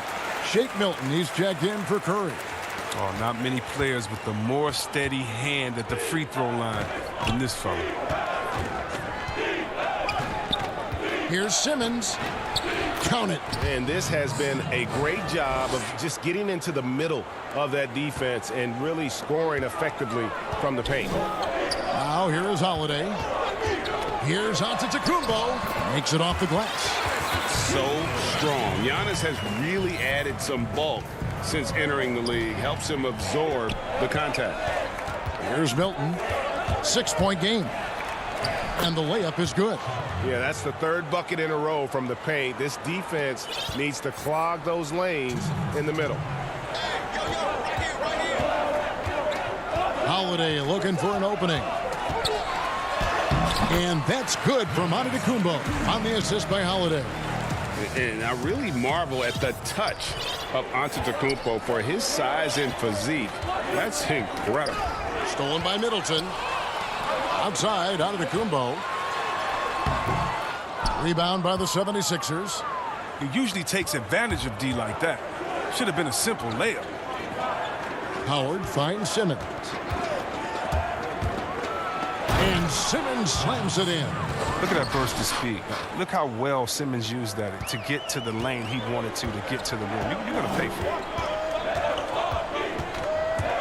Shake Milton, he's checked in for Curry. Oh, not many players with a more steady hand at the free throw line than this fella. Here's Simmons. Count it. And this has been a great job of just getting into the middle of that defense and really scoring effectively from the paint. Now here is Holiday. Here's Antetokounmpo. Makes it off the glass. So strong. Giannis has really added some bulk since entering the league. Helps him absorb the contact. Here's Milton. 6-point game. And the layup is good. Yeah, that's the third bucket in a row from the paint. This defense needs to clog those lanes in the middle. Holiday looking for an opening. And that's good from Antetokounmpo on the assist by Holiday. And I really marvel at the touch of Antetokounmpo for his size and physique. That's incredible. Stolen by Middleton. Outside, Antetokounmpo. Rebound by the 76ers. He usually takes advantage of D like that. Should have been a simple layup. Howard finds Simmons. And Simmons slams it in. Look at that burst of speed. Look how well Simmons used that to get to the lane he wanted to get to the rim. You're going to pay for it.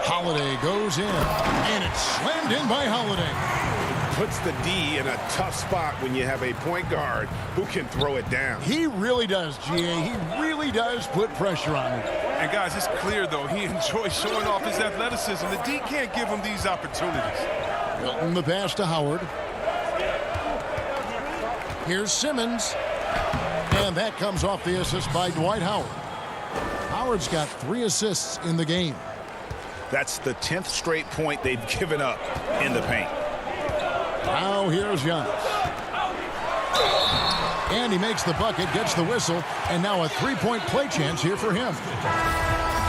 Holiday goes in, and it's slammed in by Holiday. Puts the D in a tough spot when you have a point guard who can throw it down. He really does, GA. He really does put pressure on him. And guys, it's clear, though, he enjoys showing off his athleticism. The D can't give him these opportunities. Milton the pass to Howard. Here's Simmons. And that comes off the assist by Dwight Howard. Howard's got 3 assists in the game. That's the 10th straight point they've given up in the paint. Now here's Giannis. And he makes the bucket, gets the whistle, and now a 3-point play chance here for him.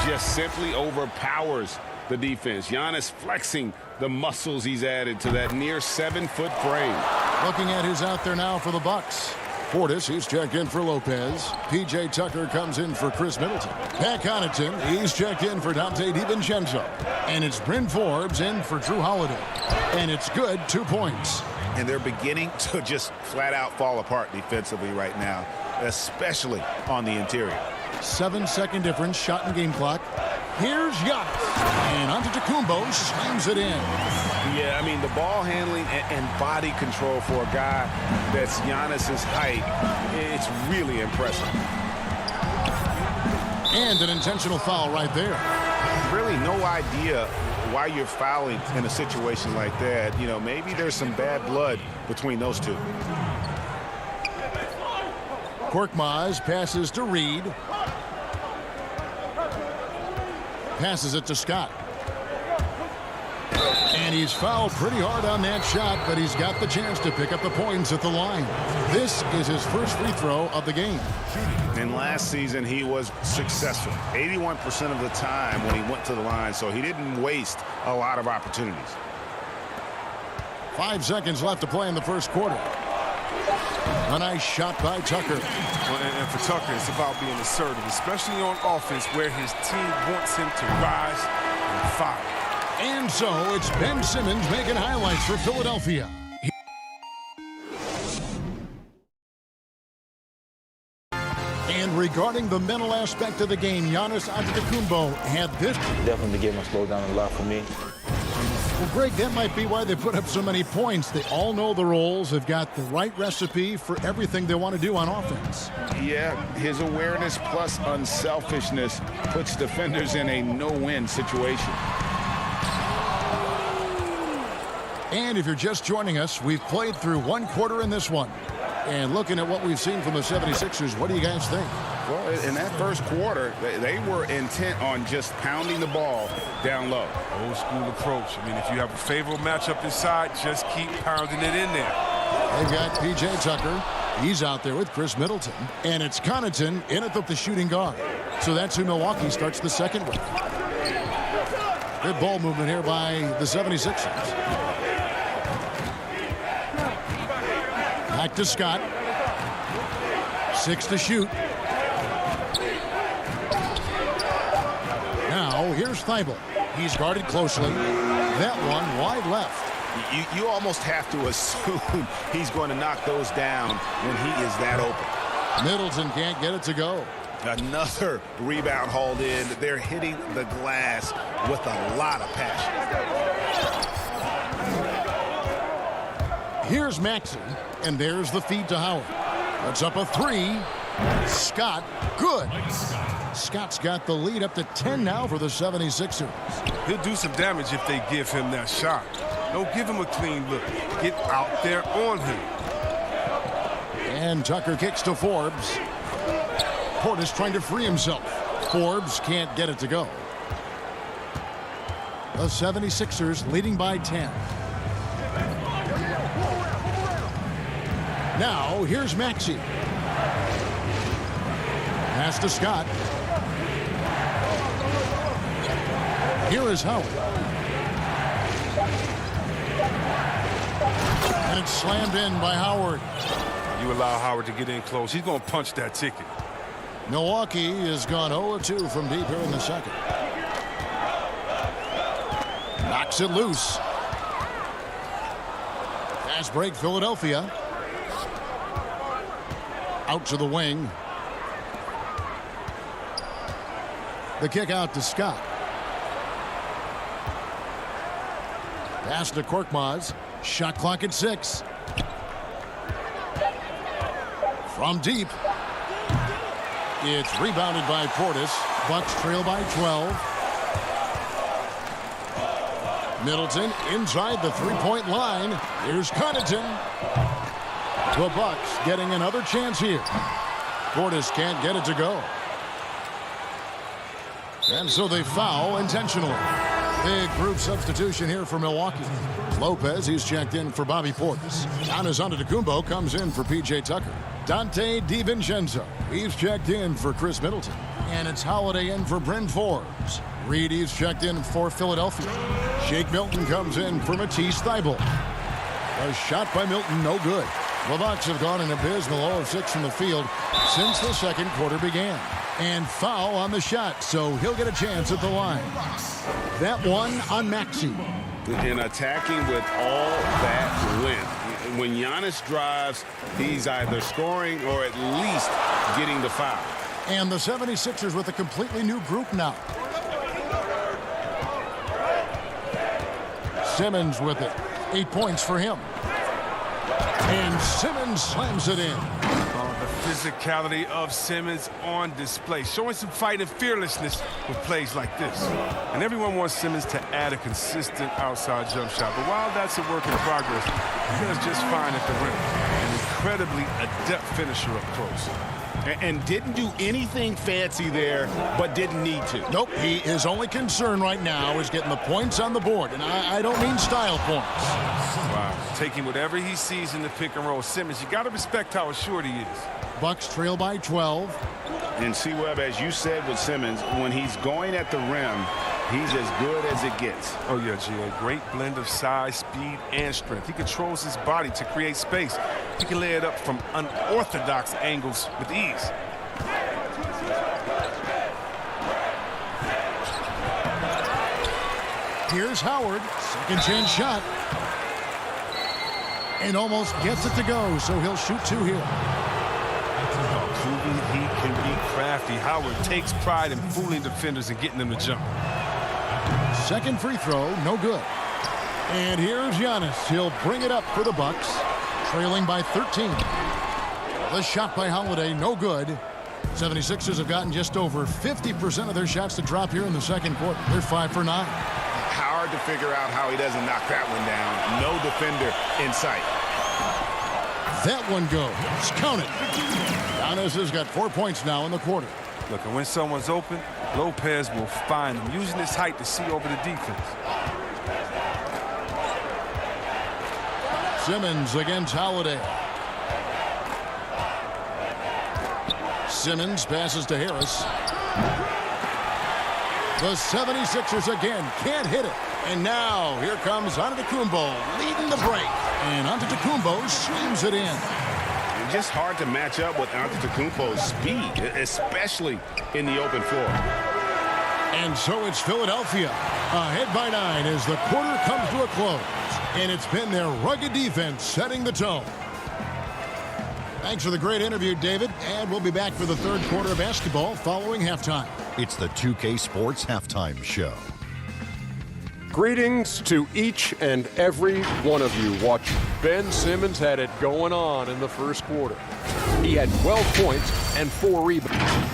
Just simply overpowers the defense. Giannis flexing the muscles he's added to that near 7-foot frame. Looking at who's out there now for the Bucks. Portis, he's checked in for Lopez. P.J. Tucker comes in for Chris Middleton. Pat Connaughton, he's checked in for Dante DiVincenzo. And it's Bryn Forbes in for Drew Holiday. And it's good, 2 points. And they're beginning to just flat out fall apart defensively right now, especially on the interior. 7-second difference, shot and game clock. Here's Giannis. And Antetokounmpo slams it in. Yeah, I mean, the ball handling and body control for a guy that's Giannis's height, it's really impressive. And an intentional foul right there. Really no idea why you're fouling in a situation like that. You know, maybe there's some bad blood between those two. Korkmaz passes to Reed. Passes it to Scott. And he's fouled pretty hard on that shot, but he's got the chance to pick up the points at the line. This is his first free throw of the game. And last season, he was successful 81% of the time when he went to the line, so he didn't waste a lot of opportunities. 5 seconds left to play in the first quarter. A nice shot by Tucker. Well, and for Tucker, it's about being assertive, especially on offense where his team wants him to rise and fire. And so it's Ben Simmons making highlights for Philadelphia. And regarding the mental aspect of the game, Giannis Antetokounmpo had this. Definitely the game will slow down a lot for me. Well, Greg, that might be why they put up so many points. They all know the roles. They've got the right recipe for everything they want to do on offense. Yeah, his awareness plus unselfishness puts defenders in a no-win situation. And if you're just joining us, we've played through 1 quarter in this one. And looking at what we've seen from the 76ers, what do you guys think? Well, in that first quarter, they were intent on just pounding the ball down low. Old school approach. I mean, if you have a favorable matchup inside, just keep pounding it in there. They've got P.J. Tucker. He's out there with Chris Middleton. And it's Connaughton in at the shooting guard. So that's who Milwaukee starts the second with. Good ball movement here by the 76ers. Back to Scott. 6 to shoot. Now here's Thibault. He's guarded closely. That one wide left. You almost have to assume he's going to knock those down when he is that open. Middleton can't get it to go. Another rebound hauled in. They're hitting the glass with a lot of passion. Here's Maxey, and there's the feed to Howard. That's up a 3. Scott, good. Scott's got the lead up to 10 now for the 76ers. He'll do some damage if they give him that shot. Don't give him a clean look. Get out there on him. And Tucker kicks to Forbes. Portis trying to free himself. Forbes can't get it to go. The 76ers leading by 10. Now, here's Maxey. Pass to Scott. Here is Howard. And it's slammed in by Howard. You allow Howard to get in close, he's going to punch that ticket. Milwaukee has gone 0-2 from deep here in the second. Knocks it loose. Fast break, Philadelphia. Out to the wing. The kick out to Scott. Pass to Korkmaz. Shot clock at 6. From deep. It's rebounded by Portis. Bucks trail by 12. Middleton inside the 3-point line. Here's Connaughton. The Bucks getting another chance here. Portis can't get it to go. And so they foul intentionally. Big group substitution here for Milwaukee. Lopez, he's checked in for Bobby Portis. Giannis Antetokounmpo comes in for P.J. Tucker. Dante DiVincenzo, he's checked in for Chris Middleton. And it's Holiday in for Bryn Forbes. Reed, he's checked in for Philadelphia. Shake Milton comes in for Matisse Thybulle. A shot by Milton, no good. The Bucks have gone an abysmal 0 of 6 from the field since the second quarter began. And foul on the shot, so he'll get a chance at the line. That one on Maxey. And attacking with all that length. When Giannis drives, he's either scoring or at least getting the foul. And the 76ers with a completely new group now. Simmons with it. 8 points for him. And Simmons slams it in. The physicality of Simmons on display, showing some fight and fearlessness with plays like this. And everyone wants Simmons to add a consistent outside jump shot. But while that's a work in progress, he does just fine at the rim. An incredibly adept finisher up close. And didn't do anything fancy there, but didn't need to. Nope, his only concern right now is getting the points on the board. And I don't mean style points. Wow, taking whatever he sees in the pick and roll. Simmons, you got to respect how assured he is. Bucks trail by 12. And C-Web, as you said with Simmons, when he's going at the rim, he's as good as it gets. Oh, yeah, G.A. Great blend of size, speed, and strength. He controls his body to create space. He can lay it up from unorthodox angles with ease. Here's Howard. Second chance shot. And almost gets it to go, so he'll shoot 2 here. Proving he can be crafty. Howard takes pride in fooling defenders and getting them to jump. Second free throw, no good. And here's Giannis. He'll bring it up for the Bucks, trailing by 13. The shot by Holiday, no good. 76ers have gotten just over 50% of their shots to drop here in the second quarter. They're 5 for 9. Hard to figure out how he doesn't knock that one down. No defender in sight. That one goes. Count it. Giannis has got 4 points now in the quarter. Look, and when someone's open, Lopez will find him, using his height to see over the defense. Simmons against Holiday. Simmons passes to Harris. The 76ers again can't hit it. And now here comes Antetokounmpo leading the break. And Antetokounmpo slams it in. Just hard to match up with Antetokounmpo's speed, especially in the open floor. And so it's Philadelphia ahead by 9 as the quarter comes to a close. And it's been their rugged defense setting the tone. Thanks for the great interview, David. And we'll be back for the third quarter of basketball following halftime. It's the 2K Sports Halftime Show. Greetings to each and every one of you watching. Ben Simmons had it going on in the first quarter. He had 12 points and 4 rebounds.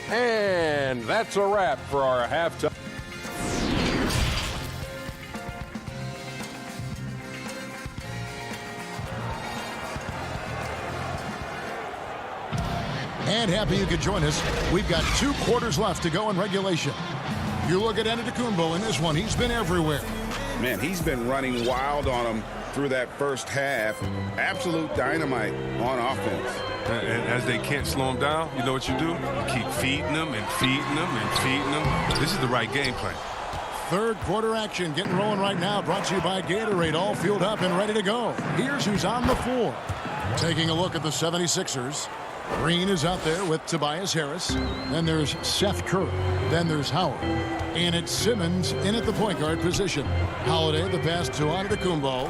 And that's a wrap for our halftime. And happy you could join us. We've got 2 quarters left to go in regulation. You look at Antetokounmpo in this one. He's been everywhere. Man, he's been running wild on him through that first half. Absolute dynamite on offense. And as they can't slow him down, you know what you do? You keep feeding them and feeding them and feeding them. This is the right game plan. Third quarter action getting rolling right now. Brought to you by Gatorade. All fueled up and ready to go. Here's who's on the floor. Taking a look at the 76ers. Green is out there with Tobias Harris. Then there's Seth Curry. Then there's Howard. And it's Simmons in at the point guard position. Holiday, the pass to Antetokounmpo.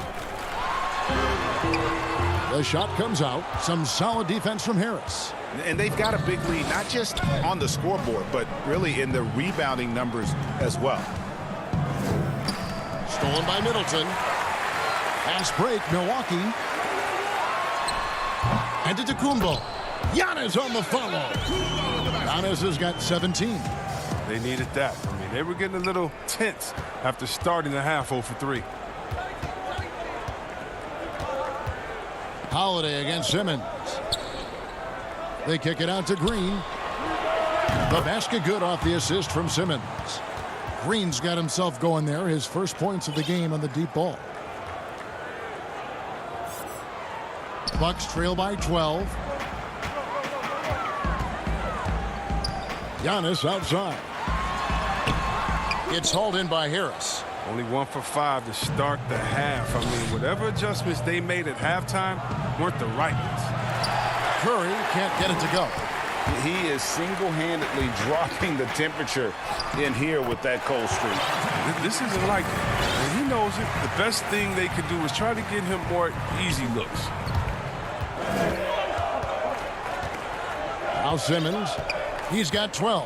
The shot comes out. Some solid defense from Harris. And they've got a big lead, not just on the scoreboard, but really in the rebounding numbers as well. Stolen by Middleton. Fast break, Milwaukee. Antetokounmpo. Giannis on the follow. Giannis has got 17. They needed that. I mean, they were getting a little tense after starting the half 0 for 3. Holiday against Simmons. They kick it out to Green. The basket good off the assist from Simmons. Green's got himself going there. His first points of the game on the deep ball. Bucks trail by 12. Giannis outside. It's hauled in by Harris. Only 1 for 5 to start the half. I mean, whatever adjustments they made at halftime weren't the right ones. Curry can't get it to go. He is single-handedly dropping the temperature in here with that cold streak. This isn't like it. And he knows it. The best thing they could do is try to get him more easy looks. Now Simmons. He's got 12.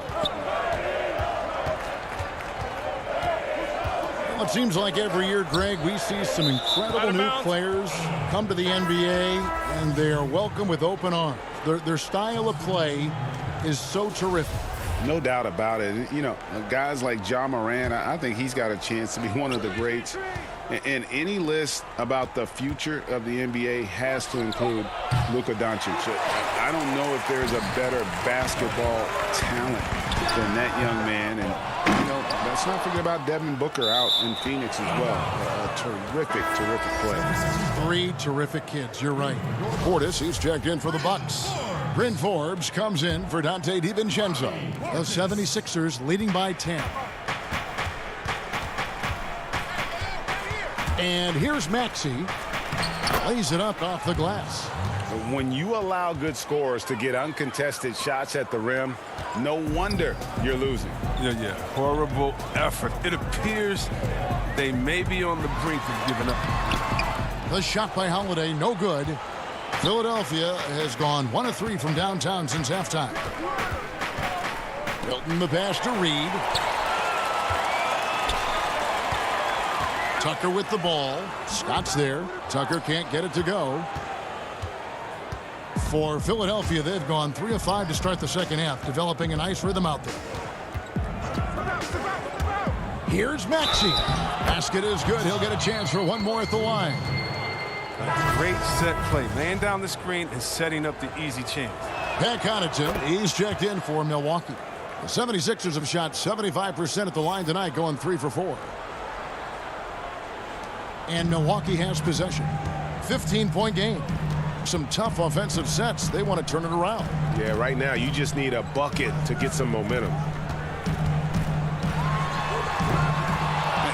Well, it seems like every year, Greg, we see some incredible new players come to the NBA, and they are welcome with open arms. Their style of play is so terrific. No doubt about it. You know, guys like Ja Morant, I think he's got a chance to be one of the greats. And any list about the future of the NBA has to include Luka Doncic. I don't know if there's a better basketball talent than that young man. And, you know, let's not forget about Devin Booker out in Phoenix as well. A terrific, terrific play. 3 terrific kids. You're right. Portis, he's checked in for the Bucks. Bryn Forbes comes in for Dante DiVincenzo. The 76ers leading by 10. And here's Maxey. Lays it up off the glass. When you allow good scorers to get uncontested shots at the rim, no wonder you're losing. Yeah. Horrible effort. It appears they may be on the brink of giving up. The shot by Holiday, no good. Philadelphia has gone 1 of 3 from downtown since halftime. Milton the pass to Reed. Tucker with the ball. Scott's there. Tucker can't get it to go. For Philadelphia, they've gone 3 of 5 to start the second half, developing a nice rhythm out there. Here's Maxey. Basket is good. He'll get a chance for one more at the line. Great set play. Laying down the screen and setting up the easy chance. Pat Connaughton, he's checked in for Milwaukee. The 76ers have shot 75% at the line tonight, going 3 for 4. And Milwaukee has possession. 15-point game. Some tough offensive sets. They want to turn it around. Yeah, right now you just need a bucket to get some momentum.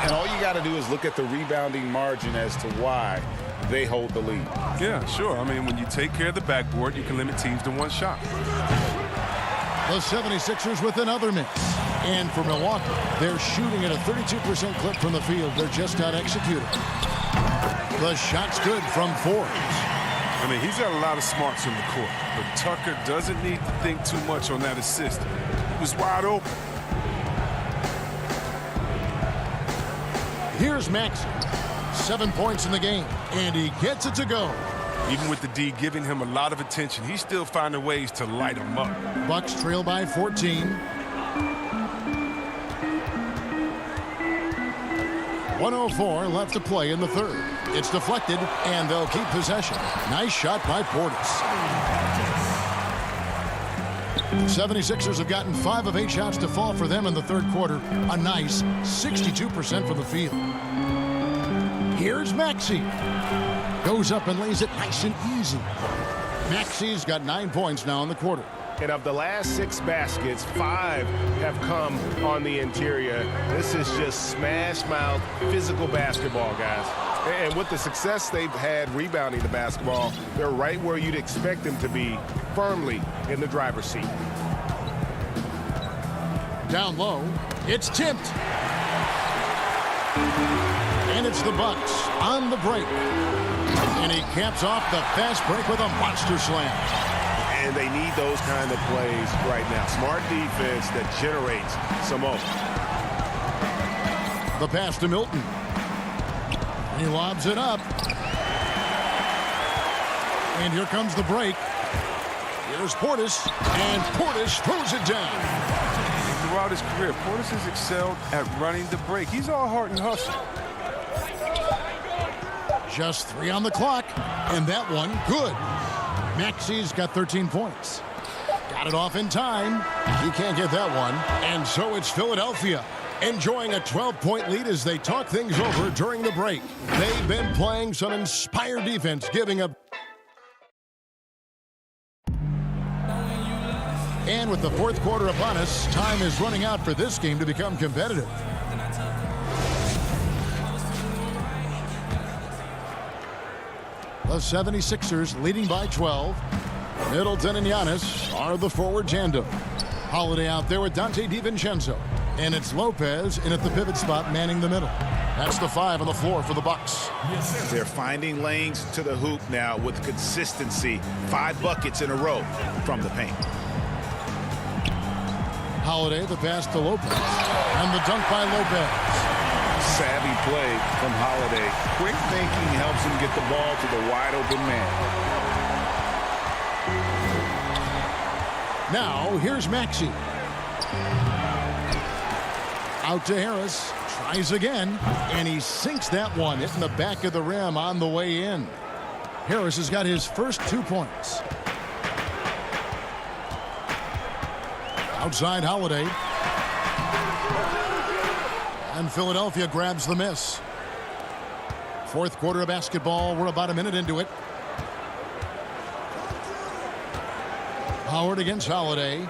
And all you got to do is look at the rebounding margin as to why they hold the lead. Yeah, sure. I mean, when you take care of the backboard, you can limit teams to 1 shot. The 76ers with another miss. And for Milwaukee, they're shooting at a 32% clip from the field. They're just not executing. The shot's good from Forbes. I mean, he's got a lot of smarts on the court, but Tucker doesn't need to think too much on that assist. He was wide open. Here's Maxey. 7 points in the game, and he gets it to go. Even with the D giving him a lot of attention, he's still finding ways to light him up. Bucks trail by 14. 1:04 left to play in the third. It's deflected, and they'll keep possession. Nice shot by Portis. The 76ers have gotten 5 of 8 shots to fall for them in the third quarter. A nice 62% from the field. Here's Maxey. Goes up and lays it nice and easy. Maxey's got 9 points now in the quarter. And of the last 6 baskets, 5 have come on the interior. This is just smash-mouth physical basketball, guys. And with the success they've had rebounding the basketball, they're right where you'd expect them to be, firmly in the driver's seat. Down low, it's tipped. And it's the Bucks on the break. And he caps off the fast break with a monster slam. And they need those kind of plays right now. Smart defense that generates some more. The pass to Milton. He lobs it up. And here comes the break. Here's Portis. And Portis throws it down. Throughout his career, Portis has excelled at running the break. He's all heart and hustle. Just 3 on the clock, and that one good. Maxi's got 13 points. Got it off in time. He can't get that one. And so it's Philadelphia enjoying a 12-point lead as they talk things over during the break. They've been playing some inspired defense, giving up. And with the fourth quarter upon us, time is running out for this game to become competitive. The 76ers leading by 12. Middleton and Giannis are the forward tandem. Holiday out there with Dante DiVincenzo. And it's Lopez in at the pivot spot manning the middle. That's the 5 on the floor for the Bucks. They're finding lanes to the hoop now with consistency. 5 buckets in a row from the paint. Holiday, the pass to Lopez. And the dunk by Lopez. Savvy play from Holiday. Quick thinking helps him get the ball to the wide open man. Now, here's Maxey. Out to Harris. Tries again. And he sinks that one, hitting the back of the rim on the way in. Harris has got his first 2 points. Outside Holiday. And Philadelphia grabs the miss. Fourth quarter of basketball. We're about a minute into it. Howard against Holiday.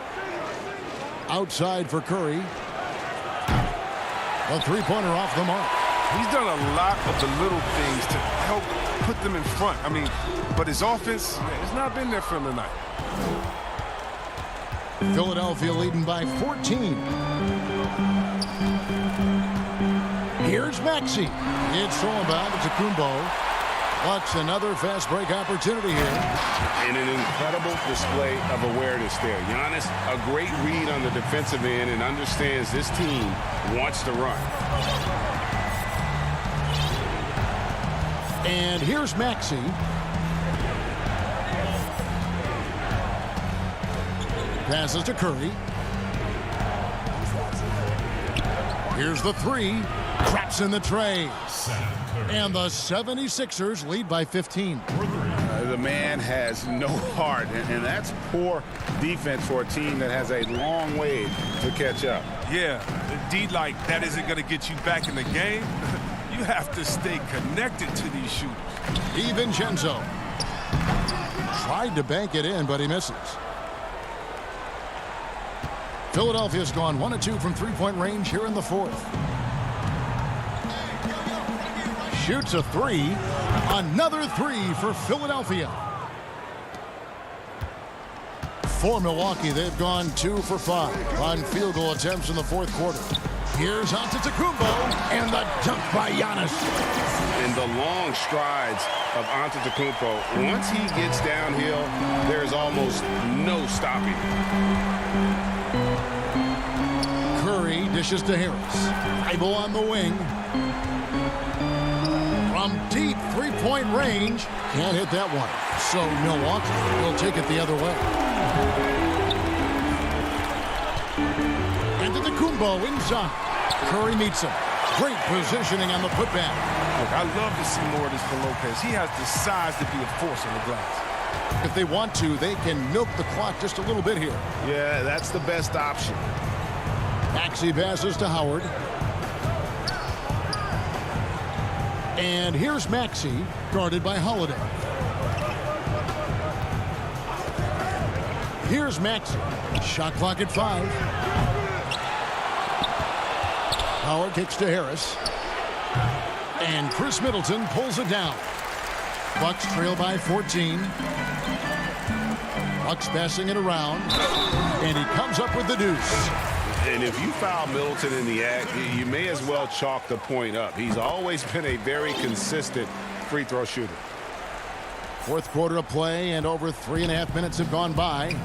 Outside for Curry. A three-pointer off the mark. He's done a lot of the little things to help put them in front. I mean, but his offense has not been there for him tonight. Philadelphia leading by 14. Here's Maxey. It's thrown by Antetokounmpo. Bucks another fast break opportunity here. And an incredible display of awareness there. Giannis, a great read on the defensive end and understands this team wants to run. And here's Maxey. Passes to Curry. Here's the 3. Traps in the tray. And the 76ers lead by 15. The man has no heart, and that's poor defense for a team that has a long way to catch up. Yeah, D like that isn't going to get you back in the game. You have to stay connected to these shooters. DiVincenzo tried to bank it in, but he misses. Philadelphia's gone 1 of 2 from three-point range here in the fourth. Shoots a 3. Another 3 for Philadelphia. For Milwaukee, they've gone 2 for 5 on field goal attempts in the fourth quarter. Here's Antetokounmpo and the dunk by Giannis. And the long strides of Antetokounmpo. Once he gets downhill, there's almost no stopping. Curry dishes to Harris. Bible on the wing. From deep three-point range. Can't hit that one. So Milwaukee will take it the other way. And Antetokounmpo inside. Curry meets him. Great positioning on the putback. Look, I love to see more of this for Lopez. He has the size to be a force on the glass. If they want to, they can milk the clock just a little bit here. Yeah, that's the best option. Maxey passes to Howard. And here's Maxey, guarded by Holiday. Here's Maxey. Shot clock at 5. Howard kicks to Harris. And Chris Middleton pulls it down. Bucks trail by 14. Bucks passing it around. And he comes up with the deuce. And if you foul Middleton in the act, you may as well chalk the point up. He's always been a very consistent free throw shooter. Fourth quarter of play, and over 3.5 minutes have gone by.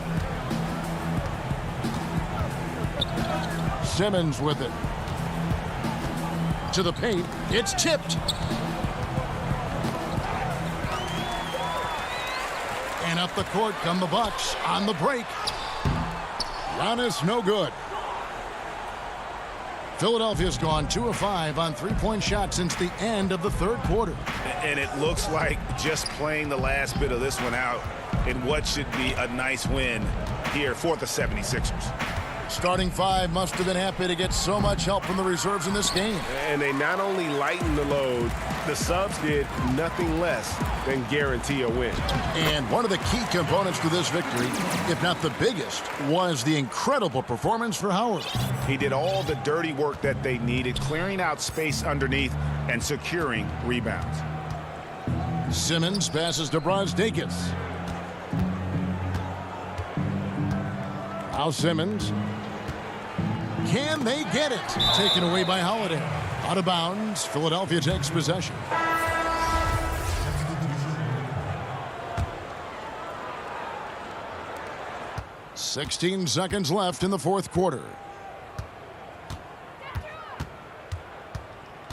Simmons with it. To the paint. It's tipped. And up the court come the Bucks on the break. Giannis no good. Philadelphia's gone 2 of 5 on three-point shots since the end of the third quarter. And it looks like just playing the last bit of this one out in what should be a nice win here for the 76ers. Starting five must have been happy to get so much help from the reserves in this game. And they not only lightened the load, the subs did nothing less than guarantee a win. And one of the key components to this victory, if not the biggest, was the incredible performance for Howard. He did all the dirty work that they needed, clearing out space underneath and securing rebounds. Simmons passes to Brazdeikis. Now Simmons. Can they get it? Taken away by Holiday. Out of bounds. Philadelphia takes possession. "16 seconds left in the fourth quarter.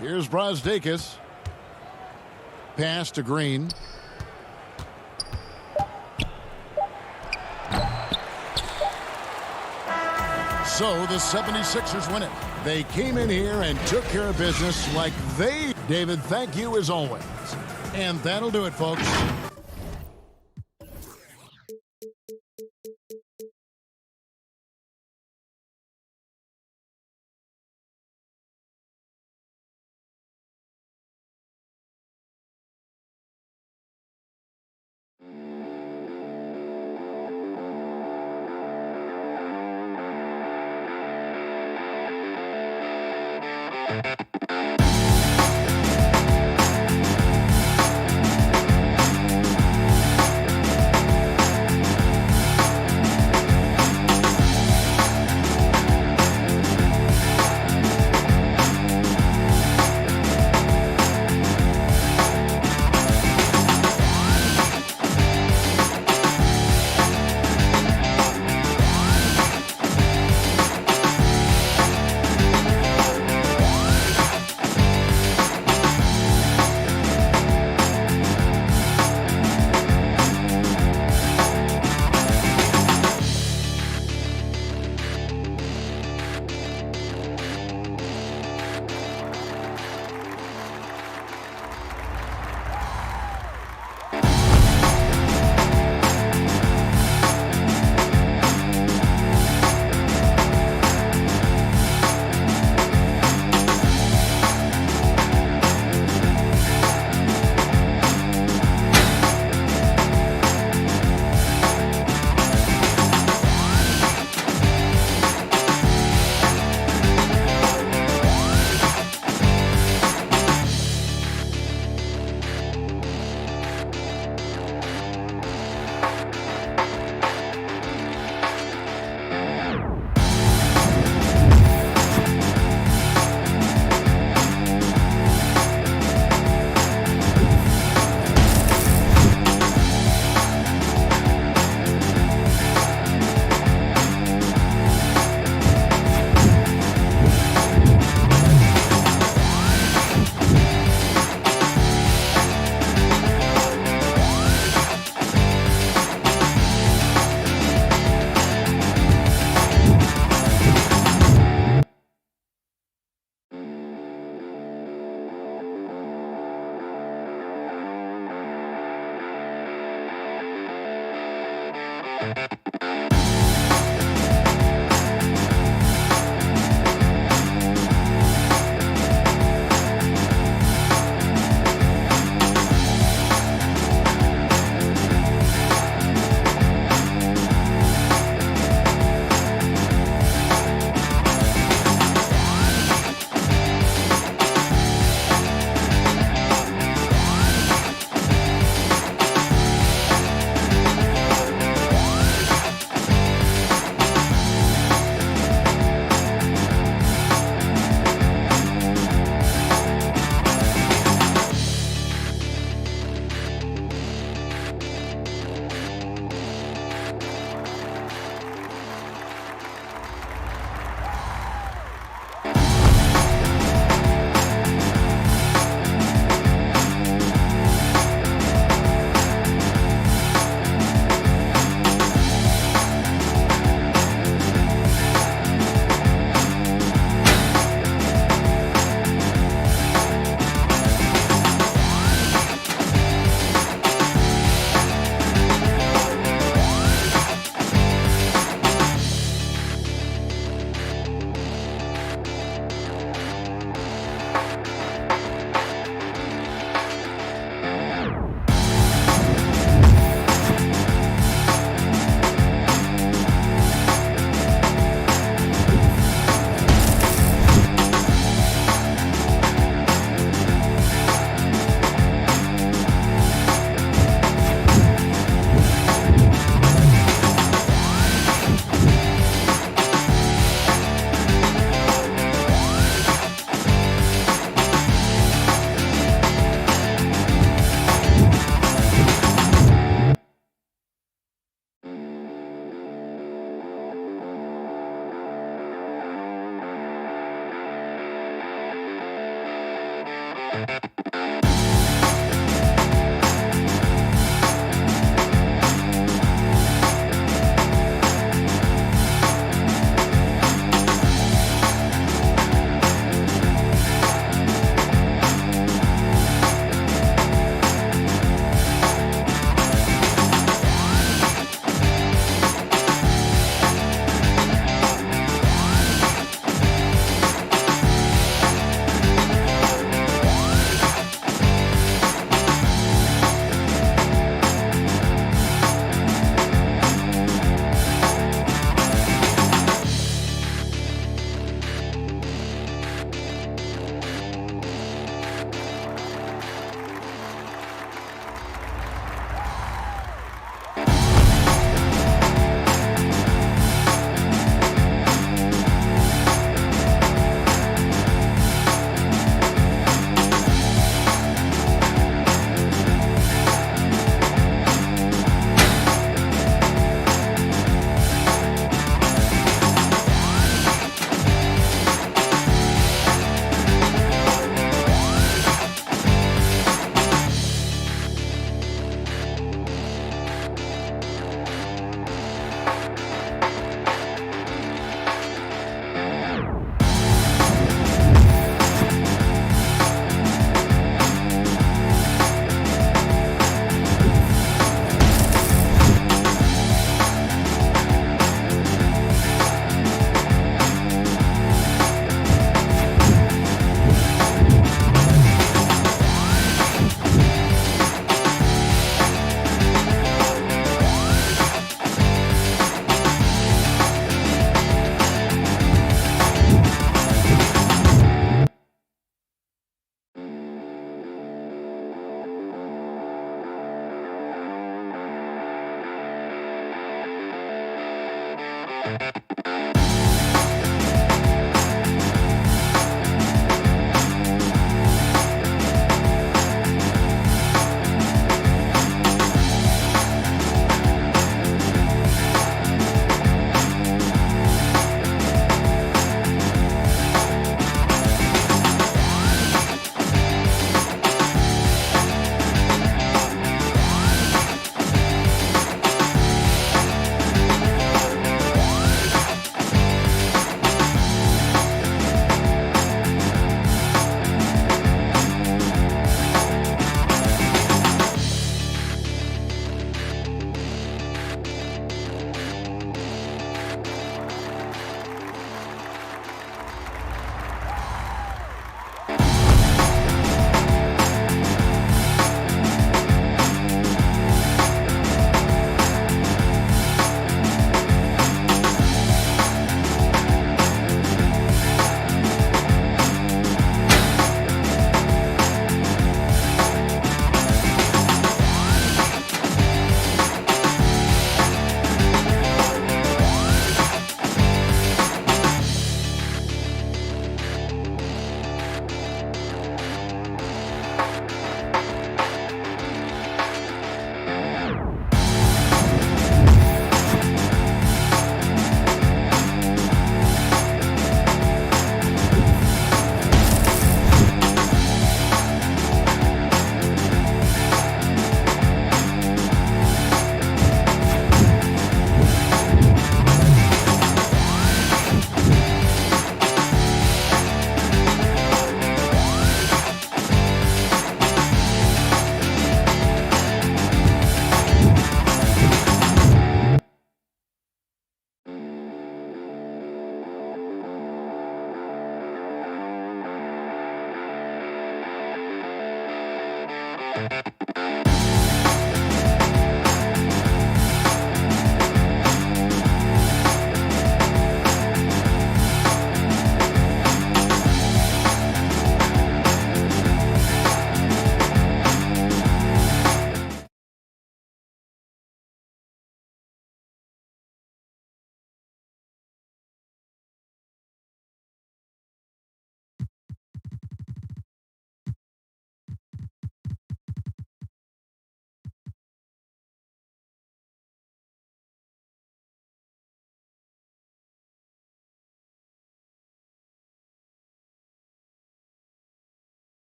Here's Brazdeikis. Pass to Green. So the 76ers win it. They came in here and took care of business like they... David, thank you as always. And that'll do it, folks.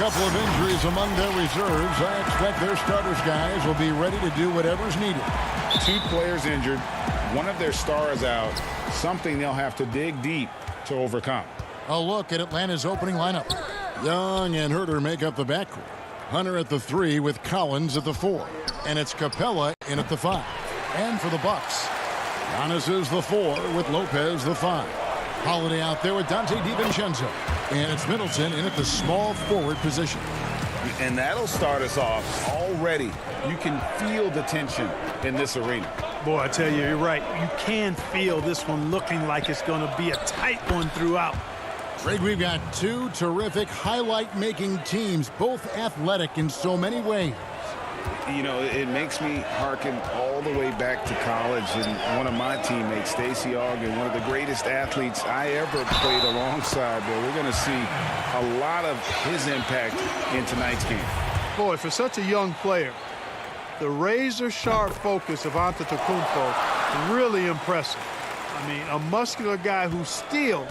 couple of injuries among their reserves. I expect their starters guys will be ready to do whatever's needed. 2 players injured, one of their stars out, something they'll have to dig deep to overcome. A look at Atlanta's opening lineup. Young and Herter make up the backcourt. Hunter at the 3 with Collins at the 4. And it's Capella in at the 5. And for the Bucks, Giannis is the 4 with Lopez the 5. Holiday out there with Dante DiVincenzo. And it's Middleton in at the small forward position. And that'll start us off already. You can feel the tension in this arena. Boy, I tell you, you're right. You can feel this one looking like it's going to be a tight one throughout. Greg, we've got 2 terrific highlight-making teams, both athletic in so many ways. You know, it makes me hearken all the way back to college, and one of my teammates, Stacey Ogden, one of the greatest athletes I ever played alongside. But we're going to see a lot of his impact in tonight's game. Boy, for such a young player, the razor-sharp focus of Antetokounmpo, really impressive. I mean, a muscular guy who still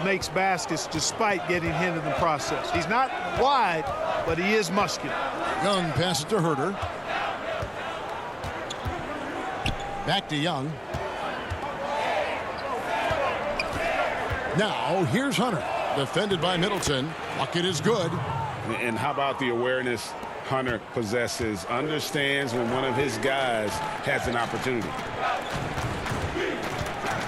makes baskets despite getting hit in the process. He's not wide, but he is muscular. Young passes to Herter. Back to Young. Now, here's Hunter. Defended by Middleton. Bucket is good. And how about the awareness Hunter possesses? Understands when one of his guys has an opportunity.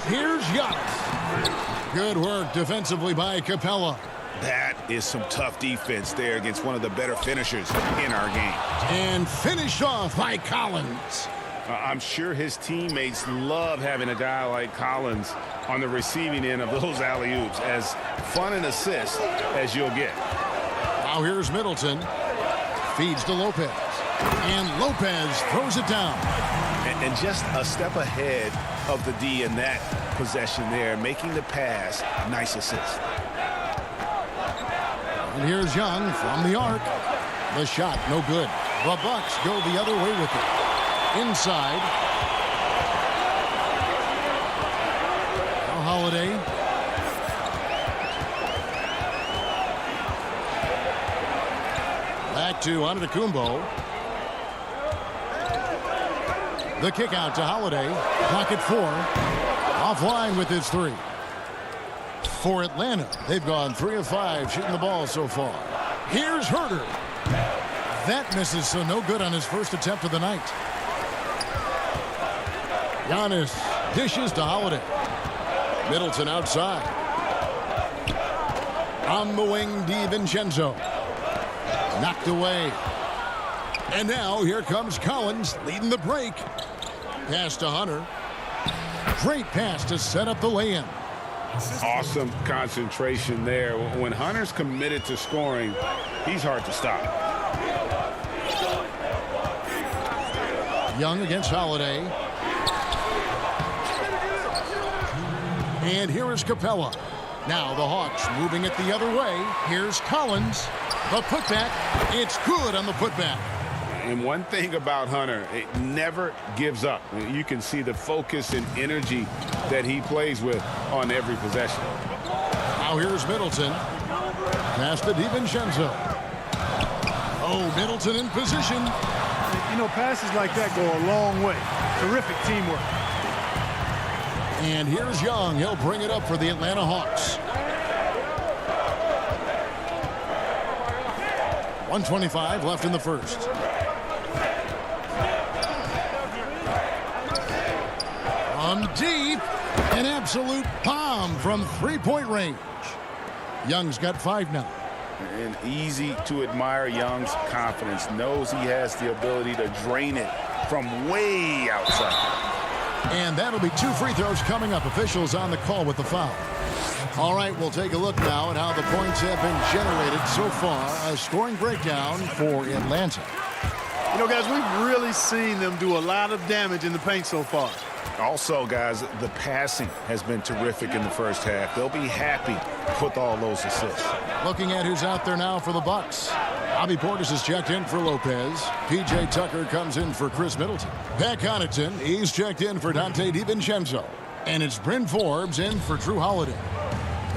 Here's Giannis. Good work defensively by Capella. That is some tough defense there against one of the better finishers in our game. And finished off by Collins. I'm sure his teammates love having a guy like Collins on the receiving end of those alley-oops. As fun an assist as you'll get. Now here's Middleton. Feeds to Lopez. And Lopez throws it down. And just a step ahead of the D in that possession there, making the pass. Nice assist. And here's Young from the arc. The shot, no good. The Bucks go the other way with it. Inside. Now Holiday. Back to Antetokounmpo. The kick out to Holiday. Pocket 4. Offline with his 3. For Atlanta, they've gone 3 of 5 shooting the ball so far. Here's Herter. That misses, so no good on his first attempt of the night. Giannis dishes to Holiday. Middleton outside. On the wing, DiVincenzo. Knocked away. And now here comes Collins leading the break. Pass to Hunter. Great pass to set up the lay-in. Awesome concentration there. When Hunter's committed to scoring, he's hard to stop. Young against Holiday. And here is Capella. Now the Hawks moving it the other way. Here's Collins. The putback. It's good on the putback. And one thing about Hunter, it never gives up. You can see the focus and energy that he plays with on every possession. Now here's Middleton. Pass to DiVincenzo. Oh, Middleton in position. You know, passes like that go a long way. Terrific teamwork. And here's Young. He'll bring it up for the Atlanta Hawks. 1:25 left in the first. From deep, an absolute bomb from three-point range. Young's got 5 now. And easy to admire Young's confidence. Knows he has the ability to drain it from way outside. And that'll be 2 free throws coming up. Officials on the call with the foul. All right, we'll take a look now at how the points have been generated so far. A scoring breakdown for Atlanta. You know, guys, we've really seen them do a lot of damage in the paint so far. Also, guys, the passing has been terrific in the first half. They'll be happy with all those assists. Looking at who's out there now for the Bucks. Bobby Portis is checked in for Lopez. P.J. Tucker comes in for Chris Middleton. Pat Connaughton, he's checked in for Dante DiVincenzo. And it's Bryn Forbes in for Drew Holiday.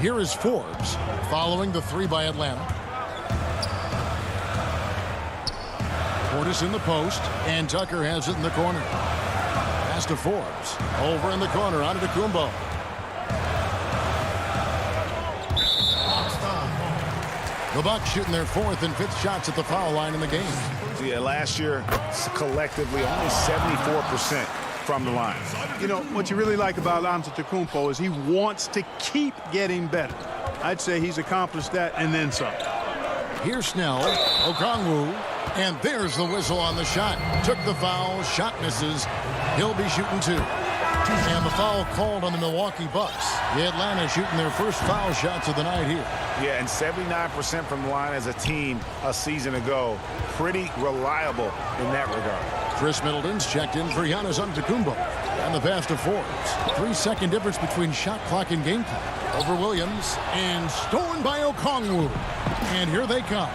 Here is Forbes following the 3 by Atlanta. Portis in the post, and Tucker has it in the corner. Pass to Forbes. Over in the corner, on to Kumbo. The Bucks shooting their 4th and 5th shots at the foul line in the game. Yeah, last year, collectively, only 74% from the line. You know, what you really like about Antetokounmpo is he wants to keep getting better. I'd say he's accomplished that and then some. Here's Snell, Okongwu, and there's the whistle on the shot. Took the foul, shot misses. He'll be shooting 2. And the foul called on the Milwaukee Bucks. The Atlanta shooting their first foul shots of the night here. Yeah, and 79% from the line as a team a season ago. Pretty reliable in that regard. Chris Middleton's checked in for Giannis Antetokounmpo. And the pass to Forbes. 3-second difference between shot clock and game clock. Over Williams. And stolen by Okongwu. And here they come.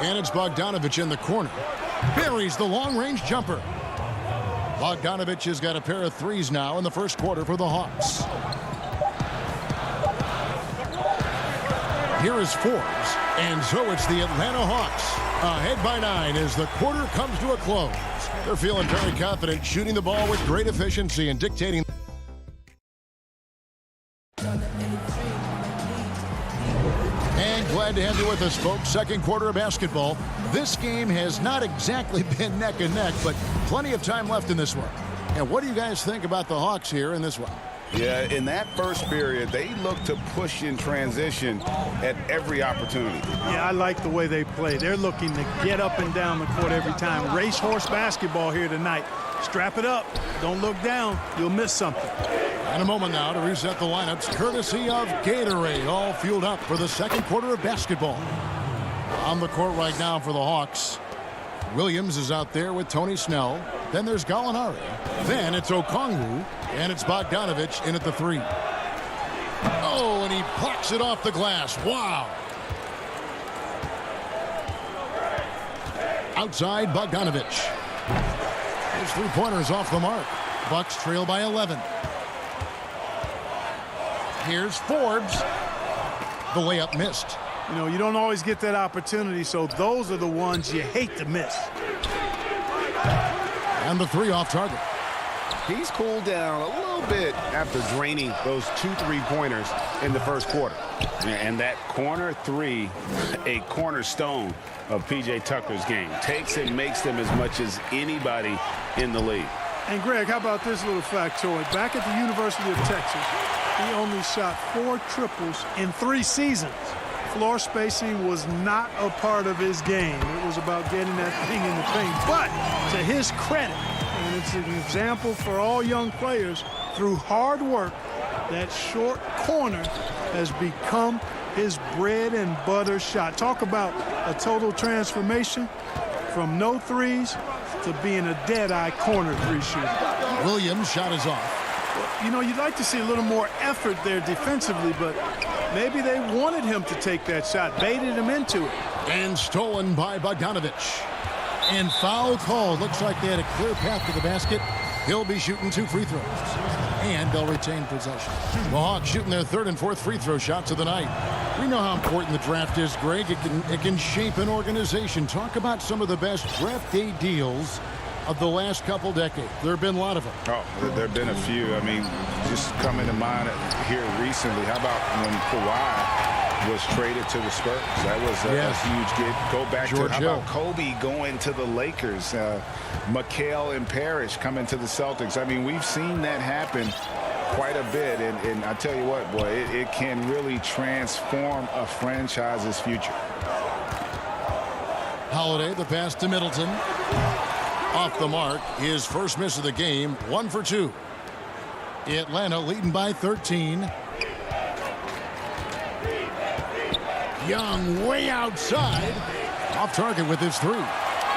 And it's Bogdanovich in the corner. Buries the long-range jumper. Bogdanovich has got a pair of threes now in the first quarter for the Hawks. Here is Forbes. And so it's the Atlanta Hawks ahead by 9 as the quarter comes to a close. They're feeling very confident, shooting the ball with great efficiency and dictating. And glad to have you with us, folks. Second quarter of basketball. This game has not exactly been neck and neck, but plenty of time left in this one. And what do you guys think about the Hawks here in this one? Yeah, in that first period, they look to push in transition at every opportunity. Yeah, I like the way they play. They're looking to get up and down the court every time. Racehorse basketball here tonight. Strap it up. Don't look down. You'll miss something. In a moment now to reset the lineups, courtesy of Gatorade, all fueled up for the second quarter of basketball. On the court right now for the Hawks, Williams is out there with Tony Snell. Then there's Gallinari. Then it's Okongwu, and it's Bogdanovich in at the 3. Oh, and he plucks it off the glass. Wow. Outside, Bogdanovich. His three-pointers off the mark. Bucks trail by 11. Here's Forbes. The layup missed. You know, you don't always get that opportunity, so those are the ones you hate to miss. And the 3 off target. He's cooled down a little bit after draining those 2 3-pointers in the first quarter. And that corner 3, a cornerstone of P.J. Tucker's game. Takes and makes them as much as anybody in the league. And, Greg, how about this little factoid? Back at the University of Texas, he only shot 4 triples in 3 seasons. Floor spacing was not a part of his game. It was about getting that thing in the paint. But to his credit, and it's an example for all young players, through hard work, that short corner has become his bread and butter shot. Talk about a total transformation from no threes to being a dead-eye corner 3 shooter. Williams' shot is off. You know, you'd like to see a little more effort there defensively, but maybe they wanted him to take that shot, baited him into it. And stolen by Bogdanovich. And foul called. Looks like they had a clear path to the basket. He'll be shooting 2 free throws. And they'll retain possession. The Hawks shooting their 3rd and 4th free throw shots of the night. We know how important the draft is, Greg. It can shape an organization. Talk about some of the best draft day deals of the last couple decades. There have been a lot of them. Oh, there have been a few. I mean, just coming to mind here recently. How about when Kawhi was traded to the Spurs? That was a huge get. Go back George to how Hill. about Kobe going to the Lakers? McHale and Parrish coming to the Celtics. I mean, we've seen that happen quite a bit. And I tell you what, boy, it can really transform a franchise's future. Holiday, the pass to Middleton. Off the mark, his first miss of the game, 1 for 2. Atlanta leading by 13. Young way outside. Off target with his 3. You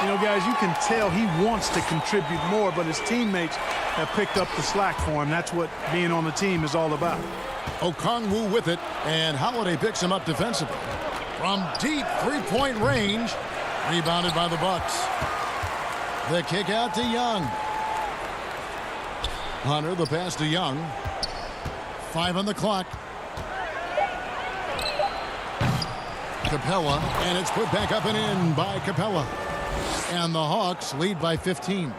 know, guys, you can tell he wants to contribute more, but his teammates have picked up the slack for him. That's what being on the team is all about. Okongwu with it, and Holiday picks him up defensively. From deep three-point range, rebounded by the Bucks. The kick out to Young. Hunter, the pass to Young. 5 on the clock. Capella, and it's put back up and in by Capella. And the Hawks lead by 15.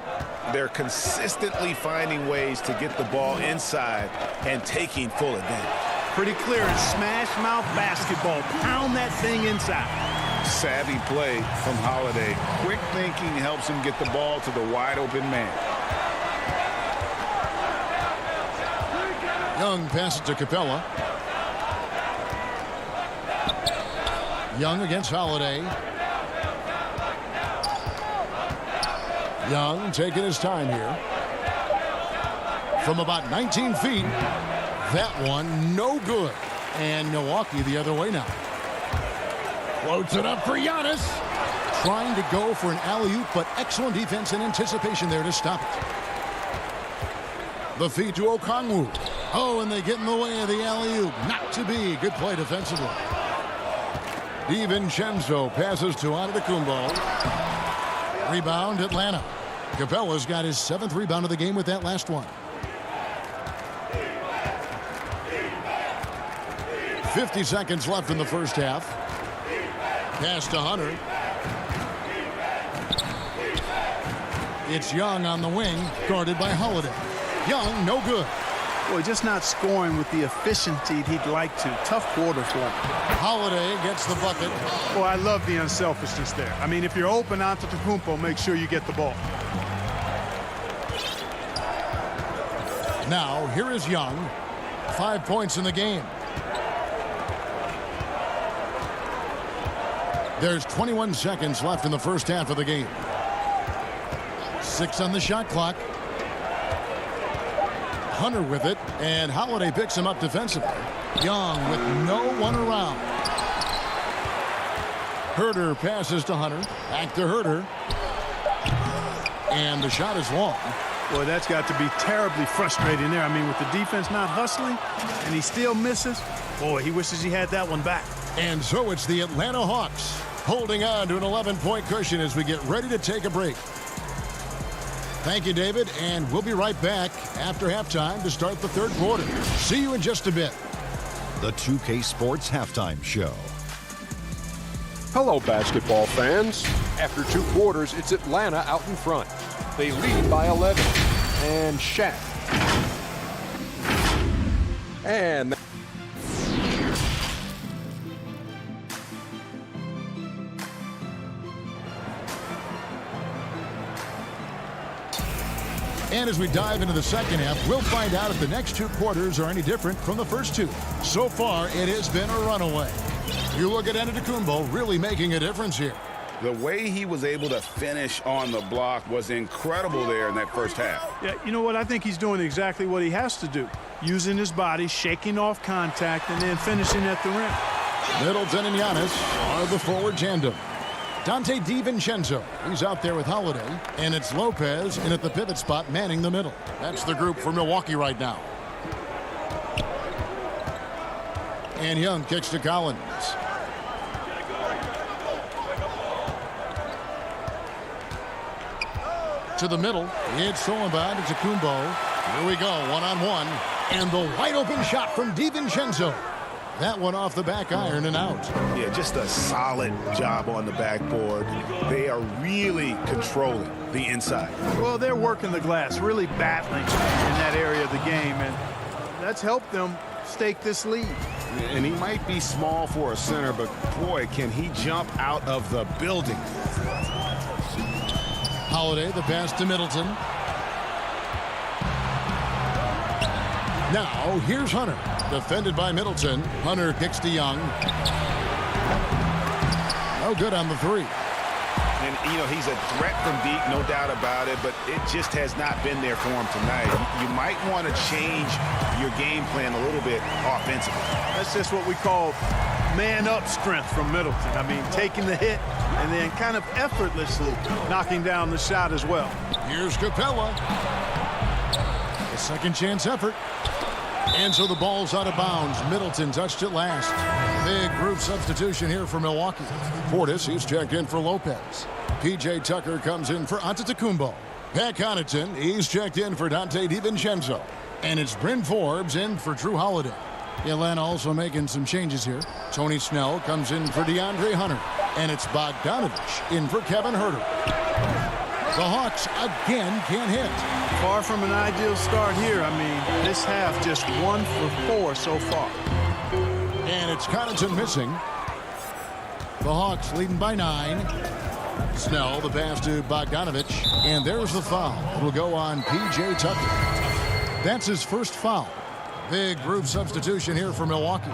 They're consistently finding ways to get the ball inside and taking full advantage. Pretty clear in smash mouth basketball. Pound that thing inside. Savvy play from Holiday. Quick thinking helps him get the ball to the wide open man. Young passes to Capella. Young against Holiday. Young taking his time here. From about 19 feet. That one no good. And Milwaukee the other way now. Floats it up for Giannis. Trying to go for an alley-oop, but excellent defense and anticipation there to stop it. The feed to Okongwu. Oh, and they get in the way of the alley-oop. Not to be. Good play defensively. DiVincenzo passes to Antetokounmpo. Rebound, Atlanta. Capella's got his 7th rebound of the game with that last one. 50 seconds left in the first half. Pass to Hunter. It's Young on the wing, guarded by Holiday. Young, no good. Boy, just not scoring with the efficiency he'd like to. Tough quarter for him. Holiday gets the bucket. Boy, I love the unselfishness there. I mean, if you're open Antetokounmpo, make sure you get the ball. Now, here is Young. 5 points in the game. There's 21 seconds left in the first half of the game. 6 on the shot clock. Hunter with it, and Holiday picks him up defensively. Young with no one around. Herter passes to Hunter. Back to Herter. And the shot is long. Boy, that's got to be terribly frustrating there. I mean, with the defense not hustling, and he still misses. Boy, he wishes he had that one back. And so it's the Atlanta Hawks holding on to an 11-point cushion as we get ready to take a break. Thank you, David, and we'll be right back after halftime to start the third quarter. See you in just a bit. The 2K Sports Halftime Show. Hello, basketball fans. After 2 quarters, it's Atlanta out in front. They lead by 11. And Shaq. And And as we dive into the second half, we'll find out if the next 2 quarters are any different from the first 2. So far, it has been a runaway. You look at Antetokounmpo really making a difference here. The way he was able to finish on the block was incredible there in that first half. Yeah, you know what? I think he's doing exactly what he has to do. Using his body, shaking off contact, and then finishing at the rim. Middleton and Giannis are the forward tandem. Dante DiVincenzo, he's out there with Holiday, and it's Lopez in at the pivot spot manning the middle. That's the group for Milwaukee right now. And Young kicks to Collins. To the middle, it's Solomon to Kumbo. Here we go, one-on-one, and the wide open shot from DiVincenzo. That one off the back iron and out. Yeah, just a solid job on the backboard. They are really controlling the inside. Well, they're working the glass, really battling in that area of the game, and that's helped them stake this lead. And he might be small for a center, but boy, can he jump out of the building. Holiday, the pass to Middleton. Now, here's Hunter. Defended by Middleton. Hunter kicks to Young. No good on the 3. And, you know, he's a threat from deep, no doubt about it, but it just has not been there for him tonight. You might want to change your game plan a little bit offensively. That's just what we call man-up strength from Middleton. I mean, taking the hit and then kind of effortlessly knocking down the shot as well. Here's Capella. A second chance effort. And so the ball's out of bounds. Middleton touched it last. Big group substitution here for Milwaukee. Portis, he's checked in for Lopez. P.J. Tucker comes in for Antetokounmpo. Pat Connaughton, he's checked in for Dante DiVincenzo. And it's Bryn Forbes in for Drew Holiday. Atlanta also making some changes here. Tony Snell comes in for DeAndre Hunter. And it's Bogdanovich in for Kevin Huerter. The Hawks again can't hit. Far from an ideal start here. I mean, this half just 1 for 4 so far. And it's Connaughton missing. The Hawks leading by 9. Snell, the pass to Bogdanovich. And there's the foul. It'll go on P.J. Tucker. That's his first foul. Big group substitution here for Milwaukee.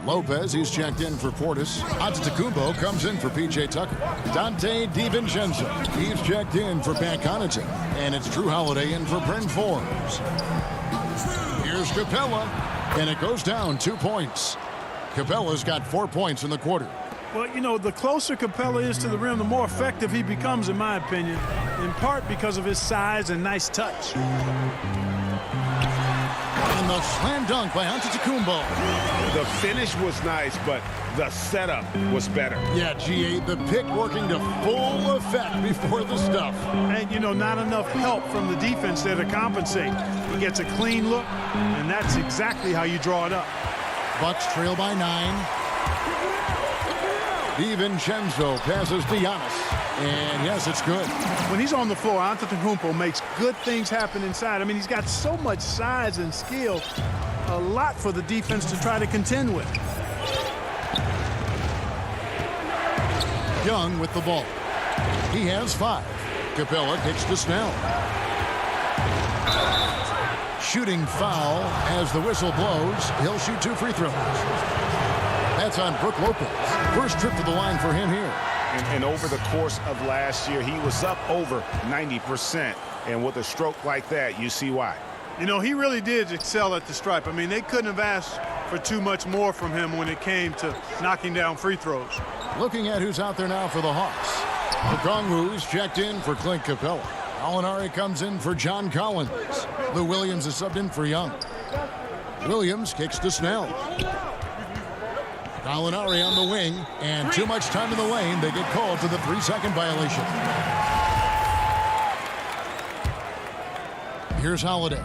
Lopez, he's checked in for Portis. Antetokounmpo comes in for P.J. Tucker. Dante DiVincenzo, he's checked in for Pat Connaughton. And it's Drew Holiday in for Bryn Forbes. Here's Capella, and it goes down 2 points. Capella's got 4 points in the quarter. Well, you know, the closer Capella is to the rim, the more effective he becomes, in my opinion, in part because of his size and nice touch. And the slam dunk by Antetokounmpo. The finish was nice, but the setup was better. Yeah, G.A., the pick working to full effect before the stuff. And, you know, not enough help from the defense there to compensate. He gets a clean look, and that's exactly how you draw it up. Bucks trail by 9. DiVincenzo passes to Giannis. And yes, it's good. When he's on the floor, Antetokounmpo makes good things happen inside. I mean, he's got so much size and skill, a lot for the defense to try to contend with. Young with the ball. He has 5. Capella kicks to Snell. Shooting foul as the whistle blows. He'll shoot 2 free throws. That's on Brook Lopez. First trip to the line for him here. And over the course of last year, he was up over 90%. And with a stroke like that, you see why. You know, he really did excel at the stripe. I mean, they couldn't have asked for too much more from him when it came to knocking down free throws. Looking at who's out there now for the Hawks. Okongwu's checked in for Clint Capella. Alinari comes in for John Collins. Lou Williams is subbed in for Young. Williams kicks to Snell. Alinari on the wing, and too much time in the lane. They get called for the 3-second violation. Here's Holiday.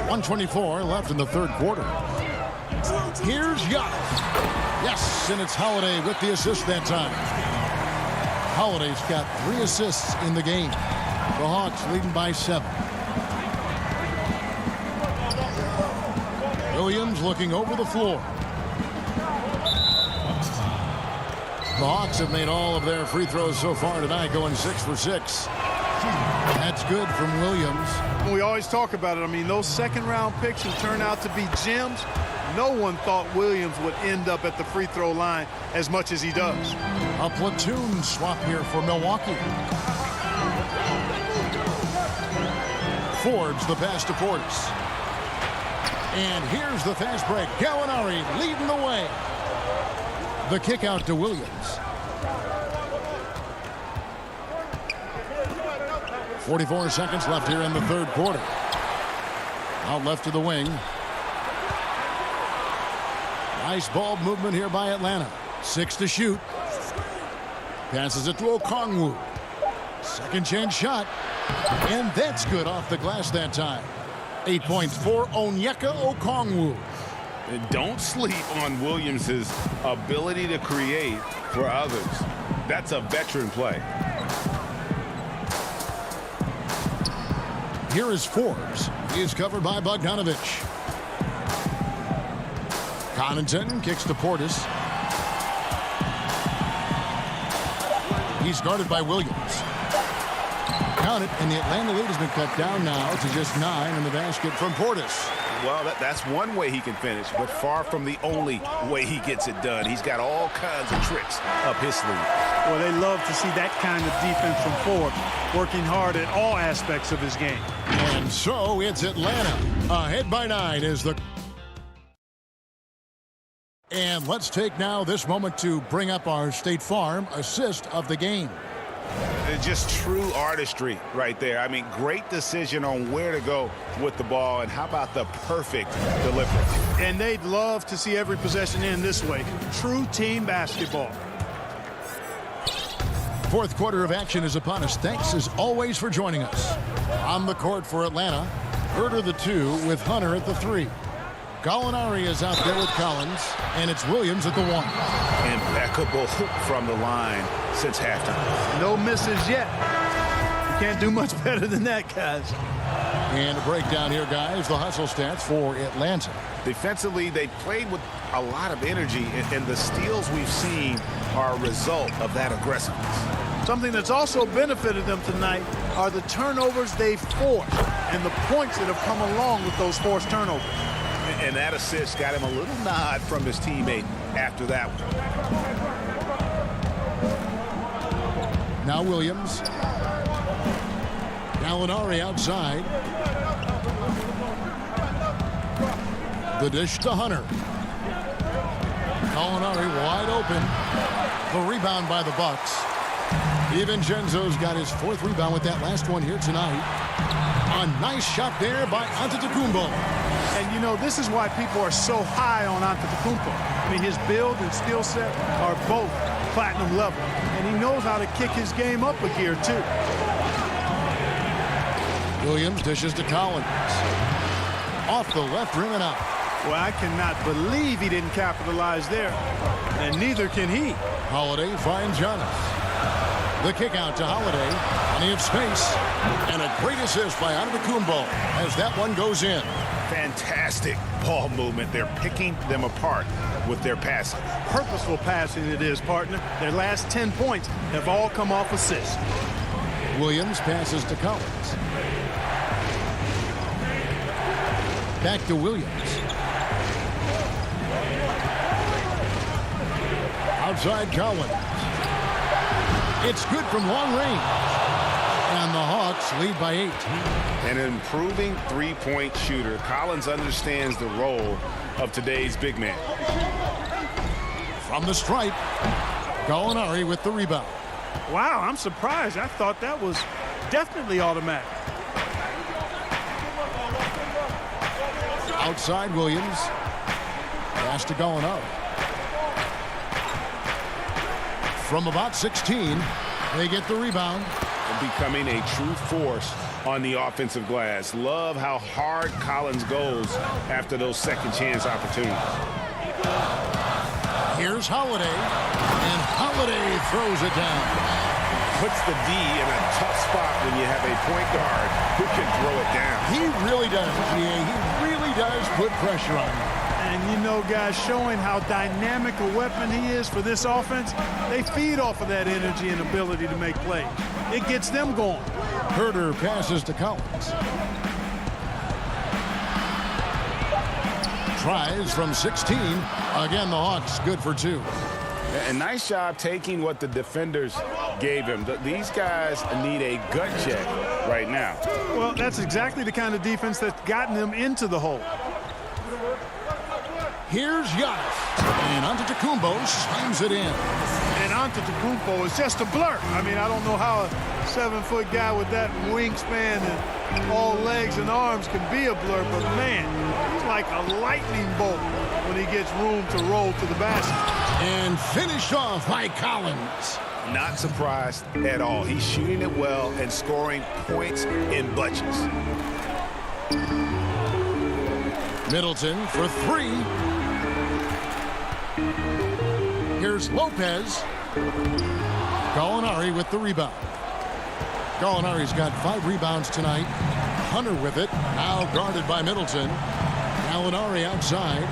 1:24 left in the third quarter. Here's Giannis. Yes, and it's Holiday with the assist that time. Holiday's got 3 assists in the game. The Hawks leading by 7. Williams looking over the floor. The Hawks have made all of their free throws so far tonight, going 6 for 6. That's good from Williams. We always talk about it. I mean, those second-round picks who turn out to be gems, no one thought Williams would end up at the free throw line as much as he does. A platoon swap here for Milwaukee. Forbes the pass to Portis. And here's the fast break. Gallinari leading the way. The kick out to Williams. 44 seconds left here in the third quarter. Out left to the wing. Nice ball movement here by Atlanta. 6 to shoot. Passes it to Okongwu. Second chance shot. And that's good off the glass that time. 8 points for Onyeka Okongwu. Don't sleep on Williams' ability to create for others. That's a veteran play. Here is Forbes. He is covered by Bogdanovich. Connaughton kicks to Portis. He's guarded by Williams. Count it, and the Atlanta lead has been cut down now to just 9 in the basket from Portis. Well, that's one way he can finish, but far from the only way he gets it done. He's got all kinds of tricks up his sleeve. Well, they love to see that kind of defense from Forbes, working hard at all aspects of his game. And so it's Atlanta. Ahead by 9 is the... And let's take now this moment to bring up our State Farm assist of the game. Just true artistry right there. I mean, great decision on where to go with the ball, and how about the perfect delivery. And they'd love to see every possession end this way. True team basketball. Fourth quarter of action is upon us. Thanks as always for joining us. On the court for Atlanta, Herter the 2 with Hunter at the 3. Gallinari is out there with Collins, and it's Williams at the 1. Impeccable from the line since halftime. No misses yet. You can't do much better than that, guys. And a breakdown here, guys. The hustle stats for Atlanta. Defensively, they played with a lot of energy, and the steals we've seen are a result of that aggressiveness. Something that's also benefited them tonight are the turnovers they've forced and the points that have come along with those forced turnovers. And that assist got him a little nod from his teammate after that one. Now Williams. Gallinari outside. The dish to Hunter. Gallinari wide open. The rebound by the Bucks. DiVincenzo's got his 4th rebound with that last one here tonight. A nice shot there by Antetokounmpo. And, you know, this is why people are so high on Antetokounmpo. I mean, his build and skill set are both platinum level. And he knows how to kick his game up a gear, too. Williams dishes to Collins. Off the left rim and out. Well, I cannot believe he didn't capitalize there. And neither can he. Holiday finds Giannis. The kick out to Holiday. Plenty of space. And a great assist by Antetokounmpo as that one goes in. Fantastic ball movement. They're picking them apart with their passing. Purposeful passing it is, partner. Their last 10 points have all come off assists. Williams passes to Collins. Back to Williams. Outside Collins. It's good from long range. And the Hawks lead by 8. An improving three-point shooter. Collins understands the role of today's big man. From the stripe, Gallinari with the rebound. Wow, I'm surprised. I thought that was definitely automatic. Outside Williams. Pass to Gallinari. From about 16, they get the rebound. Becoming a true force on the offensive glass. Love how hard Collins goes after those second chance opportunities. Here's Holiday, and Holiday throws it down. Puts the D in a tough spot when you have a point guard who can throw it down. He really does, GA. He really does put pressure on him. And, you know, guys, showing how dynamic a weapon he is for this offense, they feed off of that energy and ability to make plays. It gets them going. Herter passes to Collins. Tries from 16. Again, the Hawks good for 2. A nice job taking what the defenders gave him. These guys need a gut check right now. Well, that's exactly the kind of defense that's gotten them into the hole. Here's Giannis. And Antetokounmpo slams it in. And Antetokounmpo is just a blur. I mean, I don't know how a 7-foot guy with that wingspan and all legs and arms can be a blur, but man, he's like a lightning bolt when he gets room to roll to the basket. And finished off by Collins. Not surprised at all. He's shooting it well and scoring points in bunches. Middleton for 3. Here's Lopez. Gallinari with the rebound. Gallinari's got 5 rebounds tonight. Hunter with it. Now guarded by Middleton. Gallinari outside.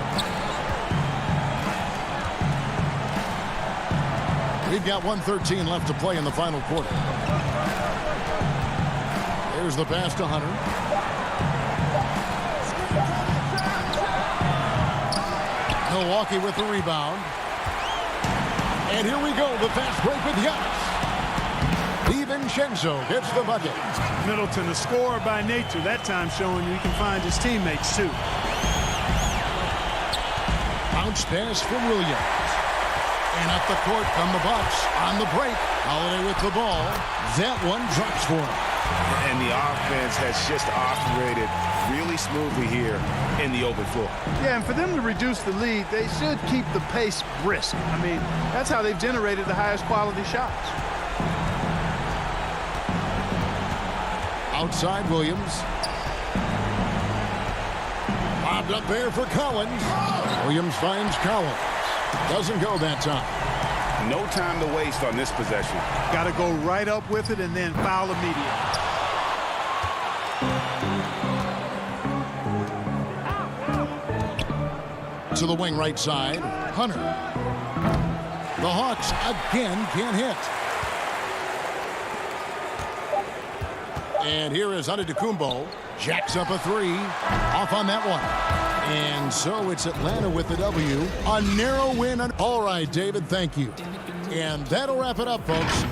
We've got 1:13 left to play in the final quarter. Here's the pass to Hunter. Milwaukee with the rebound. And here we go, the fast break with Giannis. DiVincenzo gets the bucket. Middleton, a scorer by nature, that time showing you can find his teammates too. Bounce pass from Williams. And up the court come the Bucks on the break. Holiday with the ball. That one drops for him. And the offense has just operated really smoothly here in the open floor. Yeah, and for them to reduce the lead, they should keep the pace brisk. I mean, that's how they've generated the highest quality shots. Outside Williams. Lobbed up there for Collins. Williams finds Collins. Doesn't go that time. No time to waste on this possession. Got to go right up with it and then foul immediately. To the wing right side, Hunter. The Hawks again can't hit. And here is Antetokounmpo. Jacks up a three. Off on that one. And so it's Atlanta with the W. A narrow win. All right, David, thank you. And that'll wrap it up, folks.